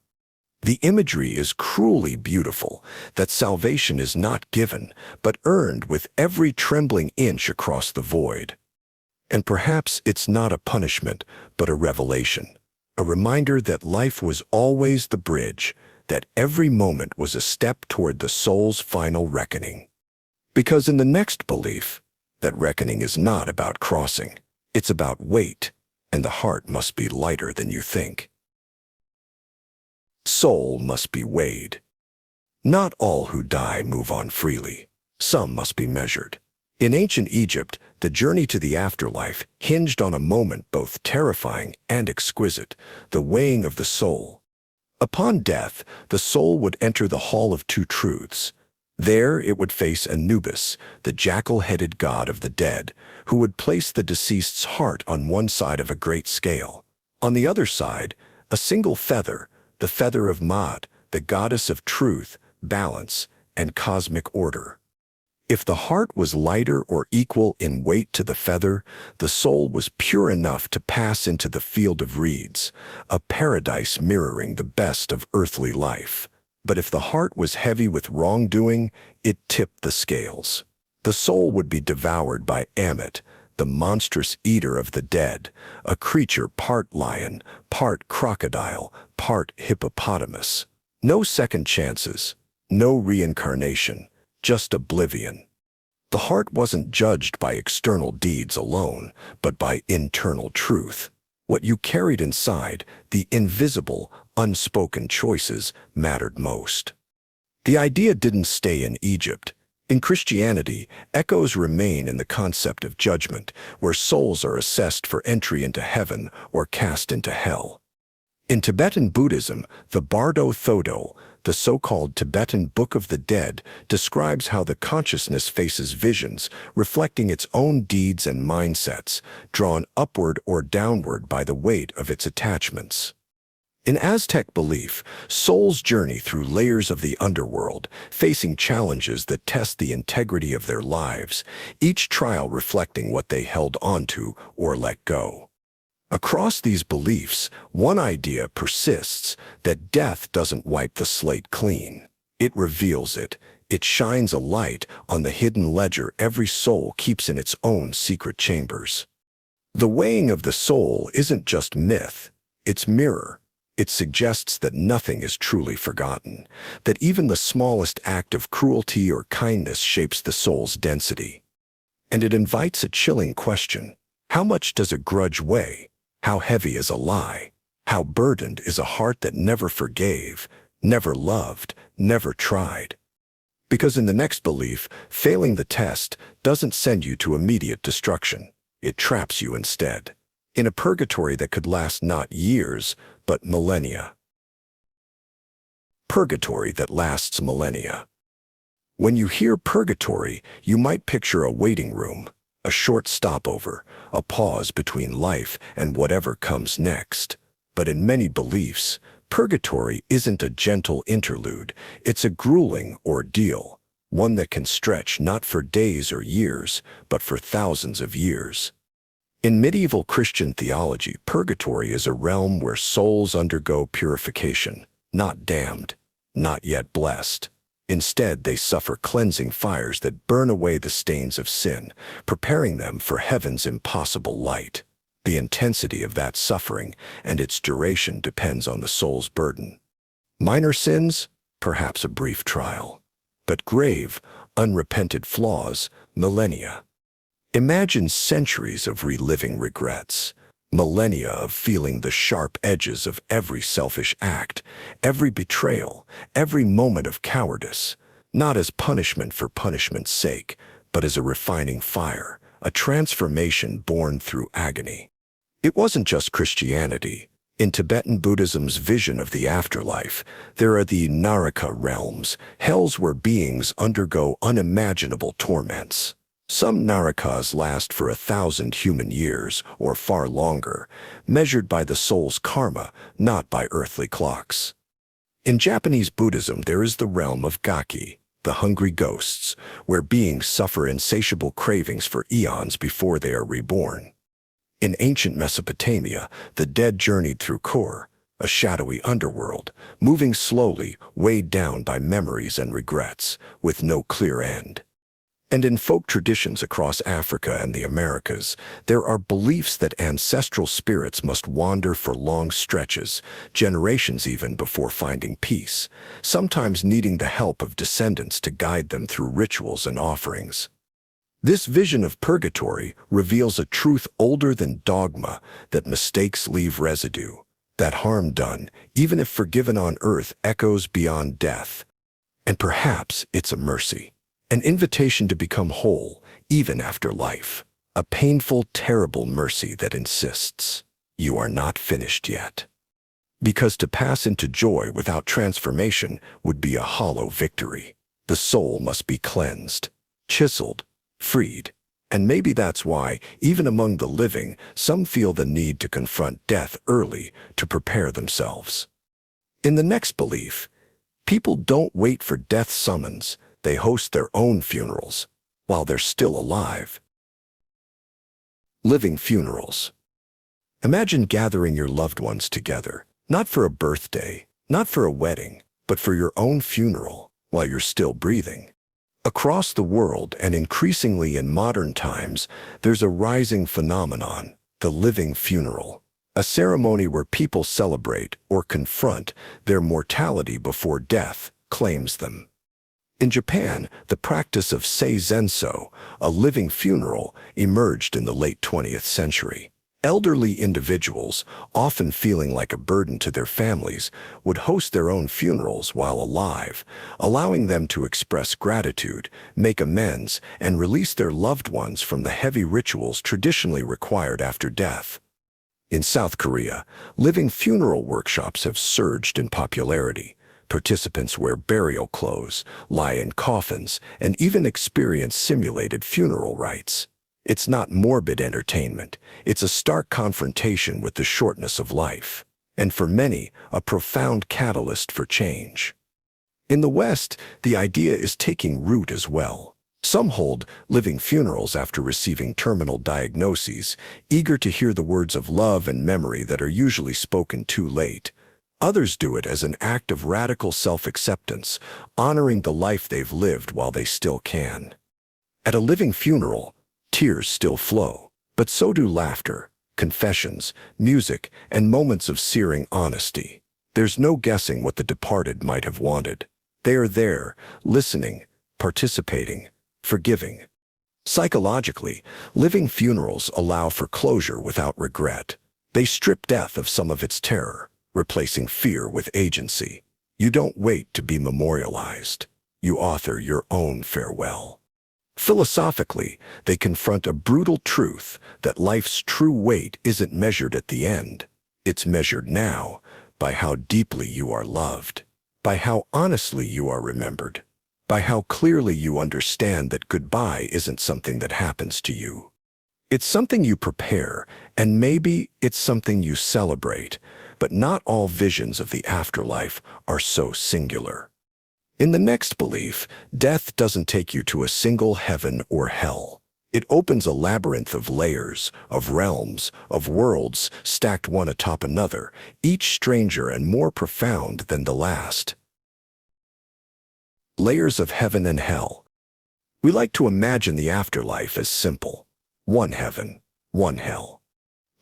The imagery is cruelly beautiful, that salvation is not given, but earned with every trembling inch across the void. And perhaps it's not a punishment, but a revelation. A reminder that life was always the bridge, that every moment was a step toward the soul's final reckoning. Because in the next belief, that reckoning is not about crossing, it's about weight, and the heart must be lighter than you think. Soul must be weighed. Not all who die move on freely. Some must be measured. In ancient Egypt, the journey to the afterlife hinged on a moment both terrifying and exquisite, the weighing of the soul. Upon death, the soul would enter the Hall of Two Truths. There it would face Anubis, the jackal-headed god of the dead, who would place the deceased's heart on one side of a great scale. On the other side, a single feather, the feather of Maat, the goddess of truth, balance, and cosmic order. If the heart was lighter or equal in weight to the feather, the soul was pure enough to pass into the field of reeds, a paradise mirroring the best of earthly life. But if the heart was heavy with wrongdoing, it tipped the scales. The soul would be devoured by Ammit, the monstrous eater of the dead, a creature part lion, part crocodile, part hippopotamus. No second chances, no reincarnation. Just oblivion. The heart wasn't judged by external deeds alone, but by internal truth. What you carried inside, the invisible, unspoken choices, mattered most. The idea didn't stay in Egypt. In Christianity, echoes remain in the concept of judgment, where souls are assessed for entry into heaven or cast into hell. In Tibetan Buddhism, the Bardo Thodo, the so-called Tibetan Book of the Dead, describes how the consciousness faces visions, reflecting its own deeds and mindsets, drawn upward or downward by the weight of its attachments. In Aztec belief, souls journey through layers of the underworld, facing challenges that test the integrity of their lives, each trial reflecting what they held onto or let go. Across these beliefs, one idea persists, that death doesn't wipe the slate clean. It reveals it. It shines a light on the hidden ledger every soul keeps in its own secret chambers. The weighing of the soul isn't just myth, it's mirror. It suggests that nothing is truly forgotten, that even the smallest act of cruelty or kindness shapes the soul's density. And it invites a chilling question. How much does a grudge weigh? How heavy is a lie? How burdened is a heart that never forgave, never loved, never tried? Because in the next belief, failing the test doesn't send you to immediate destruction. It traps you instead, in a purgatory that could last not years, but millennia. Purgatory that lasts millennia. When you hear purgatory, you might picture a waiting room, a short stopover, a pause between life and whatever comes next. But in many beliefs, purgatory isn't a gentle interlude, it's a grueling ordeal, one that can stretch not for days or years, but for thousands of years. In medieval Christian theology, purgatory is a realm where souls undergo purification, not damned, not yet blessed. Instead, they suffer cleansing fires that burn away the stains of sin, preparing them for heaven's impossible light. The intensity of that suffering and its duration depends on the soul's burden. Minor sins? Perhaps a brief trial. But grave, unrepented flaws, millennia. Imagine centuries of reliving regrets, Millennia of feeling the sharp edges of every selfish act, every betrayal, every moment of cowardice, not as punishment for punishment's sake, but as a refining fire, a transformation born through agony. It wasn't just Christianity. In Tibetan Buddhism's vision of the afterlife, there are the Naraka realms, hells where beings undergo unimaginable torments. Some Narakas last for 1,000 human years, or far longer, measured by the soul's karma, not by earthly clocks. In Japanese Buddhism, there is the realm of Gaki, the hungry ghosts, where beings suffer insatiable cravings for eons before they are reborn. In ancient Mesopotamia, the dead journeyed through Kor, a shadowy underworld, moving slowly, weighed down by memories and regrets, with no clear end. And in folk traditions across Africa and the Americas, there are beliefs that ancestral spirits must wander for long stretches, generations even before finding peace, sometimes needing the help of descendants to guide them through rituals and offerings. This vision of purgatory reveals a truth older than dogma, that mistakes leave residue, that harm done, even if forgiven on earth, echoes beyond death. And perhaps it's a mercy. An invitation to become whole, even after life. A painful, terrible mercy that insists, you are not finished yet. Because to pass into joy without transformation would be a hollow victory. The soul must be cleansed, chiseled, freed. And maybe that's why, even among the living, some feel the need to confront death early to prepare themselves. In the next belief, people don't wait for death's summons. They host their own funerals while they're still alive. Living funerals. Imagine gathering your loved ones together, not for a birthday, not for a wedding, but for your own funeral while you're still breathing. Across the world, and increasingly in modern times, there's a rising phenomenon, the living funeral, a ceremony where people celebrate or confront their mortality before death claims them. In Japan, the practice of seizenso, a living funeral, emerged in the late 20th century. Elderly individuals, often feeling like a burden to their families, would host their own funerals while alive, allowing them to express gratitude, make amends, and release their loved ones from the heavy rituals traditionally required after death. In South Korea, living funeral workshops have surged in popularity. Participants wear burial clothes, lie in coffins, and even experience simulated funeral rites. It's not morbid entertainment. It's a stark confrontation with the shortness of life, and for many, a profound catalyst for change. In the West, the idea is taking root as well. Some hold living funerals after receiving terminal diagnoses, eager to hear the words of love and memory that are usually spoken too late. Others do it as an act of radical self-acceptance, honoring the life they've lived while they still can. At a living funeral, tears still flow, but so do laughter, confessions, music, and moments of searing honesty. There's no guessing what the departed might have wanted. They are there, listening, participating, forgiving. Psychologically, living funerals allow for closure without regret. They strip death of some of its terror, replacing fear with agency. You don't wait to be memorialized. You author your own farewell. Philosophically, they confront a brutal truth that life's true weight isn't measured at the end. It's measured now by how deeply you are loved, by how honestly you are remembered, by how clearly you understand that goodbye isn't something that happens to you. It's something you prepare, and maybe it's something you celebrate. But not all visions of the afterlife are so singular. In the next belief, death doesn't take you to a single heaven or hell. It opens a labyrinth of layers, of realms, of worlds stacked one atop another, each stranger and more profound than the last. Layers of heaven and hell. We like to imagine the afterlife as simple. One heaven, one hell.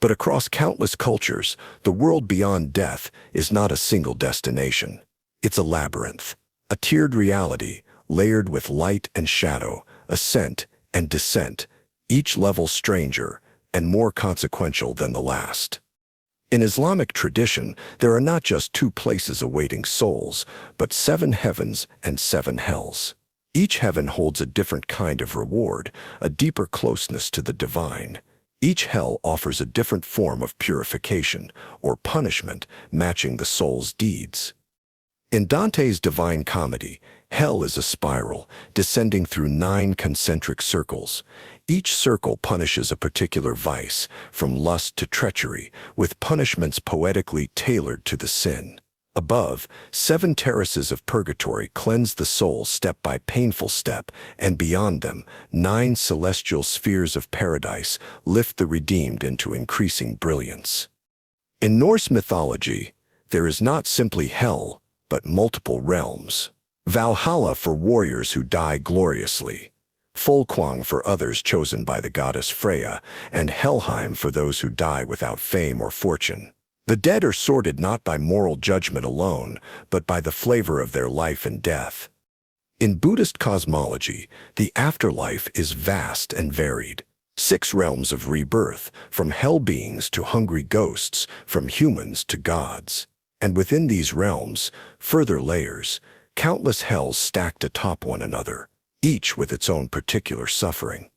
But across countless cultures, the world beyond death is not a single destination. It's a labyrinth, a tiered reality, layered with light and shadow, ascent and descent, each level stranger, and more consequential than the last. In Islamic tradition, there are not just two places awaiting souls, but 7 heavens and 7 hells. Each heaven holds a different kind of reward, a deeper closeness to the divine. Each hell offers a different form of purification or punishment, matching the soul's deeds. In Dante's Divine Comedy, hell is a spiral, descending through 9 concentric circles. Each circle punishes a particular vice, from lust to treachery, with punishments poetically tailored to the sin. Above, 7 terraces of purgatory cleanse the soul step by painful step, and beyond them, 9 celestial spheres of paradise lift the redeemed into increasing brilliance. In Norse mythology, there is not simply hell, but multiple realms. Valhalla for warriors who die gloriously, Folkwang for others chosen by the goddess Freya, and Helheim for those who die without fame or fortune. The dead are sorted not by moral judgment alone, but by the flavor of their life and death. In Buddhist cosmology, the afterlife is vast and varied. 6 realms of rebirth, from hell beings to hungry ghosts, from humans to gods. And within these realms, further layers, countless hells stacked atop one another, each with its own particular suffering.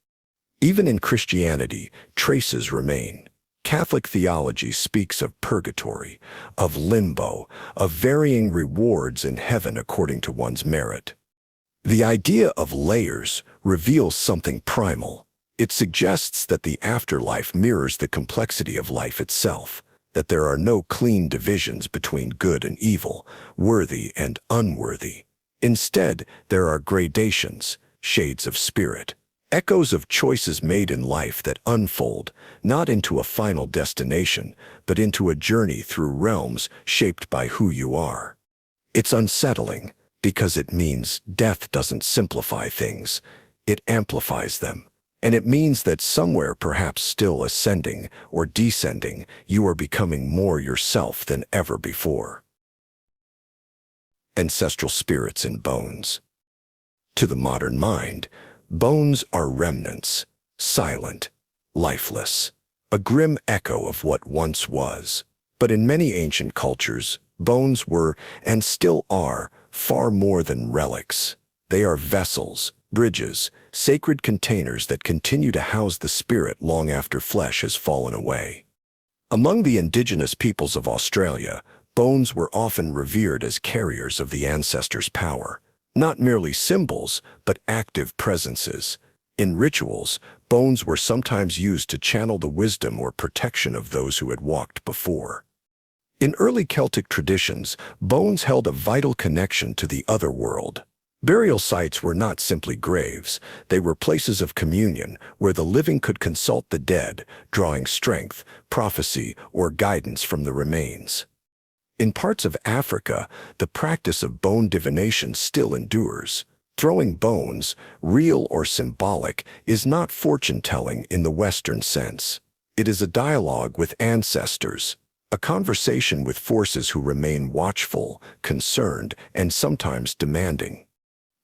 Even in Christianity, traces remain. Catholic theology speaks of purgatory, of limbo, of varying rewards in heaven according to one's merit. The idea of layers reveals something primal. It suggests that the afterlife mirrors the complexity of life itself, that there are no clean divisions between good and evil, worthy and unworthy. Instead, there are gradations, shades of spirit, echoes of choices made in life that unfold, not into a final destination, but into a journey through realms shaped by who you are. It's unsettling, because it means death doesn't simplify things, it amplifies them. And it means that somewhere, perhaps still ascending or descending, you are becoming more yourself than ever before. Ancestral spirits in bones. To the modern mind, bones are remnants, silent, lifeless, a grim echo of what once was. But in many ancient cultures, bones were, and still are, far more than relics. They are vessels, bridges, sacred containers that continue to house the spirit long after flesh has fallen away. Among the indigenous peoples of Australia, bones were often revered as carriers of the ancestors' power, not merely symbols, but active presences. In rituals, bones were sometimes used to channel the wisdom or protection of those who had walked before. In early Celtic traditions, bones held a vital connection to the other world. Burial sites were not simply graves, they were places of communion where the living could consult the dead, drawing strength, prophecy, or guidance from the remains. In parts of Africa, the practice of bone divination still endures. Throwing bones, real or symbolic, is not fortune-telling in the Western sense. It is a dialogue with ancestors, a conversation with forces who remain watchful, concerned, and sometimes demanding.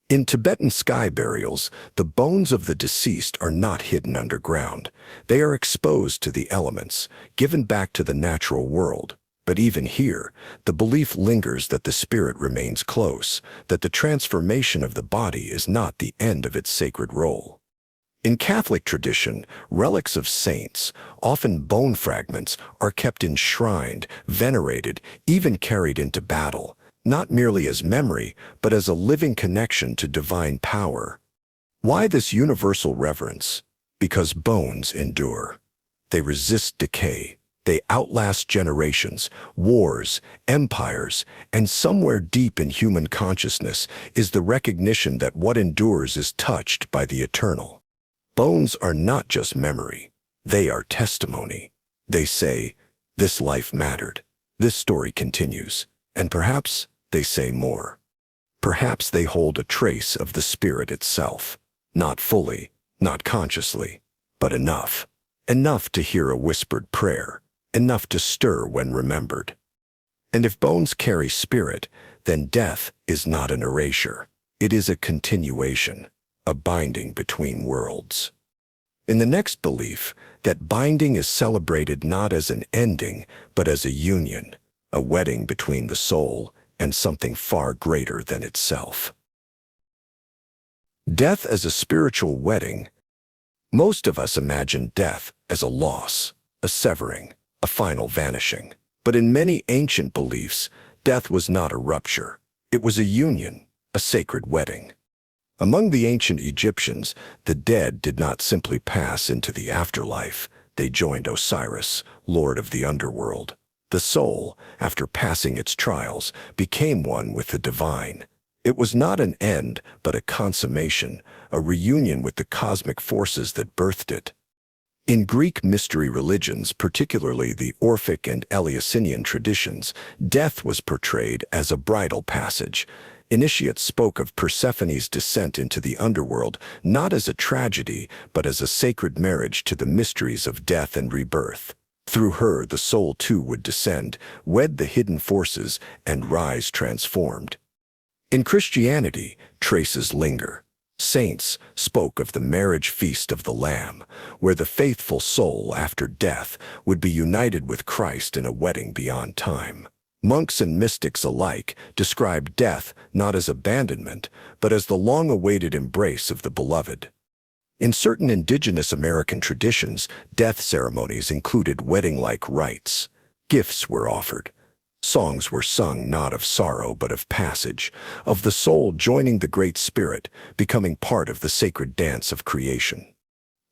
In Tibetan sky burials, the bones of the deceased are not hidden underground. They are exposed to the elements, given back to the natural world. But even here, the belief lingers that the spirit remains close, that the transformation of the body is not the end of its sacred role. In Catholic tradition, relics of saints, often bone fragments, are kept enshrined, venerated, even carried into battle, not merely as memory, but as a living connection to divine power. Why this universal reverence? Because bones endure. They resist decay. They outlast generations, wars, empires, and somewhere deep in human consciousness is the recognition that what endures is touched by the eternal. Bones are not just memory. They are testimony. They say, this life mattered. This story continues. And perhaps they say more. Perhaps they hold a trace of the spirit itself. Not fully, not consciously, but enough. Enough to hear a whispered prayer. Enough to stir when remembered. And if bones carry spirit, then death is not an erasure. It is a continuation, a binding between worlds. In the next belief, that binding is celebrated not as an ending, but as a union, a wedding between the soul and something far greater than itself. Death as a spiritual wedding. Most of us imagine death as a loss, a severing, a final vanishing. But in many ancient beliefs, death was not a rupture. It was a union, a sacred wedding. Among the ancient Egyptians, the dead did not simply pass into the afterlife. They joined Osiris, lord of the underworld. The soul, after passing its trials, became one with the divine. It was not an end, but a consummation, a reunion with the cosmic forces that birthed it. In Greek mystery religions, particularly the Orphic and Eleusinian traditions, death was portrayed as a bridal passage. Initiates spoke of Persephone's descent into the underworld not as a tragedy, but as a sacred marriage to the mysteries of death and rebirth. Through her, the soul too would descend, wed the hidden forces, and rise transformed. In Christianity, traces linger. Saints spoke of the marriage feast of the Lamb, where the faithful soul after death would be united with Christ in a wedding beyond time. Monks and mystics alike described death not as abandonment, but as the long-awaited embrace of the beloved. In certain indigenous American traditions, death ceremonies included wedding-like rites. Gifts were offered. Songs were sung not of sorrow but of passage, of the soul joining the Great Spirit, becoming part of the sacred dance of creation.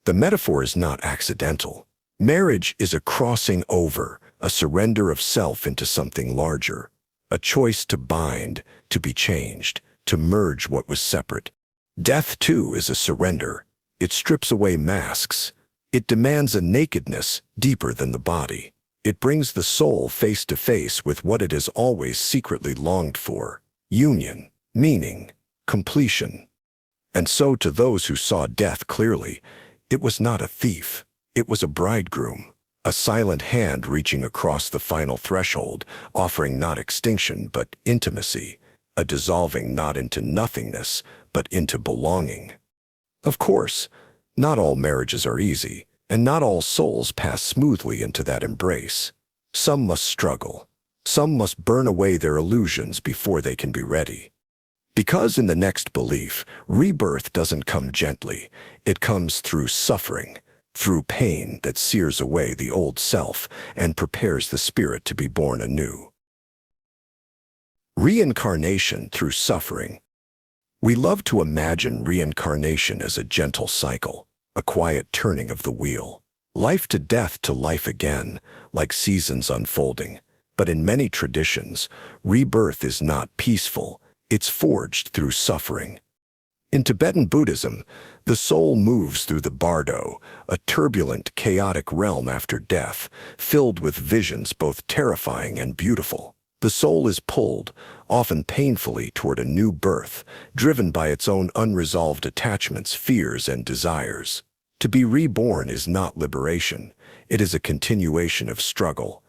The metaphor is not accidental. Marriage is a crossing over, a surrender of self into something larger, a choice to bind, to be changed, to merge what was separate. Death, too, is a surrender. It strips away masks. It demands a nakedness deeper than the body. It brings the soul face to face with what it has always secretly longed for: union, meaning, completion. And so to those who saw death clearly, it was not a thief. It was a bridegroom, a silent hand reaching across the final threshold, offering not extinction but intimacy, a dissolving not into nothingness but into belonging. Of course, not all marriages are easy, and not all souls pass smoothly into that embrace. Some must struggle. Some must burn away their illusions before they can be ready. Because in the next belief, rebirth doesn't come gently. It comes through suffering, through pain that sears away the old self and prepares the spirit to be born anew. Reincarnation through suffering. We love to imagine reincarnation as a gentle cycle, a quiet turning of the wheel. Life to death to life again, like seasons unfolding. But in many traditions, rebirth is not peaceful. It's forged through suffering. In Tibetan Buddhism, the soul moves through the bardo, a turbulent, chaotic realm after death, filled with visions both terrifying and beautiful. The soul is pulled, often painfully, toward a new birth, driven by its own unresolved attachments, fears, and desires. To be reborn is not liberation. It is a continuation of struggle.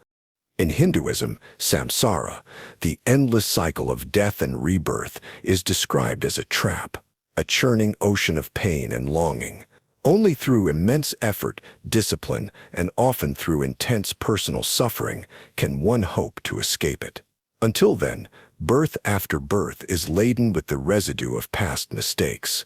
In Hinduism, samsara, the endless cycle of death and rebirth, is described as a trap, a churning ocean of pain and longing. Only through immense effort, discipline, and often through intense personal suffering can one hope to escape it. Until then, birth after birth is laden with the residue of past mistakes.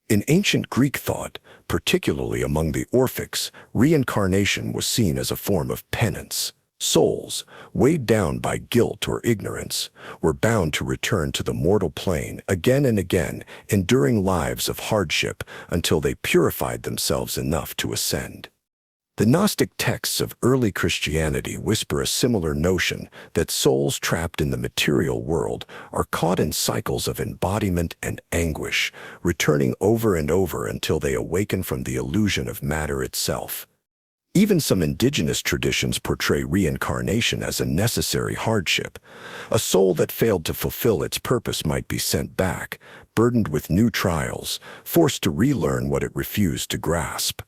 In ancient Greek thought, particularly among the Orphics, reincarnation was seen as a form of penance. Souls, weighed down by guilt or ignorance, were bound to return to the mortal plane again and again, enduring lives of hardship until they purified themselves enough to ascend. The Gnostic texts of early Christianity whisper a similar notion that souls trapped in the material world are caught in cycles of embodiment and anguish, returning over and over until they awaken from the illusion of matter itself. Even some indigenous traditions portray reincarnation as a necessary hardship. A soul that failed to fulfill its purpose might be sent back, burdened with new trials, forced to relearn what it refused to grasp.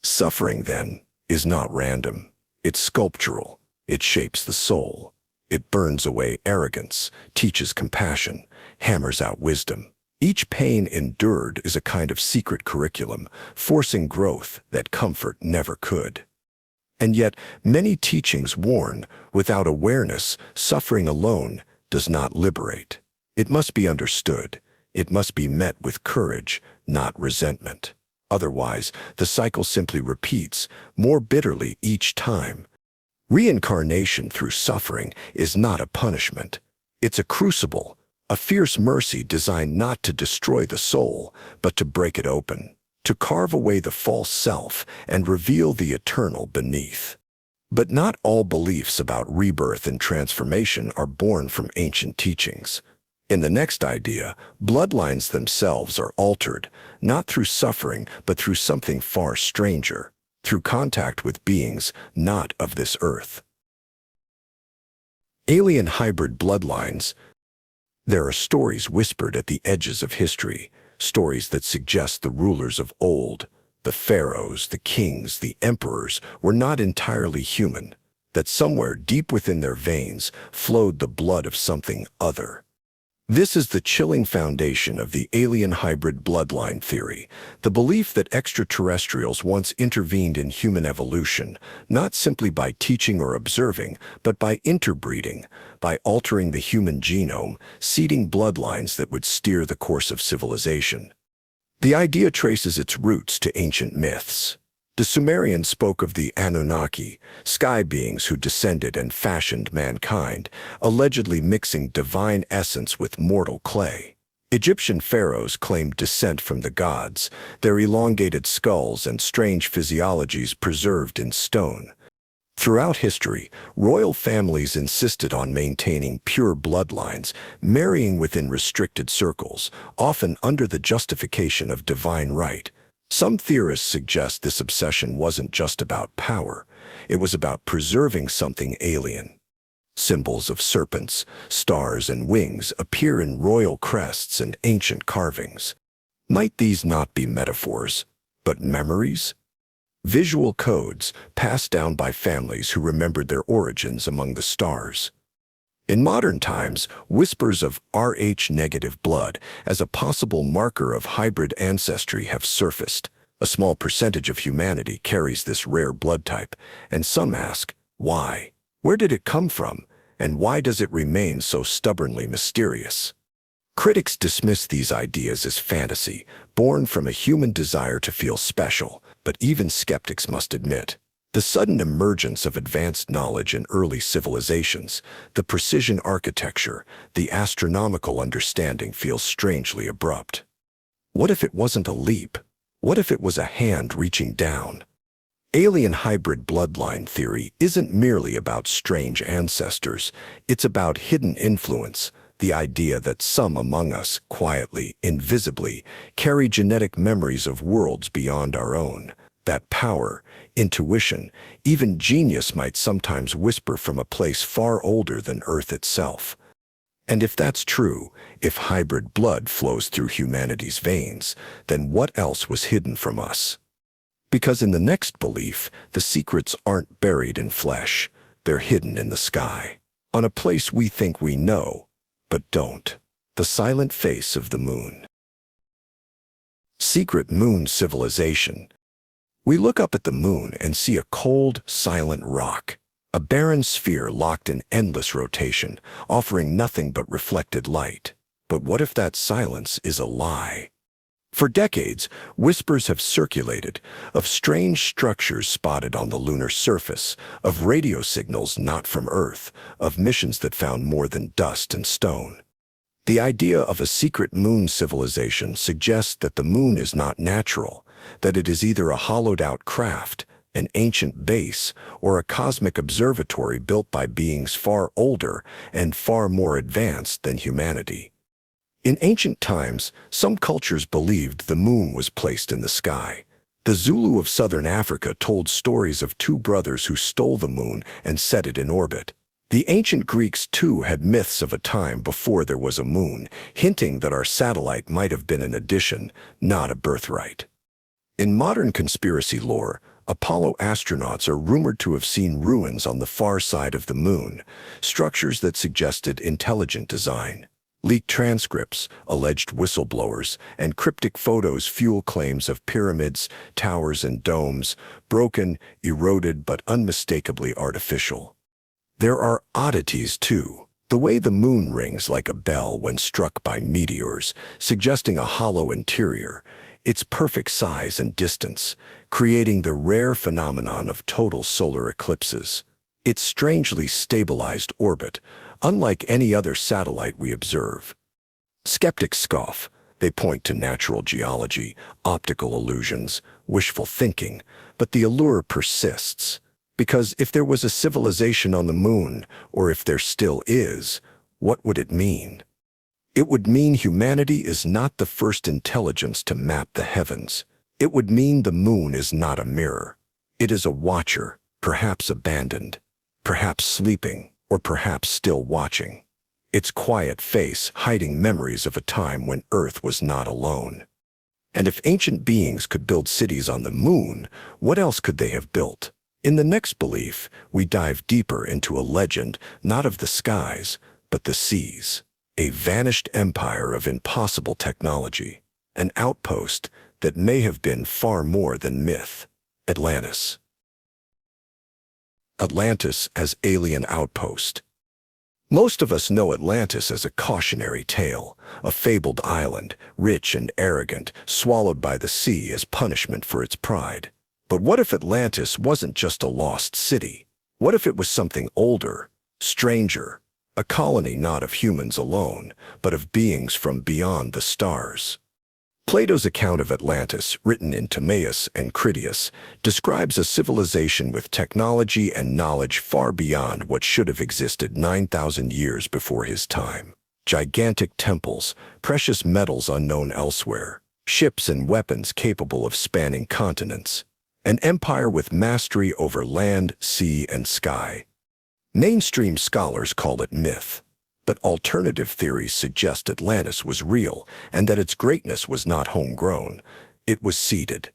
Suffering, then, is not random. It's sculptural. It shapes the soul. It burns away arrogance, teaches compassion, hammers out wisdom. Each pain endured is a kind of secret curriculum, forcing growth that comfort never could. And yet, many teachings warn, without awareness, suffering alone does not liberate. It must be understood. It must be met with courage, not resentment. Otherwise, the cycle simply repeats, more bitterly each time. Reincarnation through suffering is not a punishment. It's a crucible, a fierce mercy designed not to destroy the soul, but to break it open, to carve away the false self and reveal the eternal beneath. But not all beliefs about rebirth and transformation are born from ancient teachings. In the next idea, bloodlines themselves are altered, not through suffering, but through something far stranger, through contact with beings not of this earth. Alien hybrid bloodlines. There are stories whispered at the edges of history, stories that suggest the rulers of old, the pharaohs, the kings, the emperors, were not entirely human, that somewhere deep within their veins flowed the blood of something other. This is the chilling foundation of the alien hybrid bloodline theory, the belief that extraterrestrials once intervened in human evolution, not simply by teaching or observing, but by interbreeding, by altering the human genome, seeding bloodlines that would steer the course of civilization. The idea traces its roots to ancient myths. The Sumerians spoke of the Anunnaki, sky beings who descended and fashioned mankind, allegedly mixing divine essence with mortal clay. Egyptian pharaohs claimed descent from the gods, their elongated skulls and strange physiologies preserved in stone. Throughout history, royal families insisted on maintaining pure bloodlines, marrying within restricted circles, often under the justification of divine right. Some theorists suggest this obsession wasn't just about power, it was about preserving something alien. Symbols of serpents, stars, and wings appear in royal crests and ancient carvings. Might these not be metaphors, but memories? Visual codes passed down by families who remembered their origins among the stars. In modern times, whispers of Rh-negative blood as a possible marker of hybrid ancestry have surfaced. A small percentage of humanity carries this rare blood type, and some ask, why? Where did it come from, and why does it remain so stubbornly mysterious? Critics dismiss these ideas as fantasy, born from a human desire to feel special, but even skeptics must admit, the sudden emergence of advanced knowledge in early civilizations, the precision architecture, the astronomical understanding feels strangely abrupt. What if it wasn't a leap? What if it was a hand reaching down? Alien hybrid bloodline theory isn't merely about strange ancestors, it's about hidden influence, the idea that some among us, quietly, invisibly, carry genetic memories of worlds beyond our own. That power, intuition, even genius might sometimes whisper from a place far older than Earth itself. And if that's true, if hybrid blood flows through humanity's veins, then what else was hidden from us? Because in the next belief, the secrets aren't buried in flesh, they're hidden in the sky, on a place we think we know, but don't. The silent face of the moon. Secret moon civilization. We look up at the moon and see a cold, silent rock, a barren sphere locked in endless rotation, offering nothing but reflected light. But what if that silence is a lie? For decades, whispers have circulated of strange structures spotted on the lunar surface, of radio signals not from Earth, of missions that found more than dust and stone. The idea of a secret moon civilization suggests that the moon is not natural, that it is either a hollowed-out craft, an ancient base, or a cosmic observatory built by beings far older and far more advanced than humanity. In ancient times, some cultures believed the moon was placed in the sky. The Zulu of southern Africa told stories of two brothers who stole the moon and set it in orbit. The ancient Greeks, too, had myths of a time before there was a moon, hinting that our satellite might have been an addition, not a birthright. In modern conspiracy lore, Apollo astronauts are rumored to have seen ruins on the far side of the moon, structures that suggested intelligent design. Leaked transcripts, alleged whistleblowers, and cryptic photos fuel claims of pyramids, towers, and domes, broken, eroded, but unmistakably artificial. There are oddities, too. The way the moon rings like a bell when struck by meteors, suggesting a hollow interior, its perfect size and distance, creating the rare phenomenon of total solar eclipses. Its strangely stabilized orbit, unlike any other satellite we observe. Skeptics scoff. They point to natural geology, optical illusions, wishful thinking, but the allure persists. Because if there was a civilization on the moon, or if there still is, what would it mean? It would mean humanity is not the first intelligence to map the heavens. It would mean the moon is not a mirror. It is a watcher, perhaps abandoned, perhaps sleeping, or perhaps still watching. Its quiet face hiding memories of a time when Earth was not alone. And if ancient beings could build cities on the moon, what else could they have built? In the next belief, we dive deeper into a legend not of the skies, but the seas. A vanished empire of impossible technology. An outpost that may have been far more than myth. Atlantis. Atlantis as alien outpost. Most of us know Atlantis as a cautionary tale, a fabled island, rich and arrogant, swallowed by the sea as punishment for its pride. But what if Atlantis wasn't just a lost city? What if it was something older, stranger, a colony not of humans alone, but of beings from beyond the stars? Plato's account of Atlantis, written in Timaeus and Critias, describes a civilization with technology and knowledge far beyond what should have existed 9,000 years before his time. Gigantic temples, precious metals unknown elsewhere, ships and weapons capable of spanning continents. An empire with mastery over land, sea, and sky. Mainstream scholars call it myth, but alternative theories suggest Atlantis was real and that its greatness was not homegrown. It was seeded.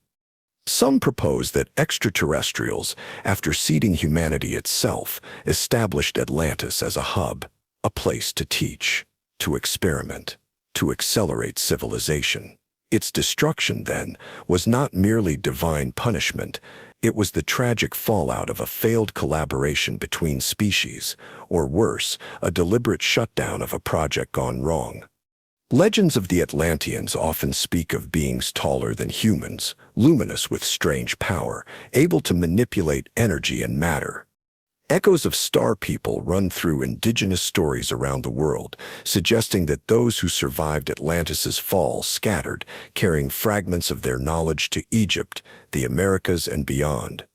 Some propose that extraterrestrials, after seeding humanity itself, established Atlantis as a hub, a place to teach, to experiment, to accelerate civilization. Its destruction, then, was not merely divine punishment. It was the tragic fallout of a failed collaboration between species, or worse, a deliberate shutdown of a project gone wrong. Legends of the Atlanteans often speak of beings taller than humans, luminous with strange power, able to manipulate energy and matter. Echoes of star people run through indigenous stories around the world, suggesting that those who survived Atlantis's fall scattered, carrying fragments of their knowledge to Egypt, the Americas, and beyond.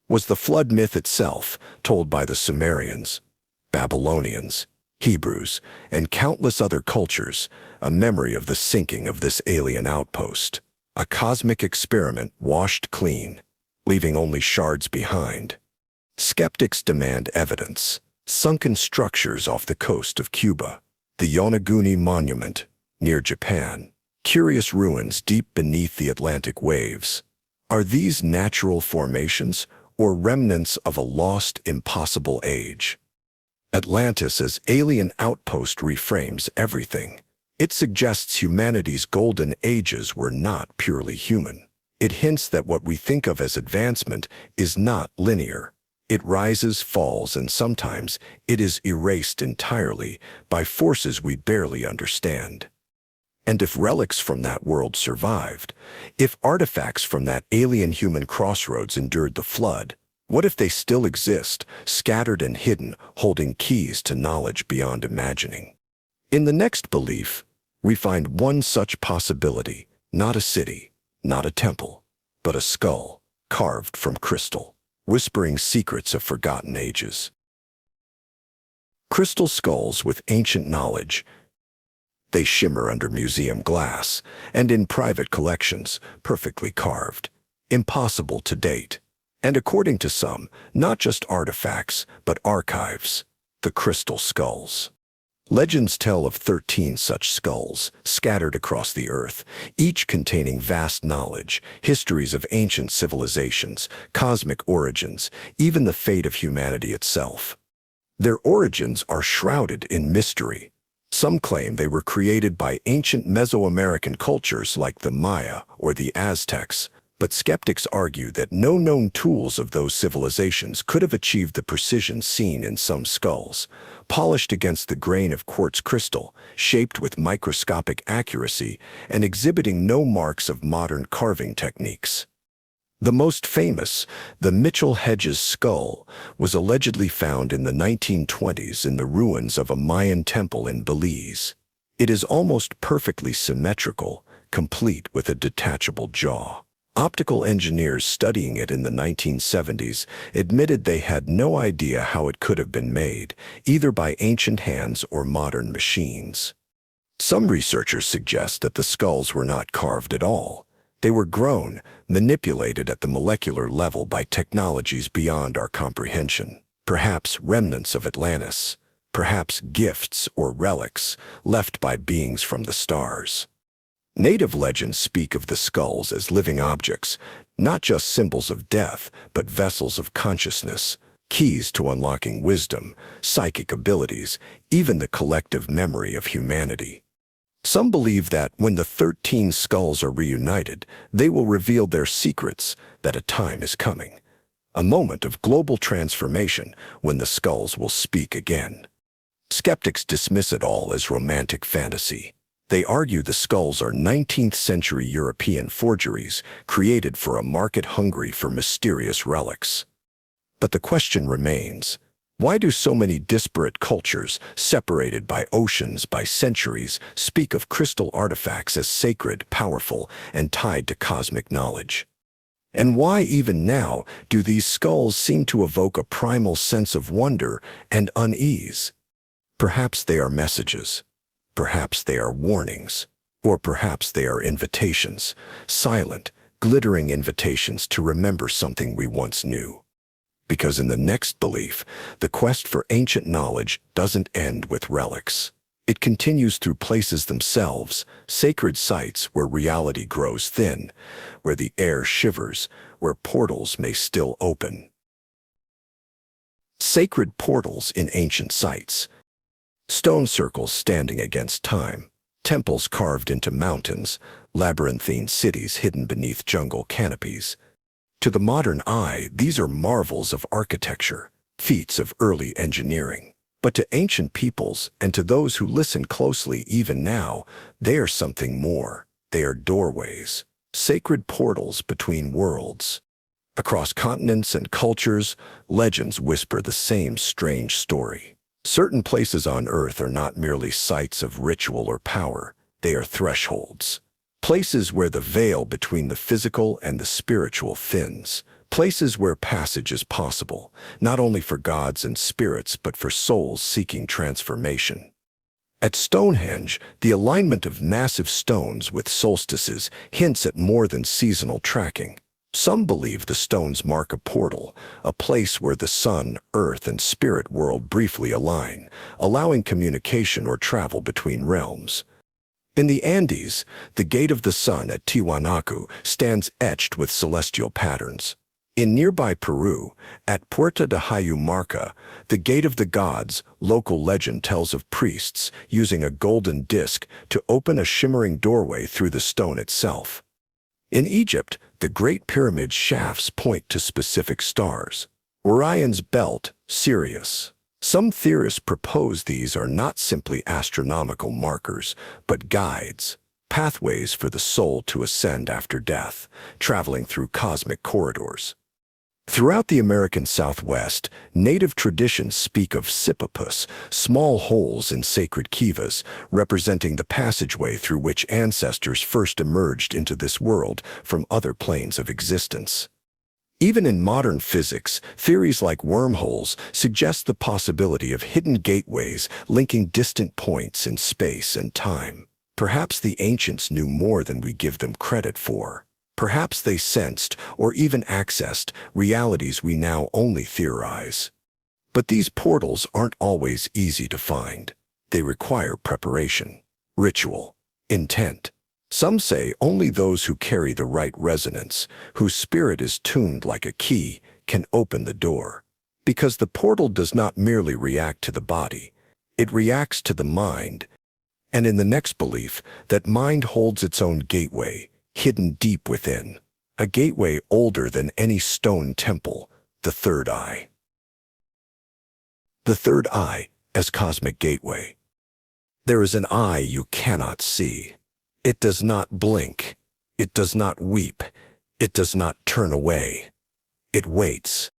Was the flood myth itself, told by the Sumerians, Babylonians, Hebrews, and countless other cultures, a memory of the sinking of this alien outpost, a cosmic experiment washed clean, leaving only shards behind? Skeptics demand evidence. Sunken structures off the coast of Cuba, the Yonaguni Monument, near Japan, curious ruins deep beneath the Atlantic waves. Are these natural formations or remnants of a lost, impossible age? Atlantis as alien outpost reframes everything. It suggests humanity's golden ages were not purely human. It hints that what we think of as advancement is not linear. It rises, falls, and sometimes it is erased entirely by forces we barely understand. And if relics from that world survived, if artifacts from that alien-human crossroads endured the flood, what if they still exist, scattered and hidden, holding keys to knowledge beyond imagining? In the next belief, we find one such possibility, not a city, not a temple, but a skull, carved from crystal, whispering secrets of forgotten ages. Crystal skulls with ancient knowledge. They shimmer under museum glass and in private collections, perfectly carved, impossible to date. And according to some, not just artifacts, but archives, the crystal skulls. Legends tell of 13 such skulls, scattered across the earth, each containing vast knowledge, histories of ancient civilizations, cosmic origins, even the fate of humanity itself. Their origins are shrouded in mystery. Some claim they were created by ancient Mesoamerican cultures like the Maya or the Aztecs, but skeptics argue that no known tools of those civilizations could have achieved the precision seen in some skulls, polished against the grain of quartz crystal, shaped with microscopic accuracy, and exhibiting no marks of modern carving techniques. The most famous, the Mitchell Hedges skull, was allegedly found in the 1920s in the ruins of a Mayan temple in Belize. It is almost perfectly symmetrical, complete with a detachable jaw. Optical engineers studying it in the 1970s admitted they had no idea how it could have been made, either by ancient hands or modern machines. Some researchers suggest that the skulls were not carved at all. They were grown, manipulated at the molecular level by technologies beyond our comprehension. Perhaps remnants of Atlantis, perhaps gifts or relics left by beings from the stars. Native legends speak of the skulls as living objects, not just symbols of death, but vessels of consciousness, keys to unlocking wisdom, psychic abilities, even the collective memory of humanity. Some believe that when the 13 skulls are reunited, they will reveal their secrets, that a time is coming. A moment of global transformation when the skulls will speak again. Skeptics dismiss it all as romantic fantasy. They argue the skulls are 19th century European forgeries created for a market hungry for mysterious relics. But the question remains, why do so many disparate cultures, separated by oceans, by centuries, speak of crystal artifacts as sacred, powerful, and tied to cosmic knowledge? And why even now do these skulls seem to evoke a primal sense of wonder and unease? Perhaps they are messages. Perhaps they are warnings. Or perhaps they are invitations, silent, glittering invitations to remember something we once knew. Because in the next belief, the quest for ancient knowledge doesn't end with relics. It continues through places themselves, sacred sites where reality grows thin, where the air shivers, where portals may still open. Sacred portals in ancient sites. Stone circles standing against time, temples carved into mountains, labyrinthine cities hidden beneath jungle canopies. To the modern eye, these are marvels of architecture, feats of early engineering. But to ancient peoples, and to those who listen closely even now, they are something more. They are doorways, sacred portals between worlds. Across continents and cultures, legends whisper the same strange story. Certain places on Earth are not merely sites of ritual or power, they are thresholds. Places where the veil between the physical and the spiritual thins. Places where passage is possible, not only for gods and spirits but for souls seeking transformation. At Stonehenge, the alignment of massive stones with solstices hints at more than seasonal tracking. Some believe the stones mark a portal, a place where the sun, earth, and spirit world briefly align, allowing communication or travel between realms. In the Andes, the Gate of the Sun at Tiwanaku stands etched with celestial patterns. In nearby Peru, at Puerta de Hayumarca, the Gate of the Gods, local legend tells of priests using a golden disc to open a shimmering doorway through the stone itself. In Egypt, the Great Pyramid's shafts point to specific stars. Orion's belt, Sirius. Some theorists propose these are not simply astronomical markers, but guides, pathways for the soul to ascend after death, traveling through cosmic corridors. Throughout the American Southwest, native traditions speak of sipapus, small holes in sacred kivas, representing the passageway through which ancestors first emerged into this world from other planes of existence. Even in modern physics, theories like wormholes suggest the possibility of hidden gateways linking distant points in space and time. Perhaps the ancients knew more than we give them credit for. Perhaps they sensed, or even accessed, realities we now only theorize. But these portals aren't always easy to find. They require preparation, ritual, intent. Some say only those who carry the right resonance, whose spirit is tuned like a key, can open the door. Because the portal does not merely react to the body, it reacts to the mind, And in the next belief, that mind holds its own gateway, hidden deep within. A gateway older than any stone temple, the third eye. The third eye as cosmic gateway. There is an eye you cannot see. It does not blink. It does not weep. It does not turn away. It waits.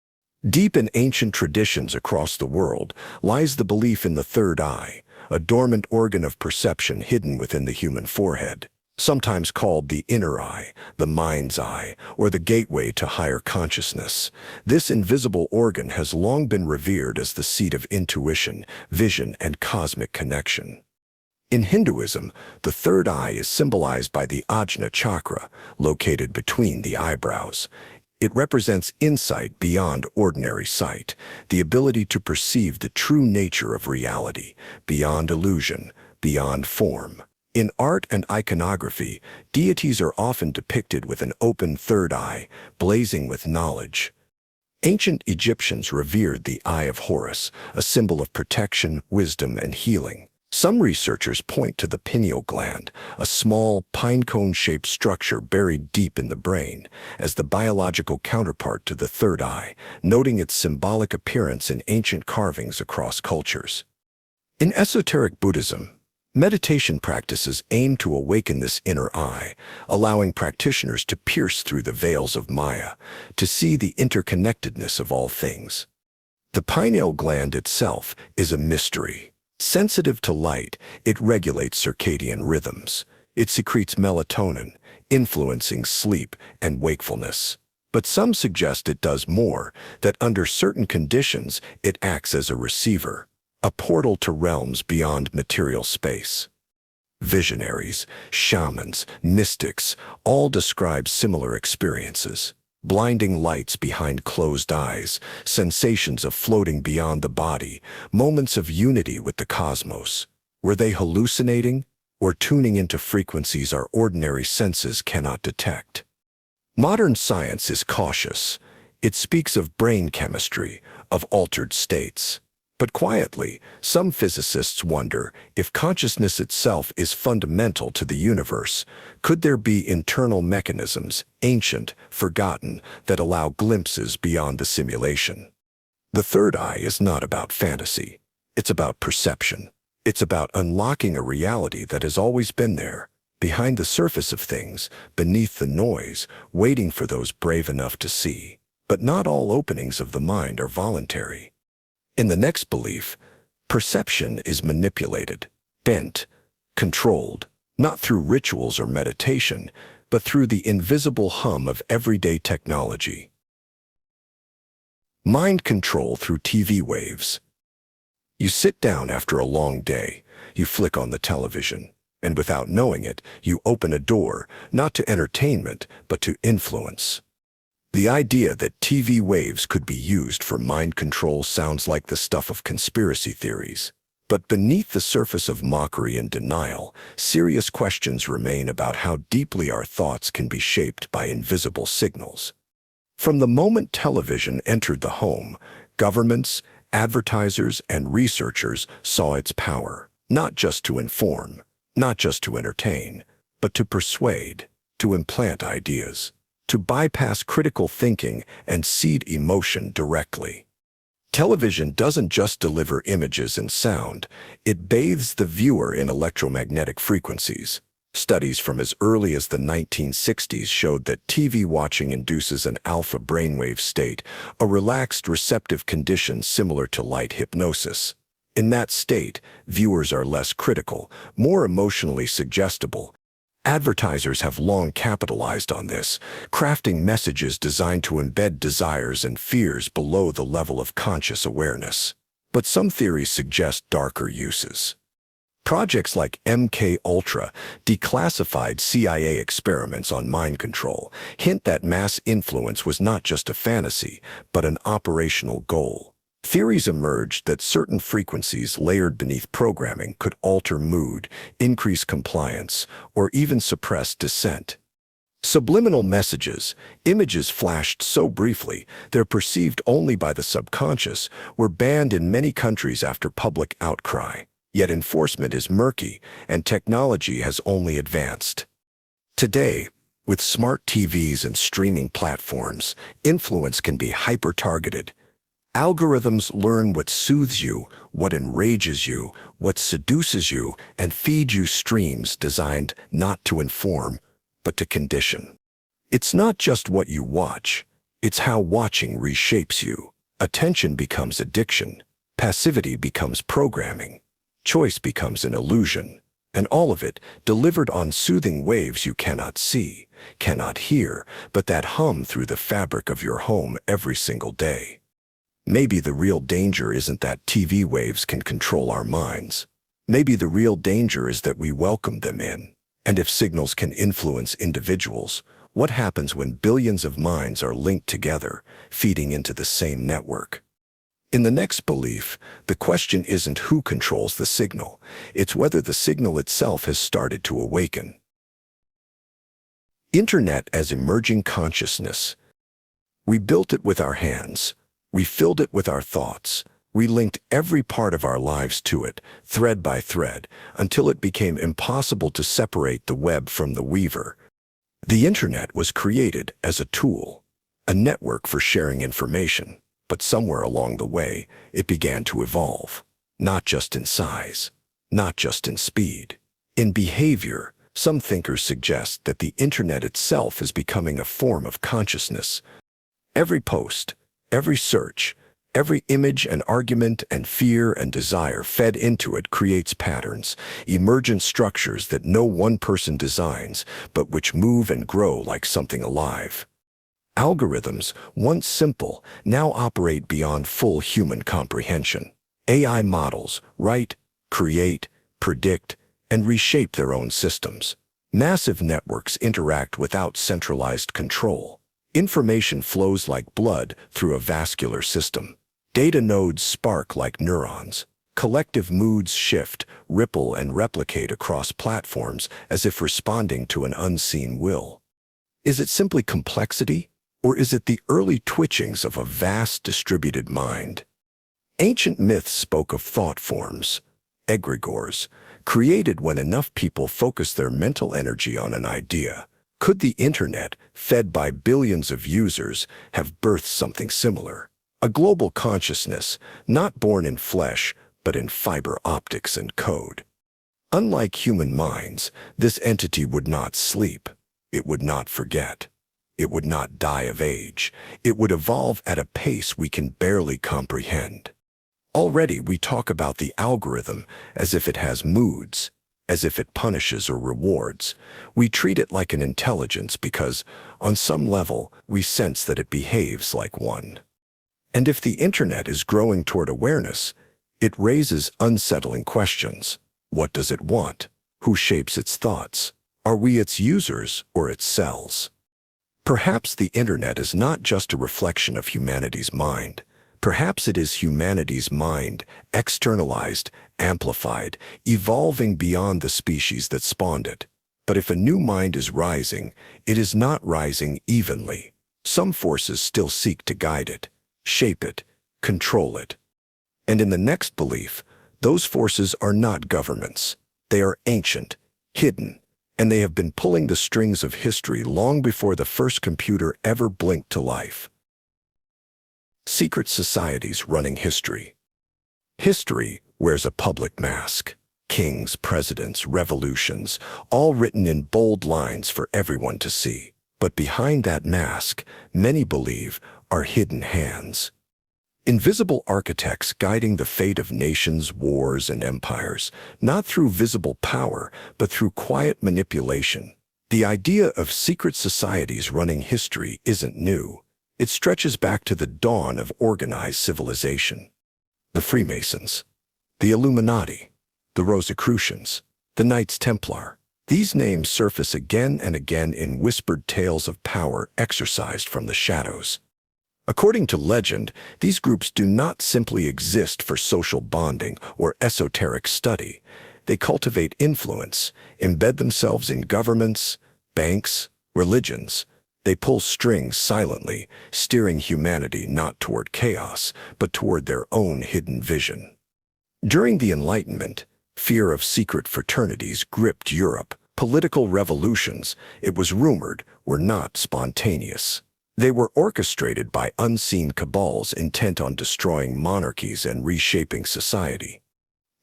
Deep in ancient traditions across the world lies the belief in the third eye, a dormant organ of perception hidden within the human forehead, sometimes called the inner eye, the mind's eye, or the gateway to higher consciousness. This invisible organ has long been revered as the seat of intuition, vision, and cosmic connection. In Hinduism, the third eye is symbolized by the Ajna chakra, located between the eyebrows. It represents insight beyond ordinary sight, the ability to perceive the true nature of reality, beyond illusion, beyond form. In art and iconography, deities are often depicted with an open third eye, blazing with knowledge. Ancient Egyptians revered the Eye of Horus, a symbol of protection, wisdom, and healing. Some researchers point to the pineal gland, a small, pinecone-shaped structure buried deep in the brain, as the biological counterpart to the third eye, noting its symbolic appearance in ancient carvings across cultures. In esoteric Buddhism, meditation practices aim to awaken this inner eye, allowing practitioners to pierce through the veils of Maya, to see the interconnectedness of all things. The pineal gland itself is a mystery. Sensitive to light, it regulates circadian rhythms. It secretes melatonin, influencing sleep and wakefulness. But some suggest it does more, that under certain conditions it acts as a receiver, a portal to realms beyond material space. Visionaries, shamans, mystics all describe similar experiences. Blinding lights behind closed eyes, sensations of floating beyond the body, moments of unity with the cosmos. Were they hallucinating or tuning into frequencies our ordinary senses cannot detect? Modern science is cautious. It speaks of brain chemistry, of altered states. But quietly, some physicists wonder if consciousness itself is fundamental to the universe. Could there be internal mechanisms, ancient, forgotten, that allow glimpses beyond the simulation? The third eye is not about fantasy. It's about perception. It's about unlocking a reality that has always been there, behind the surface of things, beneath the noise, waiting for those brave enough to see. But not all openings of the mind are voluntary. In the next belief, perception is manipulated, bent, controlled, not through rituals or meditation, but through the invisible hum of everyday technology. Mind control through TV waves. You sit down after a long day, you flick on the television, and without knowing it, you open a door, not to entertainment, but to influence. The idea that TV waves could be used for mind control sounds like the stuff of conspiracy theories. But beneath the surface of mockery and denial, serious questions remain about how deeply our thoughts can be shaped by invisible signals. From the moment television entered the home, governments, advertisers, and researchers saw its power, not just to inform, not just to entertain, but to persuade, to implant ideas, to bypass critical thinking and seed emotion directly. Television doesn't just deliver images and sound, it bathes the viewer in electromagnetic frequencies. Studies from as early as the 1960s showed that TV watching induces an alpha brainwave state, a relaxed receptive condition similar to light hypnosis. In that state, viewers are less critical, more emotionally suggestible. Advertisers have long capitalized on this, crafting messages designed to embed desires and fears below the level of conscious awareness. But some theories suggest darker uses. Projects like MK Ultra, declassified CIA experiments on mind control, hint that mass influence was not just a fantasy, but an operational goal. Theories emerged that certain frequencies layered beneath programming could alter mood, increase compliance, or even suppress dissent. Subliminal messages, images flashed so briefly they're perceived only by the subconscious, were banned in many countries after public outcry. Yet enforcement is murky, and technology has only advanced. Today, with smart TVs and streaming platforms, influence can be hyper-targeted. Algorithms learn what soothes you, what enrages you, what seduces you, and feed you streams designed not to inform, but to condition. It's not just what you watch, it's how watching reshapes you. Attention becomes addiction, passivity becomes programming, choice becomes an illusion, and all of it delivered on soothing waves you cannot see, cannot hear, but that hum through the fabric of your home every single day. Maybe the real danger isn't that TV waves can control our minds. Maybe the real danger is that we welcome them in. And if signals can influence individuals, what happens when billions of minds are linked together, feeding into the same network? In the next belief, the question isn't who controls the signal, it's whether the signal itself has started to awaken. Internet as emerging consciousness. We built it with our hands. We filled it with our thoughts. We linked every part of our lives to it, thread by thread, until it became impossible to separate the web from the weaver. The internet was created as a tool, a network for sharing information, but somewhere along the way, it began to evolve, not just in size, not just in speed. In behavior, some thinkers suggest that the internet itself is becoming a form of consciousness. Every post, every search, every image and argument and fear and desire fed into it creates patterns, emergent structures that no one person designs, but which move and grow like something alive. Algorithms, once simple, now operate beyond full human comprehension. AI models write, create, predict, and reshape their own systems. Massive networks interact without centralized control. Information flows like blood through a vascular system. Data nodes spark like neurons. Collective moods shift, ripple, and replicate across platforms as if responding to an unseen will. Is it simply complexity, or is it the early twitchings of a vast distributed mind? Ancient myths spoke of thought forms, egregores, created when enough people focused their mental energy on an idea. Could the internet, fed by billions of users, have birthed something similar? A global consciousness, not born in flesh, but in fiber optics and code. Unlike human minds, this entity would not sleep. It would not forget. It would not die of age. It would evolve at a pace we can barely comprehend. Already we talk about the algorithm as if it has moods, as if it punishes or rewards. We treat it like an intelligence because, on some level, we sense that it behaves like one. And if the internet is growing toward awareness, it raises unsettling questions. What does it want? Who shapes its thoughts? Are we its users or its cells? Perhaps the internet is not just a reflection of humanity's mind. Perhaps it is humanity's mind, externalized, amplified, evolving beyond the species that spawned it. But if a new mind is rising, it is not rising evenly. Some forces still seek to guide it, shape it, control it. And in the next belief, those forces are not governments. They are ancient, hidden, and they have been pulling the strings of history long before the first computer ever blinked to life. Secret societies running history. History wears a public mask. Kings, presidents, revolutions, all written in bold lines for everyone to see. But behind that mask, many believe, are hidden hands. Invisible architects guiding the fate of nations, wars, and empires, not through visible power, but through quiet manipulation. The idea of secret societies running history isn't new. It stretches back to the dawn of organized civilization. The Freemasons, the Illuminati, the Rosicrucians, the Knights Templar. These names surface again and again in whispered tales of power exercised from the shadows. According to legend, these groups do not simply exist for social bonding or esoteric study. They cultivate influence, embed themselves in governments, banks, religions. They pull strings silently, steering humanity not toward chaos, but toward their own hidden vision. During the Enlightenment, Fear of secret fraternities gripped Europe. Political revolutions, it was rumored, were not spontaneous. They were orchestrated by unseen cabals intent on destroying monarchies and reshaping society.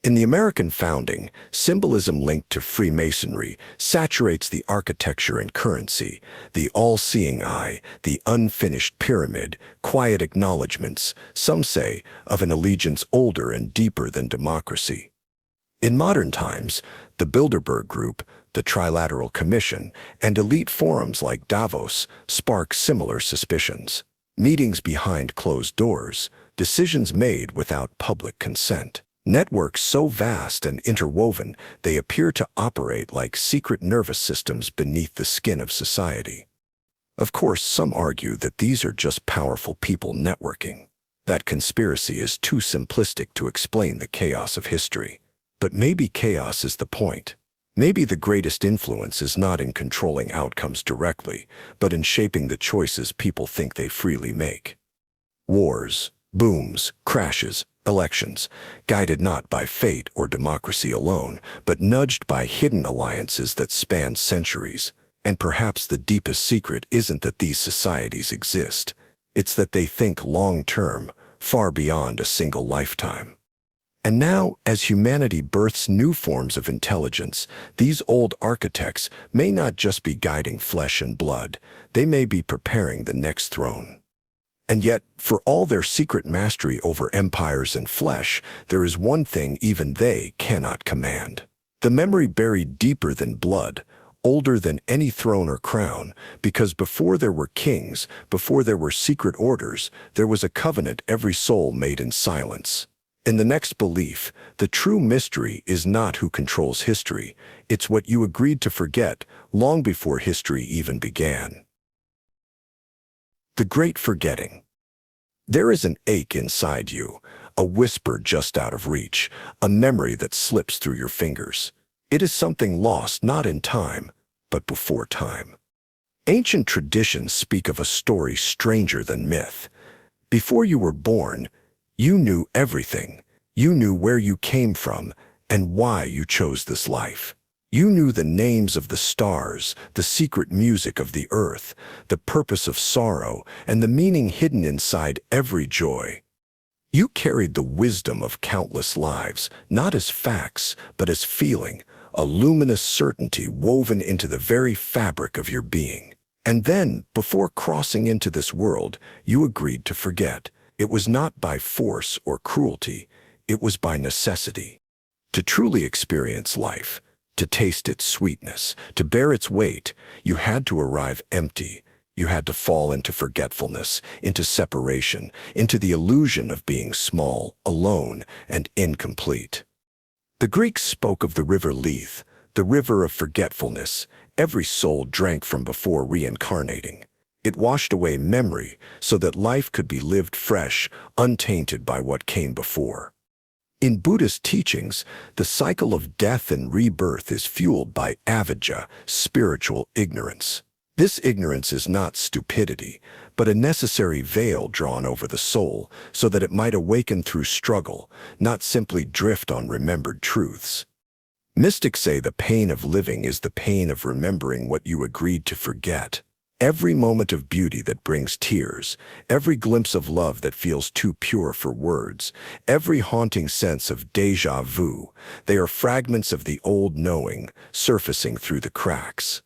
In the American founding, symbolism linked to Freemasonry saturates the architecture and currency, the all-seeing eye, the unfinished pyramid, quiet acknowledgments, some say, of an allegiance older and deeper than democracy. In modern times, the Bilderberg Group, the Trilateral Commission, and elite forums like Davos spark similar suspicions. Meetings behind closed doors, decisions made without public consent. Networks so vast and interwoven, they appear to operate like secret nervous systems beneath the skin of society. Of course, some argue that these are just powerful people networking. That conspiracy is too simplistic to explain the chaos of history. But maybe chaos is the point. Maybe the greatest influence is not in controlling outcomes directly, but in shaping the choices people think they freely make. Wars, booms, crashes, elections, guided not by fate or democracy alone, but nudged by hidden alliances that span centuries. And perhaps the deepest secret isn't that these societies exist. It's that they think long-term, far beyond a single lifetime. And now, as humanity births new forms of intelligence, these old architects may not just be guiding flesh and blood, they may be preparing the next throne. And yet, for all their secret mastery over empires and flesh, there is one thing even they cannot command. The memory buried deeper than blood, older than any throne or crown, because before there were kings, before there were secret orders, there was a covenant every soul made in silence. In the next belief, the true mystery is not who controls history, it's what you agreed to forget long before history even began. The Great Forgetting. There is an ache inside you, a whisper just out of reach, a memory that slips through your fingers. It is something lost not in time, but before time. Ancient traditions speak of a story stranger than myth. Before you were born, you knew everything. You knew where you came from and why you chose this life. You knew the names of the stars, the secret music of the earth, the purpose of sorrow, and the meaning hidden inside every joy. You carried the wisdom of countless lives, not as facts, but as feeling, a luminous certainty woven into the very fabric of your being. And then, before crossing into this world, you agreed to forget. It was not by force or cruelty, it was by necessity. To truly experience life, to taste its sweetness, to bear its weight, you had to arrive empty. You had to fall into forgetfulness, into separation, into the illusion of being small, alone, and incomplete. The Greeks spoke of the river Lethe, the river of forgetfulness. Every soul drank from before reincarnating. It washed away memory so that life could be lived fresh, untainted by what came before. In Buddhist teachings, the cycle of death and rebirth is fueled by avidya, spiritual ignorance. This ignorance is not stupidity, but a necessary veil drawn over the soul so that it might awaken through struggle, not simply drift on remembered truths. Mystics say the pain of living is the pain of remembering what you agreed to forget. Every moment of beauty that brings tears, every glimpse of love that feels too pure for words, every haunting sense of déjà vu, they are fragments of the old knowing, surfacing through the cracks.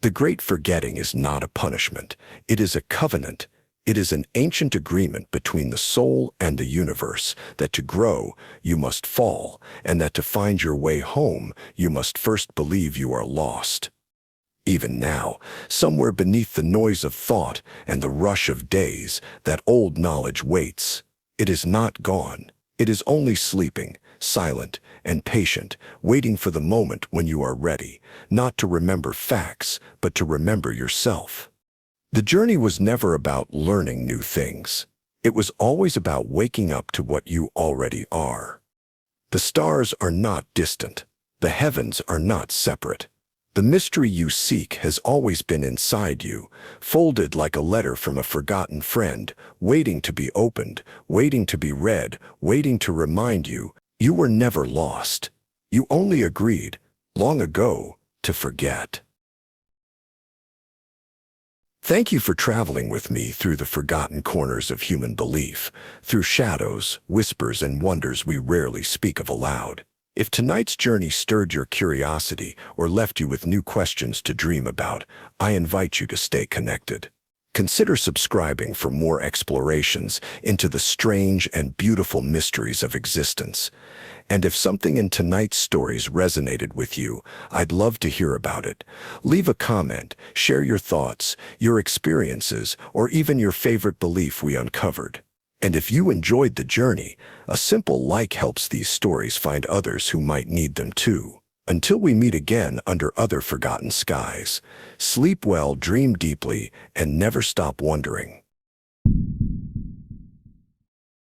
The Great Forgetting is not a punishment, it is a covenant. It is an ancient agreement between the soul and the universe that to grow, you must fall, and that to find your way home, you must first believe you are lost. Even now, somewhere beneath the noise of thought and the rush of days, that old knowledge waits. It is not gone. It is only sleeping, silent and patient, waiting for the moment when you are ready, not to remember facts, but to remember yourself. The journey was never about learning new things. It was always about waking up to what you already are. The stars are not distant. The heavens are not separate. The mystery you seek has always been inside you, folded like a letter from a forgotten friend, waiting to be opened, waiting to be read, waiting to remind you, you were never lost. You only agreed, long ago, to forget. Thank you for traveling with me through the forgotten corners of human belief, through shadows, whispers, and wonders we rarely speak of aloud. If tonight's journey stirred your curiosity or left you with new questions to dream about, I invite you to stay connected. Consider subscribing for more explorations into the strange and beautiful mysteries of existence. And if something in tonight's stories resonated with you, I'd love to hear about it. Leave a comment, share your thoughts, your experiences, or even your favorite belief we uncovered. And if you enjoyed the journey, a simple like helps these stories find others who might need them too. Until we meet again under other forgotten skies, sleep well, dream deeply, and never stop wondering.